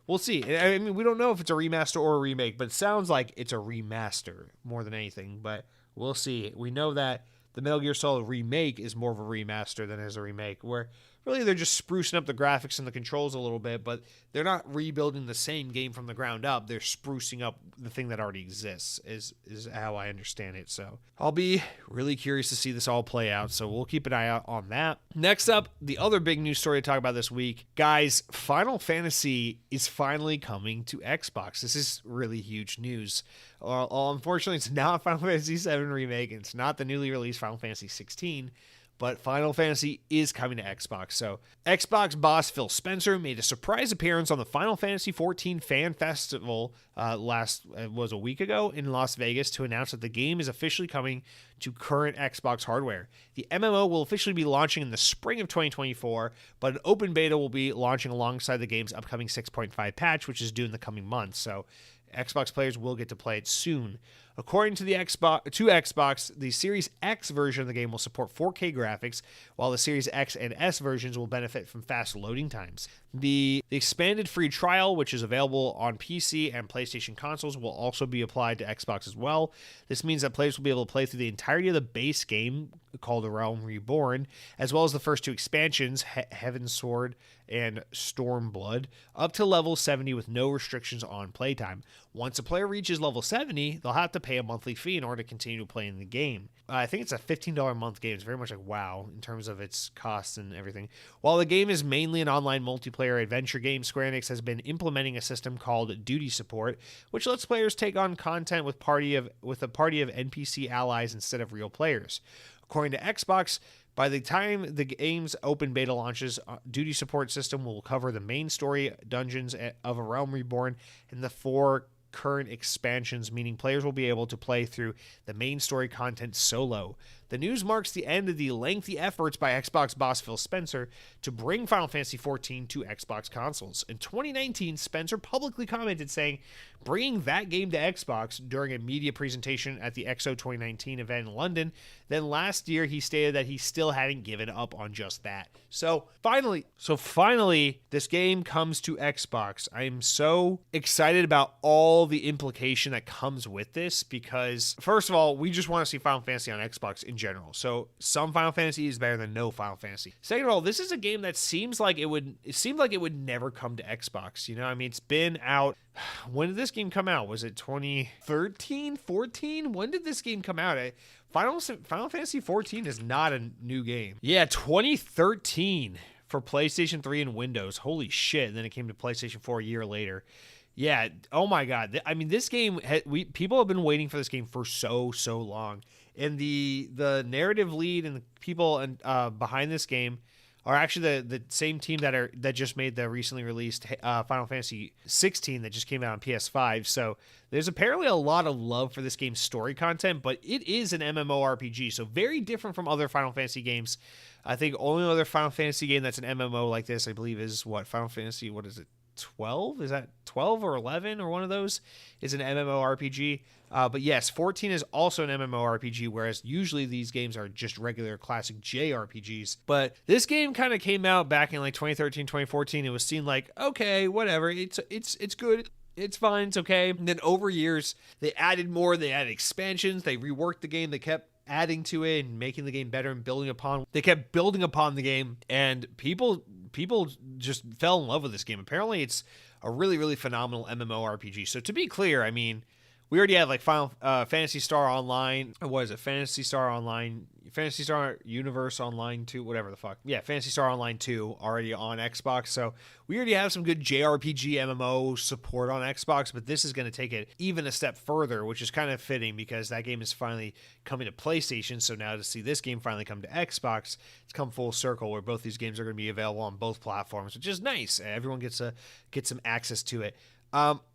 we'll see. I mean, we don't know if it's a remaster or a remake, but it sounds like it's a remaster more than anything. But we'll see. We know that the Metal Gear Solid Remake is more of a remaster than as a remake, where really they're just sprucing up the graphics and the controls a little bit, but they're not rebuilding the same game from the ground up. They're sprucing up the thing that already exists, is how I understand it. So I'll be really curious to see this all play out, so we'll keep an eye out on that. Next up, the other big news story to talk about this week. Guys, Final Fantasy is finally coming to Xbox. This is really huge news. Unfortunately, it's not Final Fantasy VII Remake. It's not the newly released Final Fantasy 16. But Final Fantasy is coming to Xbox. So Xbox boss Phil Spencer made a surprise appearance on the Final Fantasy XIV Fan Festival was a week ago in Las Vegas to announce that the game is officially coming to current Xbox hardware. The MMO will officially be launching in the spring of 2024, but an open beta will be launching alongside the game's upcoming 6.5 patch, which is due in the coming months. So Xbox players will get to play it soon. According to Xbox, the Series X version of the game will support 4K graphics, while the Series X and S versions will benefit from fast loading times. The expanded free trial, which is available on PC and PlayStation consoles, will also be applied to Xbox as well. This means that players will be able to play through the entirety of the base game, called The Realm Reborn, as well as the first two expansions, Heaven's Sword and Stormblood, up to level 70 with no restrictions on playtime. Once a player reaches level 70, they'll have to pay a monthly fee in order to continue playing the game. I think it's a $15 a month game. It's very much like WoW in terms of its costs and everything. While the game is mainly an online multiplayer adventure game, Square Enix has been implementing a system called Duty Support, which lets players take on content with a party of NPC allies instead of real players. According to Xbox, by the time the game's open beta launches, Duty Support system will cover the main story dungeons of A Realm Reborn and the 4 current expansions, meaning players will be able to play through the main story content solo. The news marks the end of the lengthy efforts by Xbox boss Phil Spencer to bring Final Fantasy XIV to Xbox consoles. In 2019, Spencer publicly commented saying, bringing that game to Xbox during a media presentation at the EXO 2019 event in London. Then last year, he stated that he still hadn't given up on just that. So finally, this game comes to Xbox. I'm so excited about all the implication that comes with this because, first of all, we just want to see Final Fantasy on Xbox in general. So some Final Fantasy is better than no Final Fantasy. Second of all, this is a game that seemed like it would never come to Xbox. You know, I mean, it's been out. When did this game come out? Was it 2013, 14? When did this game come out? Final Fantasy XIV is not a new game. Yeah, 2013 for PlayStation 3 and Windows. Holy shit. And then it came to PlayStation 4 a year later. Yeah, oh my God. I mean, this game, people have been waiting for this game for so long. And the narrative lead and the people behind this game are actually the same team that just made the recently released Final Fantasy 16 that just came out on PS5. So there's apparently a lot of love for this game's story content, but it is an MMORPG, so very different from other Final Fantasy games. I think only other Final Fantasy game that's an MMO like this, I believe, is Final Fantasy, what is it? 12? Is that 12 or 11 or one of those is an MMORPG? But yes, 14 is also an MMORPG, whereas usually these games are just regular classic JRPGs. But this game kind of came out back in like 2013, 2014. It was seen like, okay, whatever. It's good. It's fine. It's okay. And then over years, they added more. They added expansions. They reworked the game. They kept adding to it and making the game better and building upon. They kept building upon the game, and people just fell in love with this game. Apparently, it's a really, really phenomenal MMORPG. So to be clear, I mean, we already have like Final Phantasy Star Online. What is it? Phantasy Star Online, Phantasy Star Universe Online 2, whatever the fuck. Yeah, Phantasy Star Online 2 already on Xbox. So we already have some good JRPG MMO support on Xbox, but this is going to take it even a step further, which is kind of fitting because that game is finally coming to PlayStation. So now to see this game finally come to Xbox, it's come full circle where both these games are going to be available on both platforms, which is nice. Everyone gets some access to it.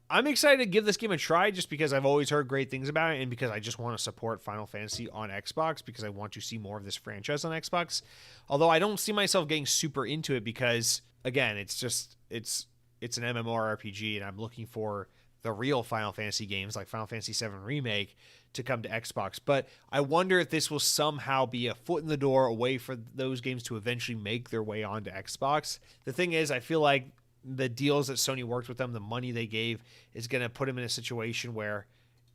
I'm excited to give this game a try just because I've always heard great things about it and because I just want to support Final Fantasy on Xbox because I want to see more of this franchise on Xbox. Although I don't see myself getting super into it because, again, it's an MMORPG and I'm looking for the real Final Fantasy games like Final Fantasy VII Remake to come to Xbox. But I wonder if this will somehow be a foot in the door away for those games to eventually make their way onto Xbox. The thing is, I feel like the deals that Sony worked with them, the money they gave, is going to put them in a situation where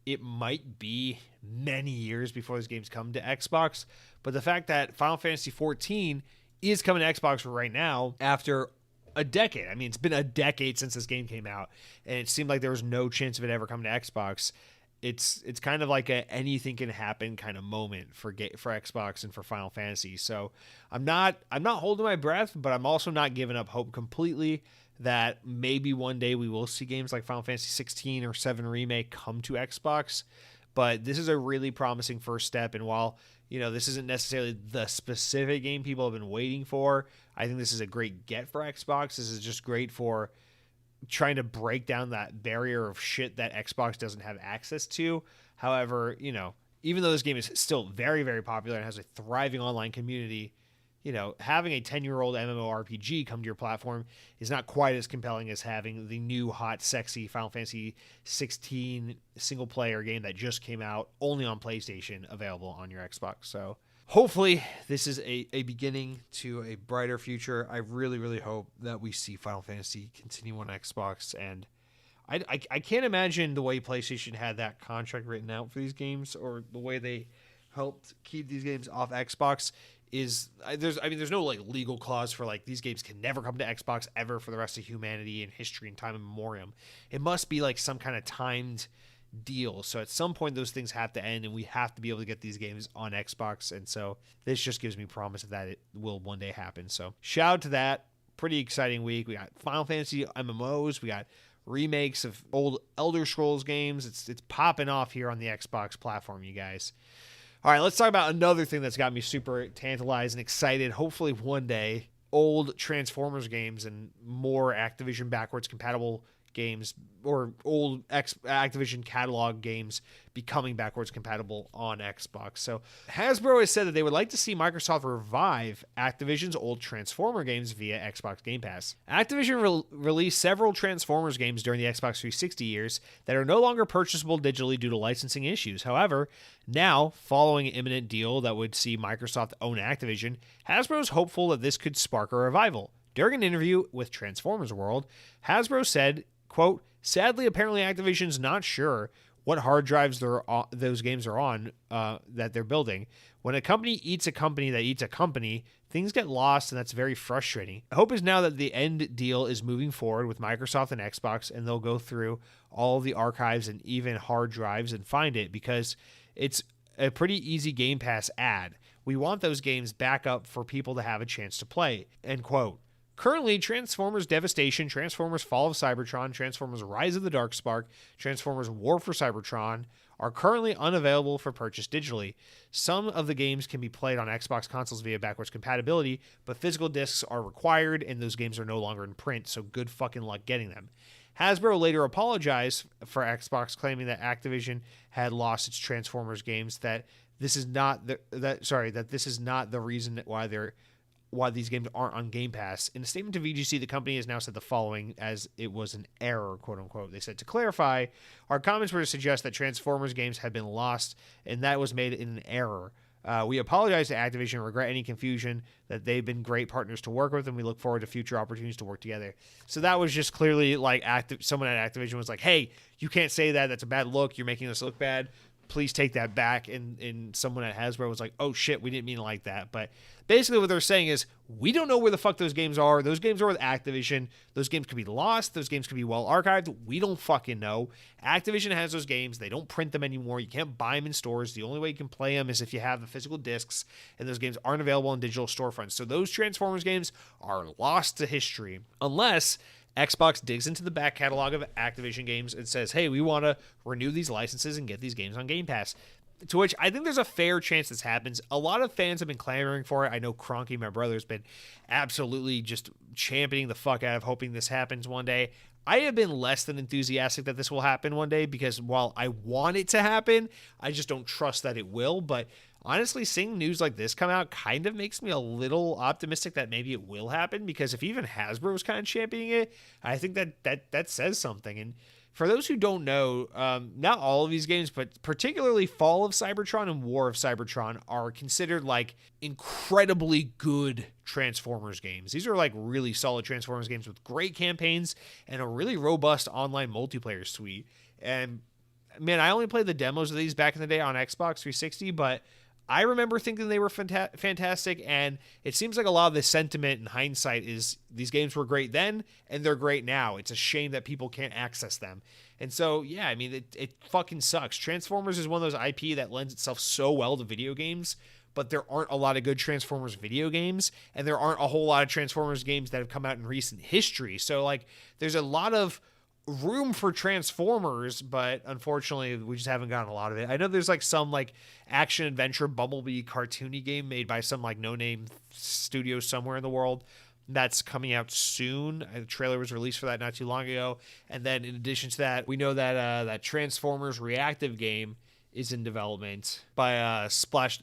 it might be many years before those games come to Xbox. But the fact that Final Fantasy XIV is coming to Xbox right now after a decade. I mean, it's been a decade since this game came out, and it seemed like there was no chance of it ever coming to Xbox. It's kind of like a anything can happen kind of moment for Xbox and for Final Fantasy. So I'm not holding my breath, but I'm also not giving up hope completely that maybe one day we will see games like Final Fantasy 16 or 7 Remake come to Xbox. But this is a really promising first step, and while this isn't necessarily the specific game people have been waiting for, I think this is a great get for Xbox. This is just great for trying to break down that barrier of shit that Xbox doesn't have access to. However, even though this game is still very, very popular and has a thriving online community, having a 10-year-old MMORPG come to your platform is not quite as compelling as having the new, hot, sexy Final Fantasy 16 single-player game that just came out only on PlayStation, available on your Xbox. So hopefully this is a beginning to a brighter future. I really, really hope that we see Final Fantasy continue on Xbox. And I can't imagine the way PlayStation had that contract written out for these games, or the way they helped keep these games off Xbox. There's no like legal clause for like these games can never come to Xbox ever for the rest of humanity and history and time immemorial. It must be like some kind of timed deal. So at some point those things have to end, and we have to be able to get these games on Xbox. And so this just gives me promise that it will one day happen. So shout out to that. Pretty exciting week. We got Final Fantasy MMOs. We got remakes of old Elder Scrolls games. It's popping off here on the Xbox platform, you guys. All right, let's talk about another thing that's got me super tantalized and excited. Hopefully one day, old Transformers games and more Activision backwards compatible games, or old Activision catalog games, becoming backwards compatible on Xbox. So Hasbro has said that they would like to see Microsoft revive Activision's old Transformer games via Xbox Game Pass. Activision released several Transformers games during the Xbox 360 years that are no longer purchasable digitally due to licensing issues. However, now, following an imminent deal that would see Microsoft own Activision, Hasbro is hopeful that this could spark a revival. During an interview with Transformers World, Hasbro said, quote, "Sadly, apparently Activision's not sure what hard drives those games are on that they're building. When a company eats a company that eats a company, things get lost, and that's very frustrating. The hope is now that the end deal is moving forward with Microsoft and Xbox, and they'll go through all the archives and even hard drives and find it, because it's a pretty easy Game Pass ad. We want those games back up for people to have a chance to play," end quote. Currently, Transformers Devastation, Transformers Fall of Cybertron, Transformers Rise of the Darkspark, Transformers War for Cybertron are currently unavailable for purchase digitally. Some of the games can be played on Xbox consoles via backwards compatibility, but physical discs are required, and those games are no longer in print, so good fucking luck getting them. Hasbro later apologized for Xbox, claiming that Activision had lost its Transformers games, that this is not the reason why these games aren't on Game Pass. In a statement to VGC, the company has now said the following, as it was an error, quote unquote. They said, "To clarify, our comments were to suggest that Transformers games had been lost, and that was made in an error. We apologize to Activision and regret any confusion, that they've been great partners to work with, and we look forward to future opportunities to work together." So that was just clearly like someone at Activision was like, "Hey, you can't say that. That's a bad look. You're making us look bad. Please take that back." And someone at Hasbro was like, "Oh shit, we didn't mean it like that." But basically what they're saying is, we don't know where the fuck those games are. Those games are with Activision. Those games could be lost. Those games could be well archived. We don't fucking know. Activision has those games. They don't print them anymore. You can't buy them in stores. The only way you can play them is if you have the physical discs, and those games aren't available on digital storefronts. So those Transformers games are lost to history, unless Xbox digs into the back catalog of Activision games and says, "Hey, we want to renew these licenses and get these games on Game Pass." To which I think there's a fair chance this happens. A lot of fans have been clamoring for it. I know Cronky, my brother, has been absolutely just championing the fuck out of hoping this happens one day. I have been less than enthusiastic that this will happen one day, because while I want it to happen, I just don't trust that it will. But honestly, seeing news like this come out kind of makes me a little optimistic that maybe it will happen, because if even Hasbro is kind of championing it, I think that says something. And for those who don't know, not all of these games, but particularly Fall of Cybertron and War of Cybertron are considered like incredibly good Transformers games. These are like really solid Transformers games with great campaigns and a really robust online multiplayer suite. And man, I only played the demos of these back in the day on Xbox 360, but I remember thinking they were fantastic, and it seems like a lot of the sentiment in hindsight is these games were great then, and they're great now. It's a shame that people can't access them. And so, yeah, I mean, it fucking sucks. Transformers is one of those IP that lends itself so well to video games, but there aren't a lot of good Transformers video games, and there aren't a whole lot of Transformers games that have come out in recent history. So, like, there's a lot of room for Transformers, but unfortunately we just haven't gotten a lot of it. I know there's like some like action adventure Bumblebee cartoony game made by some like no-name studio somewhere in the world that's coming out soon. The trailer was released for that not too long ago. And then in addition to that, we know that that Transformers reactive game is in development by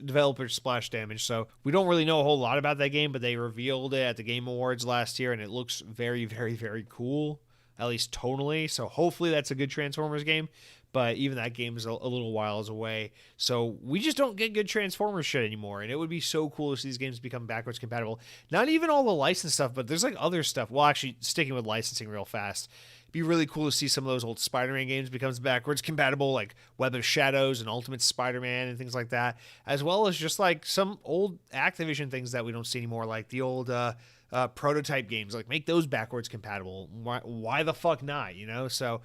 developer Splash Damage. So we don't really know a whole lot about that game, but they revealed it at the Game Awards last year, and it looks very, very, very cool, at least tonally. So hopefully that's a good Transformers game, but even that game is a little whiles away. So we just don't get good Transformers shit anymore, and it would be so cool if these games become backwards compatible. Not even all the licensed stuff, but there's like other stuff. Well, actually, sticking with licensing real fast, it'd be really cool to see some of those old Spider-Man games becomes backwards compatible, like Web of Shadows and Ultimate Spider-Man and things like that, as well as just like some old Activision things that we don't see anymore, like the old prototype games. Like, make those backwards compatible. Why the fuck not, you know? So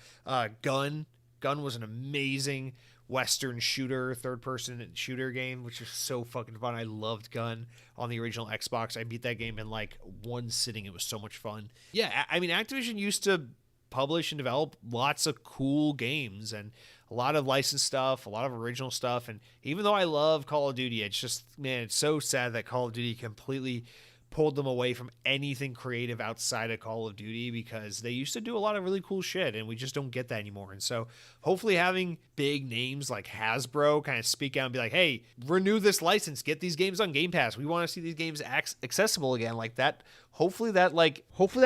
Gun was an amazing Western shooter, third-person shooter game, which is so fucking fun. I loved Gun on the original Xbox. I beat that game in like one sitting. It was so much fun. Yeah, I mean, Activision used to publish and develop lots of cool games and a lot of licensed stuff, a lot of original stuff. And even though I love Call of Duty, it's just, man, it's so sad that Call of Duty completely pulled them away from anything creative outside of Call of Duty, because they used to do a lot of really cool shit and we just don't get that anymore. And so hopefully having big names like Hasbro kind of speak out and be like, hey, renew this license, get these games on Game Pass, we want to see these games accessible again, like that. Hopefully that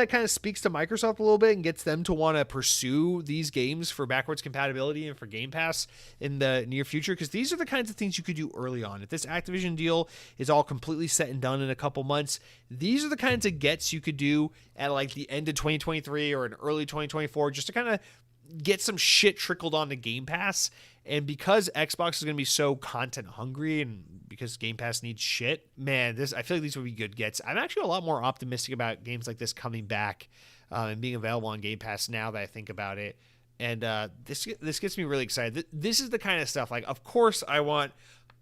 kind of speaks to Microsoft a little bit and gets them to want to pursue these games for backwards compatibility and for Game Pass in the near future, because these are the kinds of things you could do early on. If this Activision deal is all completely set and done in a couple months, these are the kinds of gets you could do at like the end of 2023 or in early 2024, just to kind of get some shit trickled onto Game Pass. And because Xbox is going to be so content hungry and because Game Pass needs shit, man, I feel like these would be good gets. I'm actually a lot more optimistic about games like this coming back and being available on Game Pass now that I think about it. And this gets me really excited. This is the kind of stuff, like, of course I want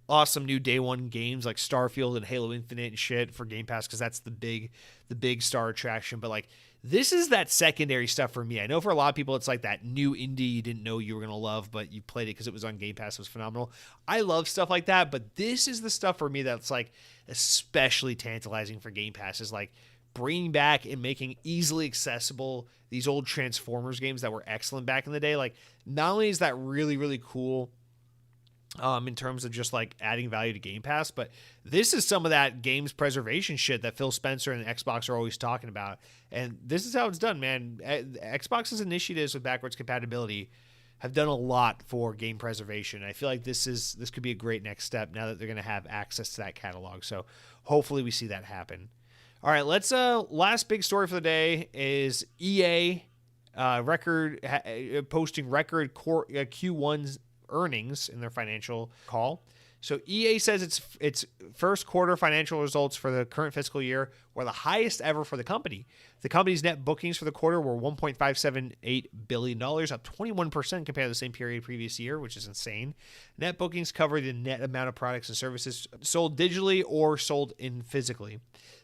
awesome new day one games like Starfield and Halo Infinite and shit for Game Pass, because that's the big star attraction. But like, this is that secondary stuff for me. I know for a lot of people it's like that new indie you didn't know you were gonna love, but you played it because it was on Game Pass. It was phenomenal. I love stuff like that, but this is the stuff for me that's like especially tantalizing for Game Pass, is like bringing back and making easily accessible these old Transformers games that were excellent back in the day. Like, not only is that really, really cool in terms of just like adding value to Game Pass, but this is some of that games preservation shit that Phil Spencer and Xbox are always talking about. And this is how it's done, man. Xbox's initiatives with backwards compatibility have done a lot for game preservation. I feel like this could be a great next step now that they're going to have access to that catalog. So hopefully we see that happen. All right, let's last big story for the day is EA posting record Q1's earnings in their financial call. So EA says its first quarter financial results for the current fiscal year were the highest ever for the company. The company's net bookings for the quarter were $1.578 billion, up 21% compared to the same period previous year, which is insane. Net bookings cover the net amount of products and services sold digitally or sold in physically.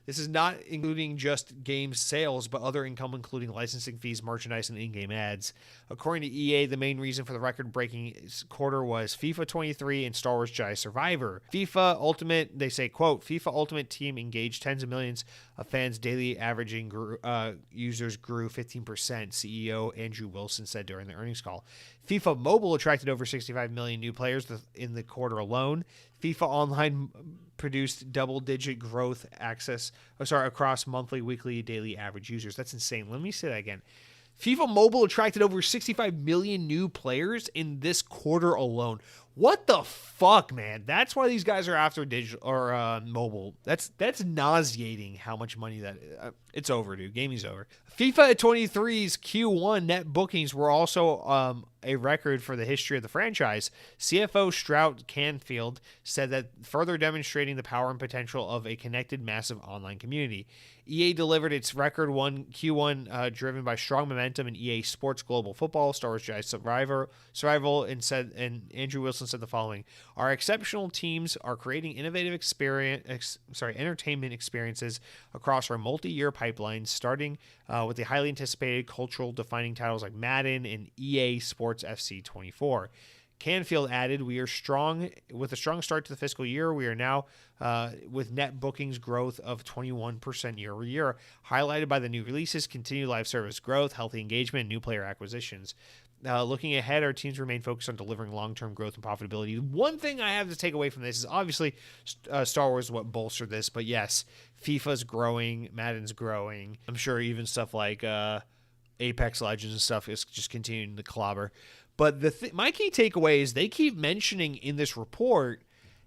This is not including just game sales, but other income including licensing fees, merchandise, and in-game ads. According to EA, the main reason for the record-breaking quarter was FIFA 23 and Star Wars Jedi Survivor. FIFA Ultimate, they say, quote, FIFA Ultimate Team engaged tens of millions of fans daily, averaging users grew 15%, CEO Andrew Wilson said during the earnings call. FIFA Mobile attracted over 65 million new players in the quarter alone. FIFA Online produced double-digit growth across monthly, weekly, daily average users. That's insane. Let me say that again. FIFA Mobile attracted over 65 million new players in this quarter alone. What the fuck, man? That's why these guys are after digital or mobile. That's nauseating how much money that it's over, dude. Gaming's over. FIFA 23's Q1 net bookings were also a record for the history of the franchise. CFO Strout Canfield said that further demonstrating the power and potential of a connected, massive online community. EA delivered its record Q1 driven by strong momentum in EA Sports Global Football, Star Wars Jedi Survival, and Andrew Wilson said the following: "Our exceptional teams are creating innovative entertainment experiences across our multi-year pipeline, starting with the highly anticipated cultural defining titles like Madden and EA Sports FC 24. Canfield added, "We are strong with a strong start to the fiscal year. We are now with net bookings growth of 21% year over year, highlighted by the new releases, continued live service growth, healthy engagement, and new player acquisitions. Looking ahead, our teams remain focused on delivering long-term growth and profitability." One thing I have to take away from this is obviously Star Wars is what bolstered this, but yes, FIFA's growing, Madden's growing. I'm sure even stuff like Apex Legends and stuff is just continuing to clobber. But my key takeaway is they keep mentioning in this report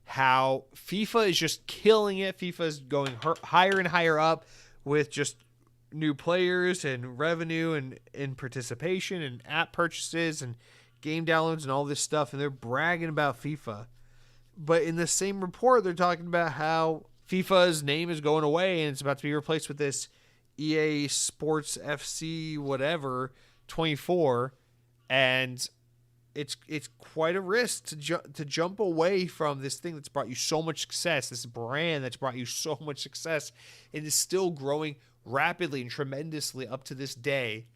how FIFA is just killing it. FIFA is going higher and higher up with just new players and revenue and participation and app purchases and game downloads and all this stuff. And they're bragging about FIFA. But in the same report, they're talking about how FIFA's name is going away and it's about to be replaced with this EA Sports FC whatever 24. And it's quite a risk to jump away from this thing that's brought you so much success, this brand that's brought you so much success, and is still growing rapidly and tremendously up to this day.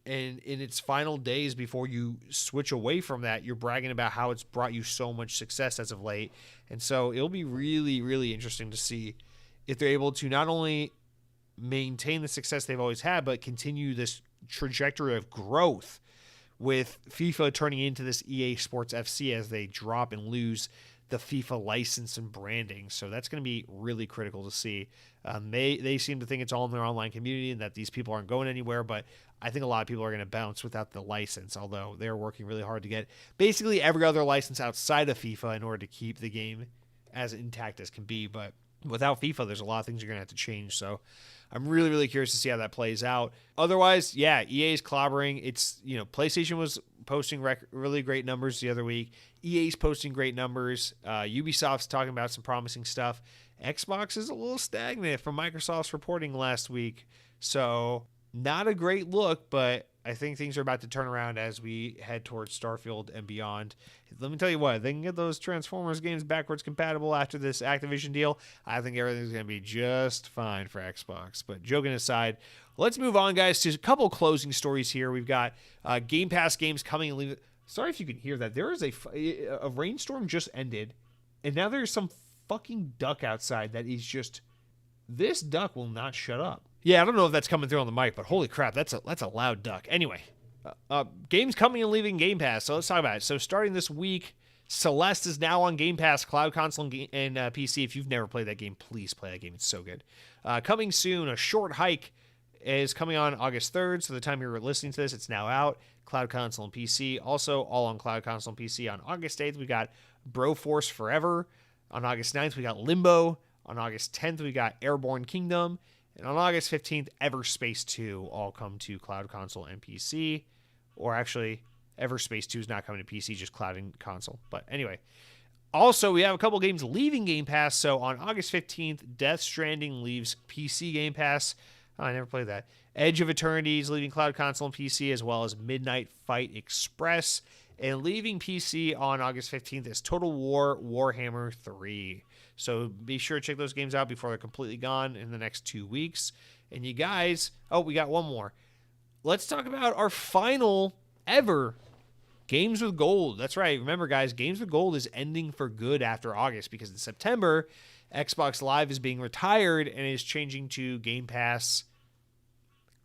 And in its final days before you switch away from that, you're bragging about how it's brought you so much success as of late. And so it'll be really, really interesting to see if they're able to not only maintain the success they've always had, but continue this trajectory of growth with FIFA turning into this EA Sports FC as they drop and lose the FIFA license and branding. So that's going to be really critical to see. They seem to think it's all in their online community and that these people aren't going anywhere, but I think a lot of people are going to bounce without the license, although they're working really hard to get basically every other license outside of FIFA in order to keep the game as intact as can be. But without FIFA, there's a lot of things you're going to have to change. So I'm really, really curious to see how that plays out. Otherwise, yeah, EA's clobbering. It's, PlayStation was posting really great numbers the other week. EA's posting great numbers. Ubisoft's talking about some promising stuff. Xbox is a little stagnant from Microsoft's reporting last week. So not a great look, but I think things are about to turn around as we head towards Starfield and beyond. Let me tell you what, they can get those Transformers games backwards compatible after this Activision deal. I think everything's going to be just fine for Xbox. But joking aside, let's move on, guys, to a couple closing stories here. We've got Game Pass games coming and leaving. Sorry if you can hear that. There is a rainstorm just ended, and now there's some fucking duck outside that is just... This duck will not shut up. Yeah, I don't know if that's coming through on the mic, but holy crap, that's a loud duck. Anyway, games coming and leaving Game Pass, so let's talk about it. So starting this week, Celeste is now on Game Pass, Cloud Console, and PC. If you've never played that game, please play that game. It's so good. Coming soon, A Short Hike is coming on August 3rd, so the time you're listening to this, it's now out. Cloud Console and PC. Also, all on Cloud Console and PC. On August 8th, we got Broforce Forever. On August 9th, we got Limbo. On August 10th, we got Airborne Kingdom. And on August 15th, Everspace 2 all come to Cloud Console and PC. Or actually, Everspace 2 is not coming to PC, just Cloud and Console. But anyway. Also, we have a couple games leaving Game Pass. So on August 15th, Death Stranding leaves PC Game Pass. Oh, I never played that. Edge of Eternity is leaving Cloud Console and PC, as well as Midnight Fight Express. And leaving PC on August 15th is Total War Warhammer 3. So be sure to check those games out before they're completely gone in the next 2 weeks. And you guys, we got one more. Let's talk about our final ever Games with Gold. That's right. Remember, guys, Games with Gold is ending for good after August because in September, Xbox Live is being retired and is changing to Game Pass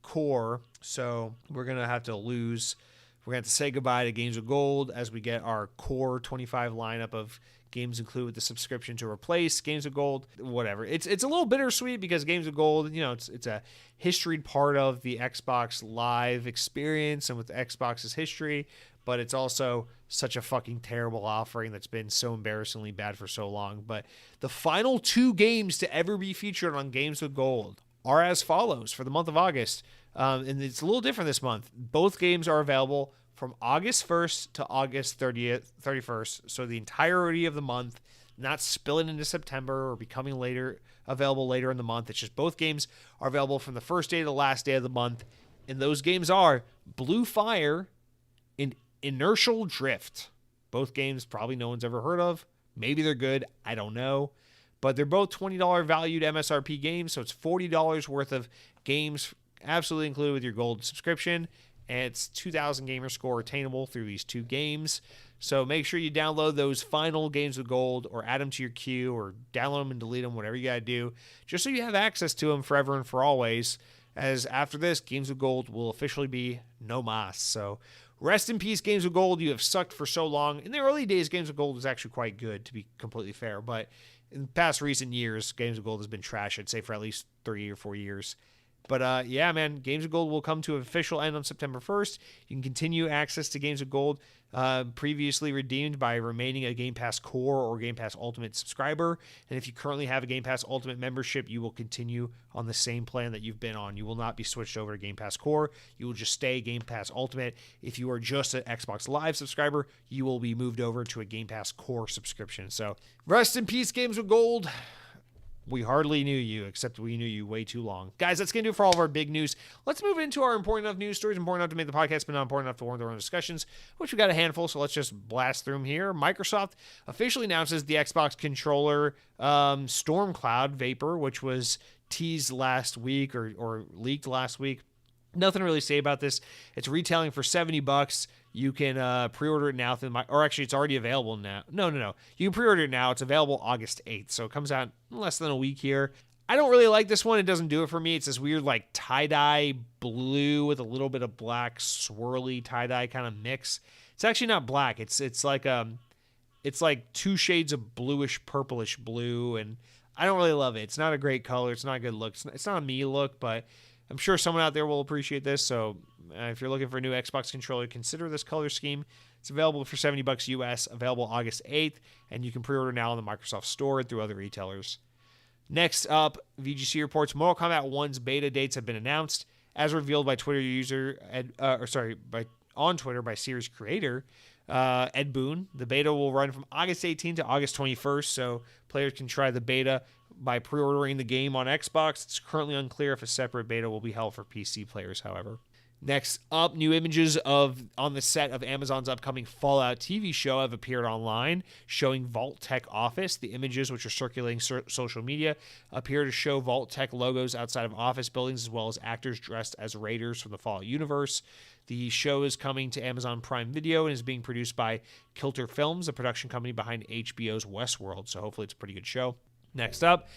Core. So we're going to have to say goodbye to Games with Gold as we get our Core 25 lineup of games included with the subscription to replace Games with Gold, whatever. It's a little bittersweet because Games with Gold, it's a historied part of the Xbox Live experience and with Xbox's history, but it's also such a fucking terrible offering that's been so embarrassingly bad for so long. But the final 2 games to ever be featured on Games with Gold are as follows for the month of August. And it's a little different this month. Both games are available from August 1st to August 31st. So the entirety of the month, not spilling into September or becoming available later in the month. It's just both games are available from the first day to the last day of the month. And those games are Blue Fire and Inertial Drift. Both games probably no one's ever heard of. Maybe they're good. I don't know. But they're both $20 valued MSRP games, so it's $40 worth of games absolutely included with your gold subscription. And it's 2,000 gamer score attainable through these 2 games. So make sure you download those final games with gold or add them to your queue or download them and delete them, whatever you got to do, just so you have access to them forever and for always. As after this, Games with Gold will officially be no mas. So rest in peace, Games with Gold. You have sucked for so long. In the early days, Games with Gold was actually quite good, to be completely fair. But in the past recent years, Games with Gold has been trash, I'd say, for at least 3 or 4 years. But yeah, man, Games with Gold will come to an official end on September 1st. You can continue access to Games with Gold previously redeemed by remaining a Game Pass Core or Game Pass Ultimate subscriber. And if you currently have a Game Pass Ultimate membership, you will continue on the same plan that you've been on. You will not be switched over to Game Pass Core. You will just stay Game Pass Ultimate. If you are just an Xbox Live subscriber, you will be moved over to a Game Pass Core subscription. So rest in peace, Games with Gold. We hardly knew you, except we knew you way too long. Guys, that's going to do it for all of our big news. Let's move into our important enough news stories, important enough to make the podcast, but not important enough to warrant their own discussions, which we got a handful, so let's just blast through them here. Microsoft officially announces the Xbox controller Stormcloud Vapor, which was teased last week or leaked last week. Nothing to really say about this. It's retailing for $70. You can pre-order it now or actually it's already available now. No. You can pre-order it now. It's available August 8th. So it comes out in less than a week here. I don't really like this one. It doesn't do it for me. It's this weird like tie-dye blue with a little bit of black swirly tie-dye kind of mix. It's actually not black. It's like 2 shades of bluish purplish blue, and I don't really love it. It's not a great color. It's not a good look. It's not a me look, but I'm sure someone out there will appreciate this. So if you're looking for a new Xbox controller, consider this color scheme. It's available for $70 US, available August 8th, and you can pre-order now on the Microsoft Store and through other retailers. Next up, VGC reports Mortal Kombat 1's beta dates have been announced, as revealed by Twitter user on Twitter by series creator Ed Boon. The beta will run from August 18th to August 21st, so players can try the beta by pre-ordering the game on Xbox. It's currently unclear if a separate beta will be held for PC players, however. Next up, new images on the set of Amazon's upcoming Fallout TV show have appeared online, showing Vault Tech Office. The images, which are circulating social media, appear to show Vault Tech logos outside of office buildings, as well as actors dressed as raiders from the Fallout universe. The show is coming to Amazon Prime Video and is being produced by Kilter Films, a production company behind HBO's Westworld, so hopefully it's a pretty good show. Next up,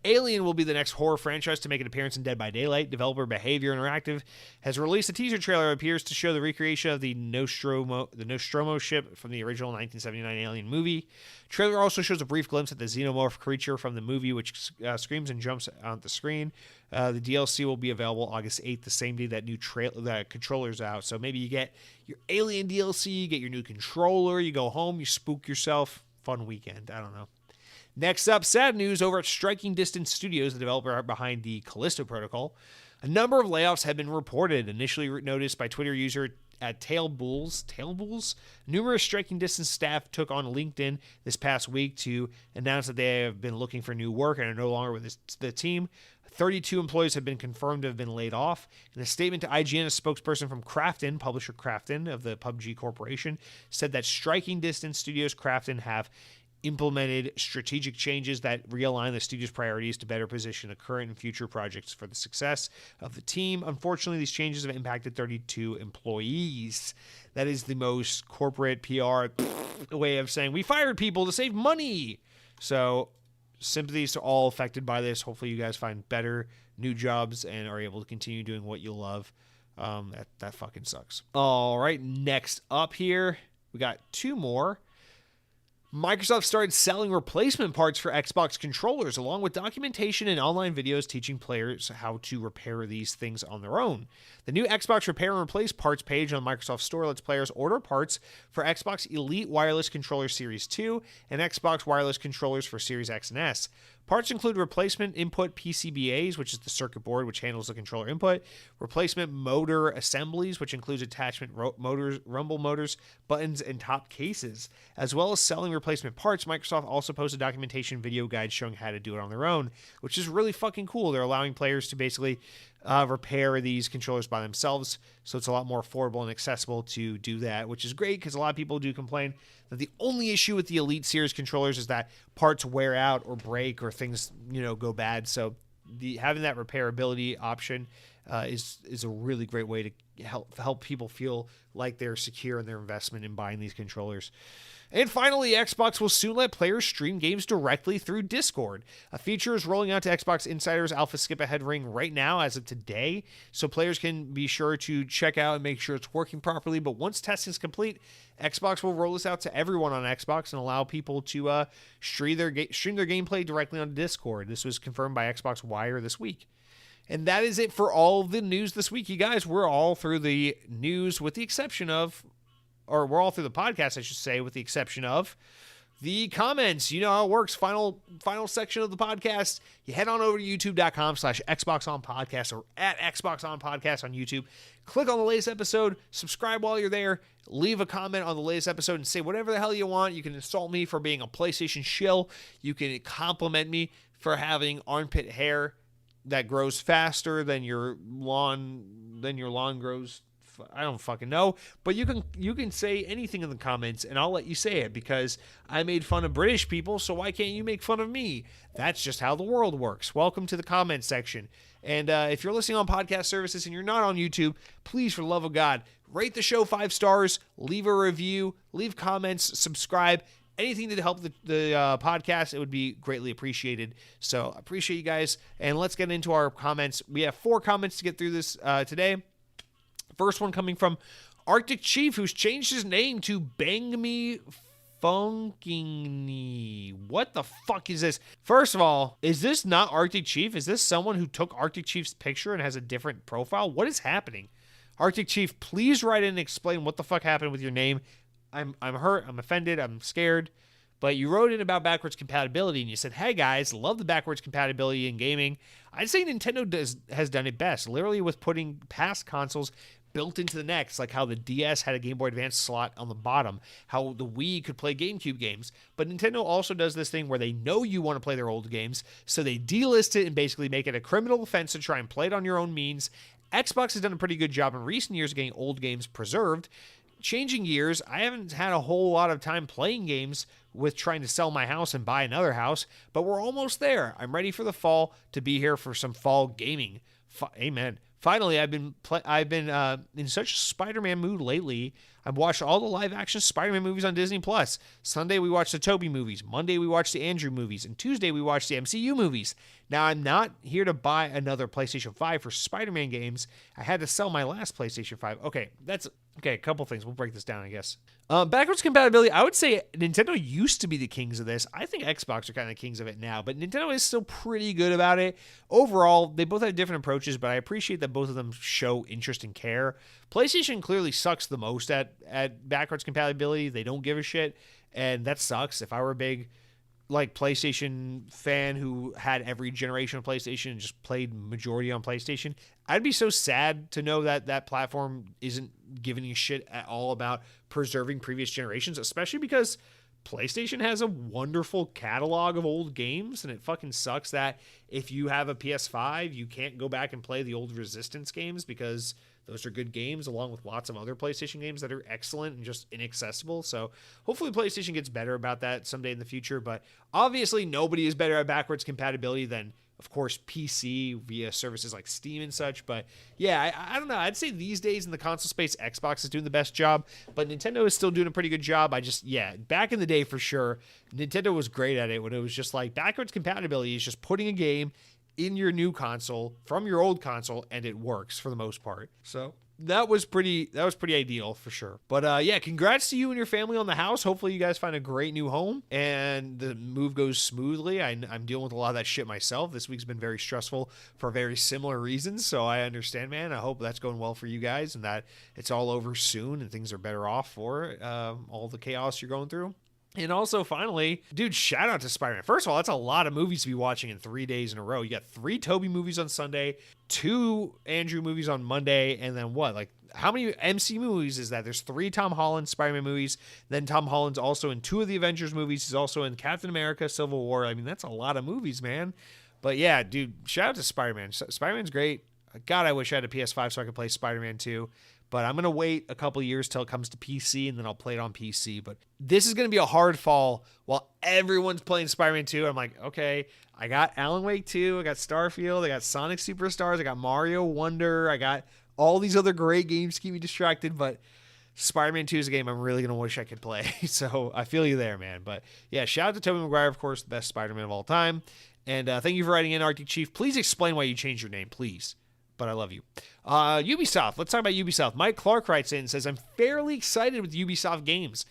Alien will be the next horror franchise to make an appearance in Dead by Daylight. Developer Behavior Interactive has released a teaser trailer that appears to show the recreation of the Nostromo ship from the original 1979 Alien movie. Trailer also shows a brief glimpse at the xenomorph creature from the movie, which screams and jumps on the screen. The DLC will be available August 8th, the same day that new controller's out. So maybe you get your Alien DLC, you get your new controller, you go home, you spook yourself. Fun weekend. I don't know. Next up, sad news over at Striking Distance Studios, the developer behind the Callisto Protocol. A number of layoffs have been reported, initially noticed by Twitter user at Tailbulls. Numerous Striking Distance staff took on LinkedIn this past week to announce that they have been looking for new work and are no longer with the team. 32 employees have been confirmed to have been laid off. In a statement to IGN, a spokesperson from Krafton, publisher Krafton of the PUBG Corporation, said that Striking Distance Studios Krafton have implemented strategic changes that realign the studio's priorities to better position the current and future projects for the success of the team. Unfortunately, these changes have impacted 32 employees. That is the most corporate PR way of saying we fired people to save money. So sympathies to all affected by this. Hopefully you guys find better new jobs and are able to continue doing what you love. That fucking sucks. All right, next up here, we got 2 more. Microsoft started selling replacement parts for Xbox controllers, along with documentation and online videos teaching players how to repair these things on their own. The new Xbox Repair and Replace Parts page on Microsoft Store lets players order parts for Xbox Elite Wireless Controller Series 2 and Xbox Wireless Controllers for Series X and S. Parts include replacement input PCBAs, which is the circuit board which handles the controller input, replacement motor assemblies, which includes attachment motors, rumble motors, buttons, and top cases. As well as selling replacement parts, Microsoft also posted documentation video guides showing how to do it on their own, which is really fucking cool. They're allowing players to basically repair these controllers by themselves, so it's a lot more affordable and accessible to do that, which is great because a lot of people do complain that the only issue with the Elite Series controllers is that parts wear out or break or things, go bad. So having that repairability option is a really great way to help people feel like they're secure in their investment in buying these controllers. And finally, Xbox will soon let players stream games directly through Discord. A feature is rolling out to Xbox Insider's Alpha Skip Ahead ring right now as of today, so players can be sure to check out and make sure it's working properly. But once testing is complete, Xbox will roll this out to everyone on Xbox and allow people to stream their gameplay directly on Discord. This was confirmed by Xbox Wire this week. And that is it for all of the news this week, you guys. We're all through the news with the exception of... or we're all through the podcast, I should say, with the exception of the comments. You know how it works. Final section of the podcast. You head on over to youtube.com/XboxOnPodcast or at XboxOnPodcast on YouTube. Click on the latest episode. Subscribe while you're there. Leave a comment on the latest episode and say whatever the hell you want. You can insult me for being a PlayStation shill. You can compliment me for having armpit hair that grows faster than your lawn grows. I don't fucking know, but you can say anything in the comments and I'll let you say it because I made fun of British people, so why can't you make fun of me? That's just how the world works. Welcome to the comment section. And if you're listening on podcast services and you're not on YouTube, please, for the love of God, rate the show 5 stars, leave a review, leave comments, subscribe. Anything to help the podcast, it would be greatly appreciated. So I appreciate you guys. And let's get into our comments. We have 4 comments to get through this today. First one coming from Arctic Chief, who's changed his name to Bang Me Funkini. What the fuck is this? First of all, is this not Arctic Chief? Is this someone who took Arctic Chief's picture and has a different profile? What is happening? Arctic Chief, please write in and explain what the fuck happened with your name. I'm hurt, I'm offended, I'm scared. But you wrote in about backwards compatibility and you said, hey guys, love the backwards compatibility in gaming. I'd say Nintendo has done it best, literally with putting past consoles built into the next, like how the DS had a Game Boy Advance slot on the bottom, how the Wii could play GameCube games. But Nintendo also does this thing where they know you want to play their old games, so they delist it and basically make it a criminal offense to try and play it on your own means. Xbox has done a pretty good job in recent years getting old games preserved. Changing gears, I haven't had a whole lot of time playing games with trying to sell my house and buy another house, but we're almost there. I'm ready for the fall to be here for some fall gaming. Amen. Finally, I've been in such a Spider-Man mood lately. I've watched all the live-action Spider-Man movies on Disney+. Sunday, we watched the Tobey movies. Monday, we watched the Andrew movies. And Tuesday, we watched the MCU movies. Now, I'm not here to buy another PlayStation 5 for Spider-Man games. I had to sell my last PlayStation 5. Okay, a couple things. We'll break this down, I guess. Backwards compatibility, I would say Nintendo used to be the kings of this. I think Xbox are kind of the kings of it now, but Nintendo is still pretty good about it. Overall, they both have different approaches, but I appreciate that both of them show interest and care. PlayStation clearly sucks the most at backwards compatibility. They don't give a shit, and that sucks. If I were a big PlayStation fan who had every generation of PlayStation and just played majority on PlayStation, I'd be so sad to know that that platform isn't giving a shit at all about preserving previous generations, especially because PlayStation has a wonderful catalog of old games, and it fucking sucks that if you have a PS5, you can't go back and play the old Resistance games because those are good games, along with lots of other PlayStation games that are excellent and just inaccessible. So hopefully PlayStation gets better about that someday in the future. But obviously nobody is better at backwards compatibility than, of course, PC via services like Steam and such. But yeah, I don't know. I'd say these days in the console space, Xbox is doing the best job, but Nintendo is still doing a pretty good job. Back in the day for sure, Nintendo was great at it when it was just like backwards compatibility is just putting a game in your new console from your old console, and it works for the most part. So that was pretty ideal for sure. But yeah, congrats to you and your family on the house. Hopefully you guys find a great new home and the move goes smoothly. I'm dealing with a lot of that shit myself. This week's been very stressful for very similar reasons, so I understand, man. I hope that's going well for you guys and that it's all over soon and things are better off for all the chaos you're going through. And also, finally, dude, shout out to Spider-Man. First of all, that's a lot of movies to be watching in 3 days in a row. You got 3 Tobey movies on Sunday, 2 Andrew movies on Monday, and then what? Like, how many MC movies is that? There's 3 Tom Holland Spider-Man movies. Then Tom Holland's also in 2 of the Avengers movies. He's also in Captain America, Civil War. I mean, that's a lot of movies, man. But yeah, dude, shout out to Spider-Man. Spider-Man's great. God, I wish I had a PS5 so I could play Spider-Man 2. But I'm going to wait a couple years till it comes to PC, and then I'll play it on PC. But this is going to be a hard fall while everyone's playing Spider-Man 2. I'm like, okay, I got Alan Wake 2, I got Starfield, I got Sonic Superstars, I got Mario Wonder, I got all these other great games to keep me distracted, but Spider-Man 2 is a game I'm really going to wish I could play. So I feel you there, man. But yeah, shout out to Tobey Maguire, of course, the best Spider-Man of all time. And thank you for writing in, Arctic Chief. Please explain why you changed your name, please. But I love you. Ubisoft. Let's talk about Ubisoft. Mike Clark writes in and says, I'm fairly excited with Ubisoft games.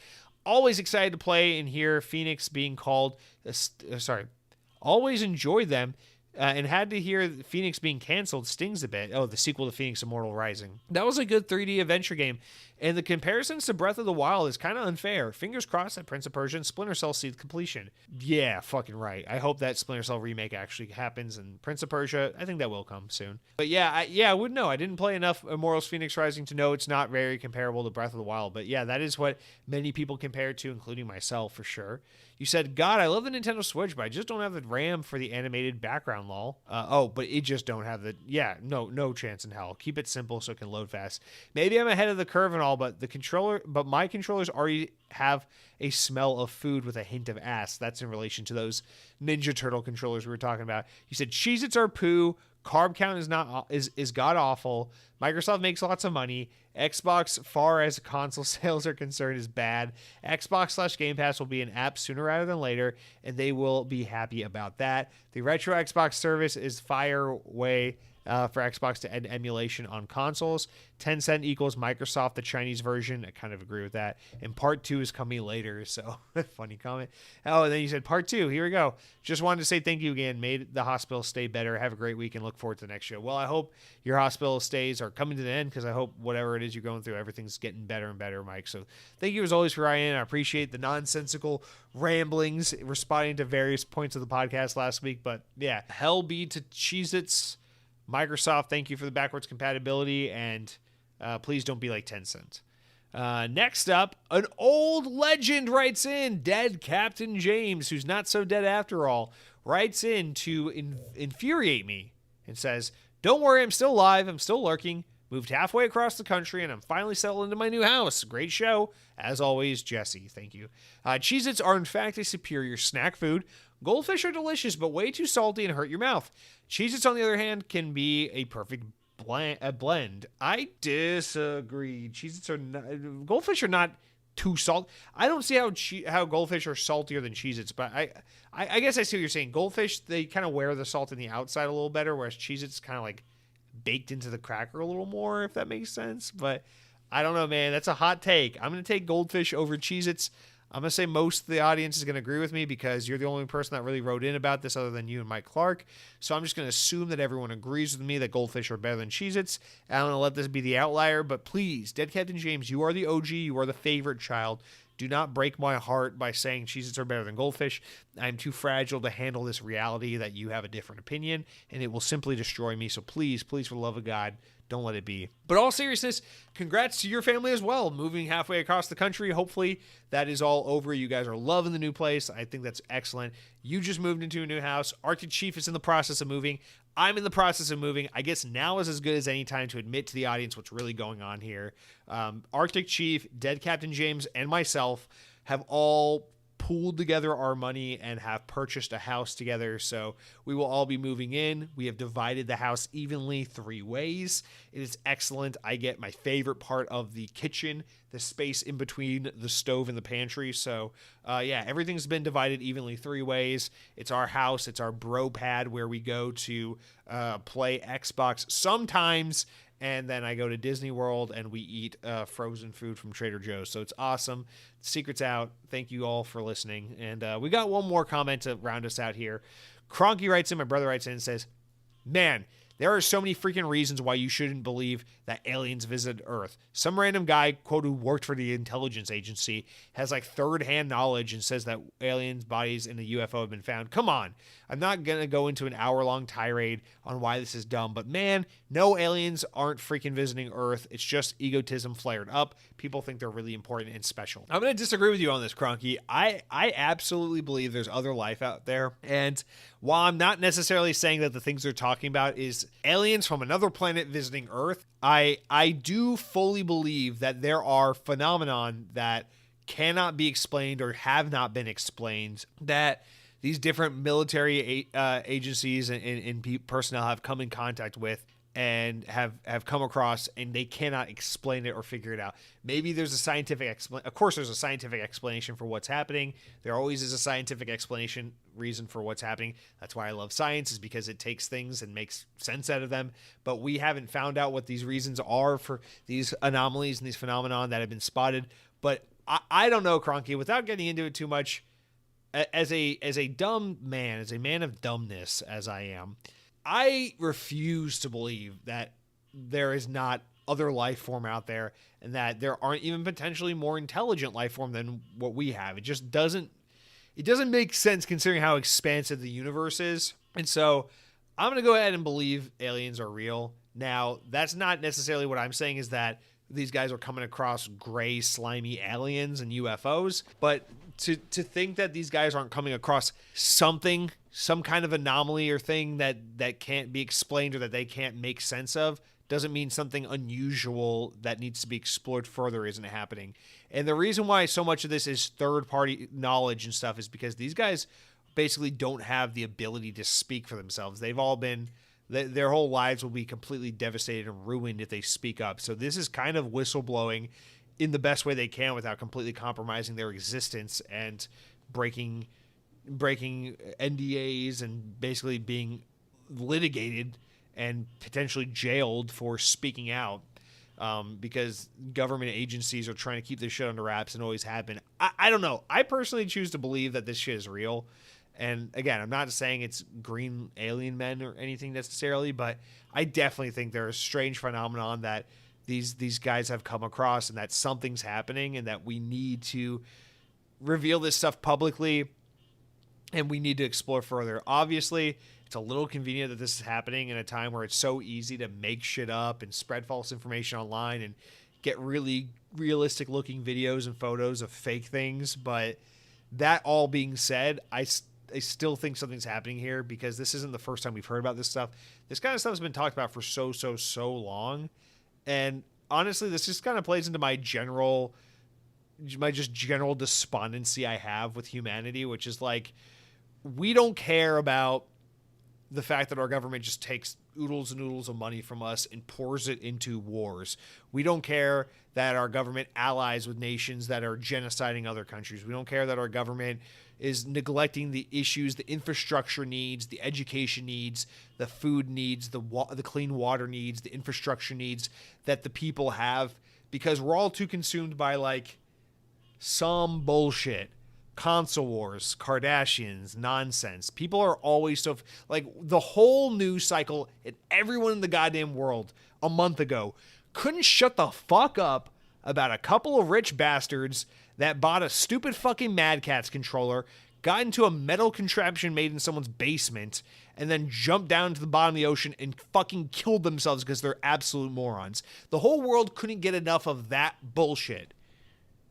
Always excited to play and hear Phoenix being called... Always enjoyed them and had to hear Phoenix being canceled stings a bit. Oh, the sequel to Phoenix Immortal Rising. That was a good 3D adventure game. And the comparisons to Breath of the Wild is kind of unfair. Fingers crossed that Prince of Persia and Splinter Cell see the completion. Yeah, fucking right. I hope that Splinter Cell remake actually happens. And Prince of Persia, I think that will come soon. But yeah, I wouldn't know. I didn't play enough Immortals Phoenix Rising to know it's not very comparable to Breath of the Wild. But yeah, that is what many people compare it to, including myself for sure. You said, God, I love the Nintendo Switch, but I just don't have the RAM for the animated background, lol. But it just don't have the... Yeah, no chance in hell. Keep it simple so it can load fast. Maybe I'm ahead of the curve and all, but my controllers already have a smell of food with a hint of ass. That's in relation to those Ninja Turtle controllers we were talking about. You said, Cheez-Its are poo. Carb count is god awful. Microsoft makes lots of money. Xbox, far as console sales are concerned, is bad. Xbox/Game Pass will be an app sooner rather than later, and they will be happy about that. The retro Xbox service is fire way for Xbox to end emulation on consoles. Tencent equals Microsoft, the Chinese version. I kind of agree with that. And part 2 is coming later, so funny comment. Oh, and then you said part 2. Here we go. Just wanted to say thank you again. Made the hospital stay better. Have a great week and look forward to the next show. Well, I hope your hospital stays are coming to the end because I hope whatever it is you're going through, everything's getting better and better, Mike. So thank you as always for writing in. I appreciate the nonsensical ramblings responding to various points of the podcast last week. But yeah, hell be to Cheez-Its. Microsoft, thank you for the backwards compatibility, and please don't be like Tencent. Next up, an old legend writes in. Dead Captain James, who's not so dead after all, writes in to infuriate me and says, don't worry, I'm still alive, I'm still lurking, moved halfway across the country, and I'm finally settled into my new house. Great show. As always, Jesse, thank you. Cheez-Its are in fact a superior snack food. Goldfish are delicious, but way too salty and hurt your mouth. Cheez-Its, on the other hand, can be a perfect blend. I disagree. Cheez-Its are not... Goldfish are not too salt. I don't see how goldfish are saltier than Cheez-Its, but I guess I see what you're saying. Goldfish, they kind of wear the salt in the outside a little better, whereas Cheez-Its kind of like baked into the cracker a little more, if that makes sense. But I don't know, man. That's a hot take. I'm going to take Goldfish over Cheez-Its. I'm going to say most of the audience is going to agree with me because you're the only person that really wrote in about this other than you and Mike Clark. So I'm just going to assume that everyone agrees with me that Goldfish are better than Cheez-Its. And I'm going to let this be the outlier. But please, Dead Captain James, you are the OG. You are the favorite child. Do not break my heart by saying Cheez-Its are better than Goldfish. I'm too fragile to handle this reality that you have a different opinion, and it will simply destroy me. So please, for the love of God, don't let it be. But all seriousness, congrats to your family as well. Moving halfway across the country. Hopefully that is all over. You guys are loving the new place. I think that's excellent. You just moved into a new house. Arctic Chief is in the process of moving. I'm in the process of moving. I guess now is as good as any time to admit to the audience what's really going on here. Arctic Chief, Dead Captain James, and myself have all pooled together our money and have purchased a house together. So we will all be moving in. We have divided the house evenly 3 ways. It is excellent. I get my favorite part of the kitchen, the space in between the stove and the pantry. So yeah, everything's been divided evenly 3 ways. It's our house. It's our bro pad where we go to play Xbox sometimes and then I go to Disney World and we eat frozen food from Trader Joe's. So it's awesome. Secret's out. Thank you all for listening. And we got one more comment to round us out here. Cronky writes in, my brother writes in and says, man, there are so many freaking reasons why you shouldn't believe that aliens visited Earth. Some random guy, quote, who worked for the intelligence agency has like third-hand knowledge and says that aliens' bodies in a UFO have been found. Come on. I'm not going to go into an hour-long tirade on why this is dumb, but man, no, aliens aren't freaking visiting Earth. It's just egotism flared up. People think they're really important and special. I'm going to disagree with you on this, Cronky. I absolutely believe there's other life out there, and while I'm not necessarily saying that the things they're talking about is aliens from another planet visiting Earth, I do fully believe that there are phenomenon that cannot be explained or have not been explained that these different military agencies and personnel have come in contact with and have come across, and they cannot explain it or figure it out. Maybe there's a scientific explanation. Of course, there's a scientific explanation for what's happening. There always is a scientific explanation reason for what's happening. That's why I love science, is because it takes things and makes sense out of them. But we haven't found out what these reasons are for these anomalies and these phenomenon that have been spotted. But I don't know, Cronky, without getting into it too much, as a dumb man, as a man of dumbness as I am, I refuse to believe that there is not other life form out there and that there aren't even potentially more intelligent life form than what we have. It just doesn't make sense considering how expansive the universe is. And so I'm going to go ahead and believe aliens are real. Now, that's not necessarily what I'm saying is that these guys are coming across gray, slimy aliens and UFOs, but to think that these guys aren't coming across something, some kind of anomaly or thing that can't be explained or that they can't make sense of, doesn't mean something unusual that needs to be explored further isn't happening. And the reason why so much of this is third-party knowledge and stuff is because these guys basically don't have the ability to speak for themselves. They've all been... their whole lives will be completely devastated and ruined if they speak up. So this is kind of whistleblowing in the best way they can without completely compromising their existence and breaking NDAs and basically being litigated and potentially jailed for speaking out, because government agencies are trying to keep this shit under wraps and always have been. I don't know. I personally choose to believe that this shit is real. And again, I'm not saying it's green alien men or anything necessarily, but I definitely think there is a strange phenomenon that these guys have come across and that something's happening and that we need to reveal this stuff publicly and we need to explore further. Obviously, it's a little convenient that this is happening in a time where it's so easy to make shit up and spread false information online and get really realistic looking videos and photos of fake things. But that all being said, I still think something's happening here because this isn't the first time we've heard about this stuff. This kind of stuff has been talked about for so long. And honestly, this just kind of plays into my general despondency I have with humanity, which is like, we don't care about the fact that our government just takes oodles and oodles of money from us and pours it into wars. We don't care that our government allies with nations that are genociding other countries. We don't care that our government is neglecting the issues, the infrastructure needs, the education needs, the food needs, the clean water needs, the infrastructure needs that the people have, because we're all too consumed by like some bullshit. Console wars, Kardashians, nonsense. People are always so... like, the whole news cycle and everyone in the goddamn world a month ago couldn't shut the fuck up about a couple of rich bastards that bought a stupid fucking Mad Catz controller, got into a metal contraption made in someone's basement, and then jumped down to the bottom of the ocean and fucking killed themselves because they're absolute morons. The whole world couldn't get enough of that bullshit.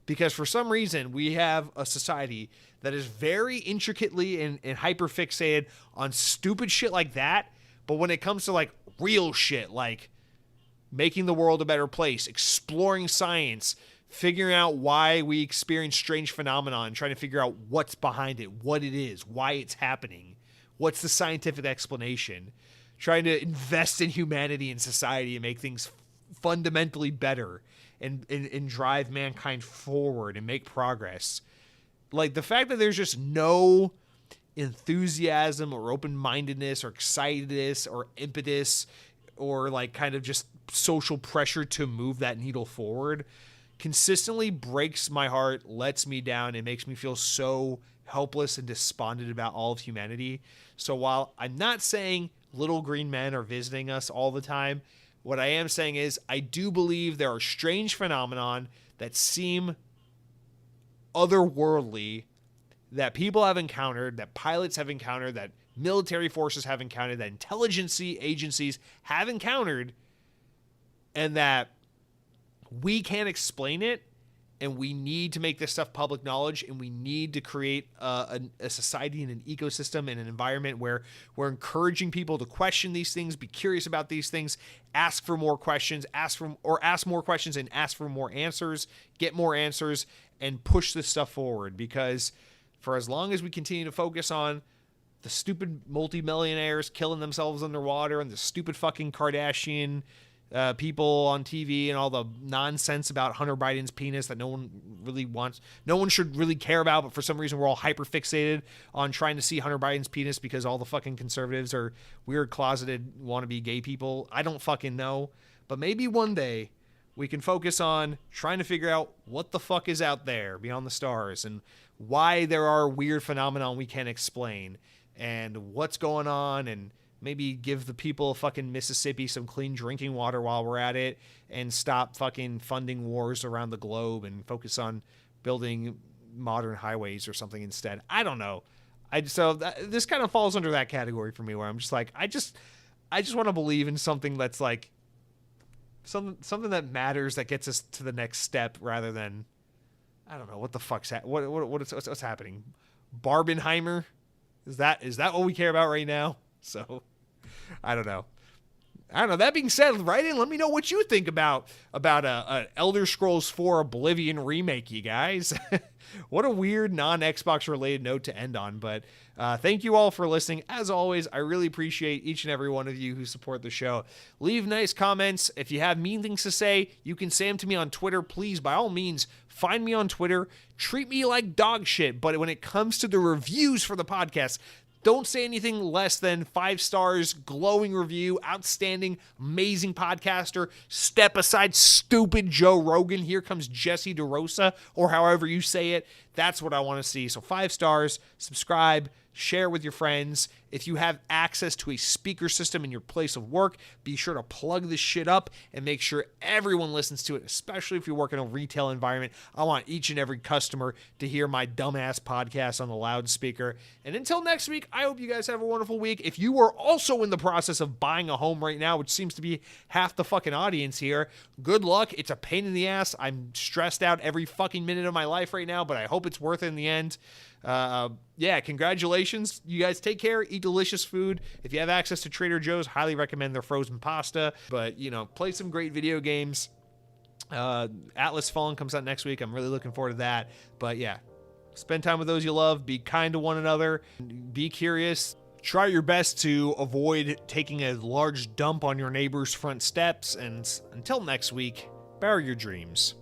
Because for some reason, we have a society that is very intricately and hyper-fixated on stupid shit like that. But when it comes to like real shit, like making the world a better place, exploring science, figuring out why we experience strange phenomena and trying to figure out what's behind it, what it is, why it's happening, what's the scientific explanation, trying to invest in humanity and society and make things fundamentally better. And drive mankind forward and make progress. Like, the fact that there's just no enthusiasm or open-mindedness or excitedness or impetus or, like, kind of just social pressure to move that needle forward consistently breaks my heart, lets me down, and makes me feel so helpless and despondent about all of humanity. So while I'm not saying little green men are visiting us all the time, what I am saying is I do believe there are strange phenomenon that seem otherworldly that people have encountered, that pilots have encountered, that military forces have encountered, that intelligence agencies have encountered, and that we can't explain it, and we need to make this stuff public knowledge, and we need to create a society and an ecosystem and an environment where we're encouraging people to question these things, be curious about these things, ask for more questions, ask more questions and ask for more answers, get more answers, and push this stuff forward. Because for as long as we continue to focus on the stupid multimillionaires killing themselves underwater and the stupid fucking Kardashian people on TV and all the nonsense about Hunter Biden's penis that no one should really care about, but for some reason we're all hyper fixated on trying to see Hunter Biden's penis because all the fucking conservatives are weird closeted wannabe gay people. I don't fucking know, but maybe one day we can focus on trying to figure out what the fuck is out there beyond the stars and why there are weird phenomena we can't explain and what's going on, and maybe give the people of fucking Mississippi some clean drinking water while we're at it, and stop fucking funding wars around the globe and focus on building modern highways or something instead. I don't know. This kind of falls under that category for me, where I'm just like, I just want to believe in something that's like something that matters, that gets us to the next step, rather than, I don't know what the fuck's what's happening. Barbenheimer, is that what we care about right now? So I don't know. That being said, write in. Let me know what you think about Elder Scrolls 4 Oblivion remake, you guys. What a weird non-Xbox related note to end on. But thank you all for listening. As always, I really appreciate each and every one of you who support the show. Leave nice comments. If you have mean things to say, you can say them to me on Twitter. Please, by all means, find me on Twitter. Treat me like dog shit. But when it comes to the reviews for the podcast, don't say anything less than 5 stars, glowing review, outstanding, amazing podcaster, step aside, stupid Joe Rogan, here comes Jesse DeRosa, or however you say it. That's what I want to see. So 5 stars, subscribe, share with your friends. If you have access to a speaker system in your place of work, be sure to plug this shit up and make sure everyone listens to it, especially if you work in a retail environment. I want each and every customer to hear my dumbass podcast on the loudspeaker. And until next week, I hope you guys have a wonderful week. If you are also in the process of buying a home right now, which seems to be half the fucking audience here, good luck. It's a pain in the ass. I'm stressed out every fucking minute of my life right now, but I hope it's worth it in the end. Congratulations. You guys take care, eat delicious food. If you have access to Trader Joe's, highly recommend their frozen pasta. But, play some great video games. Atlas Fallen comes out next week. I'm really looking forward to that. But yeah, spend time with those you love. Be kind to one another. Be curious. Try your best to avoid taking a large dump on your neighbor's front steps. And until next week, bury your dreams.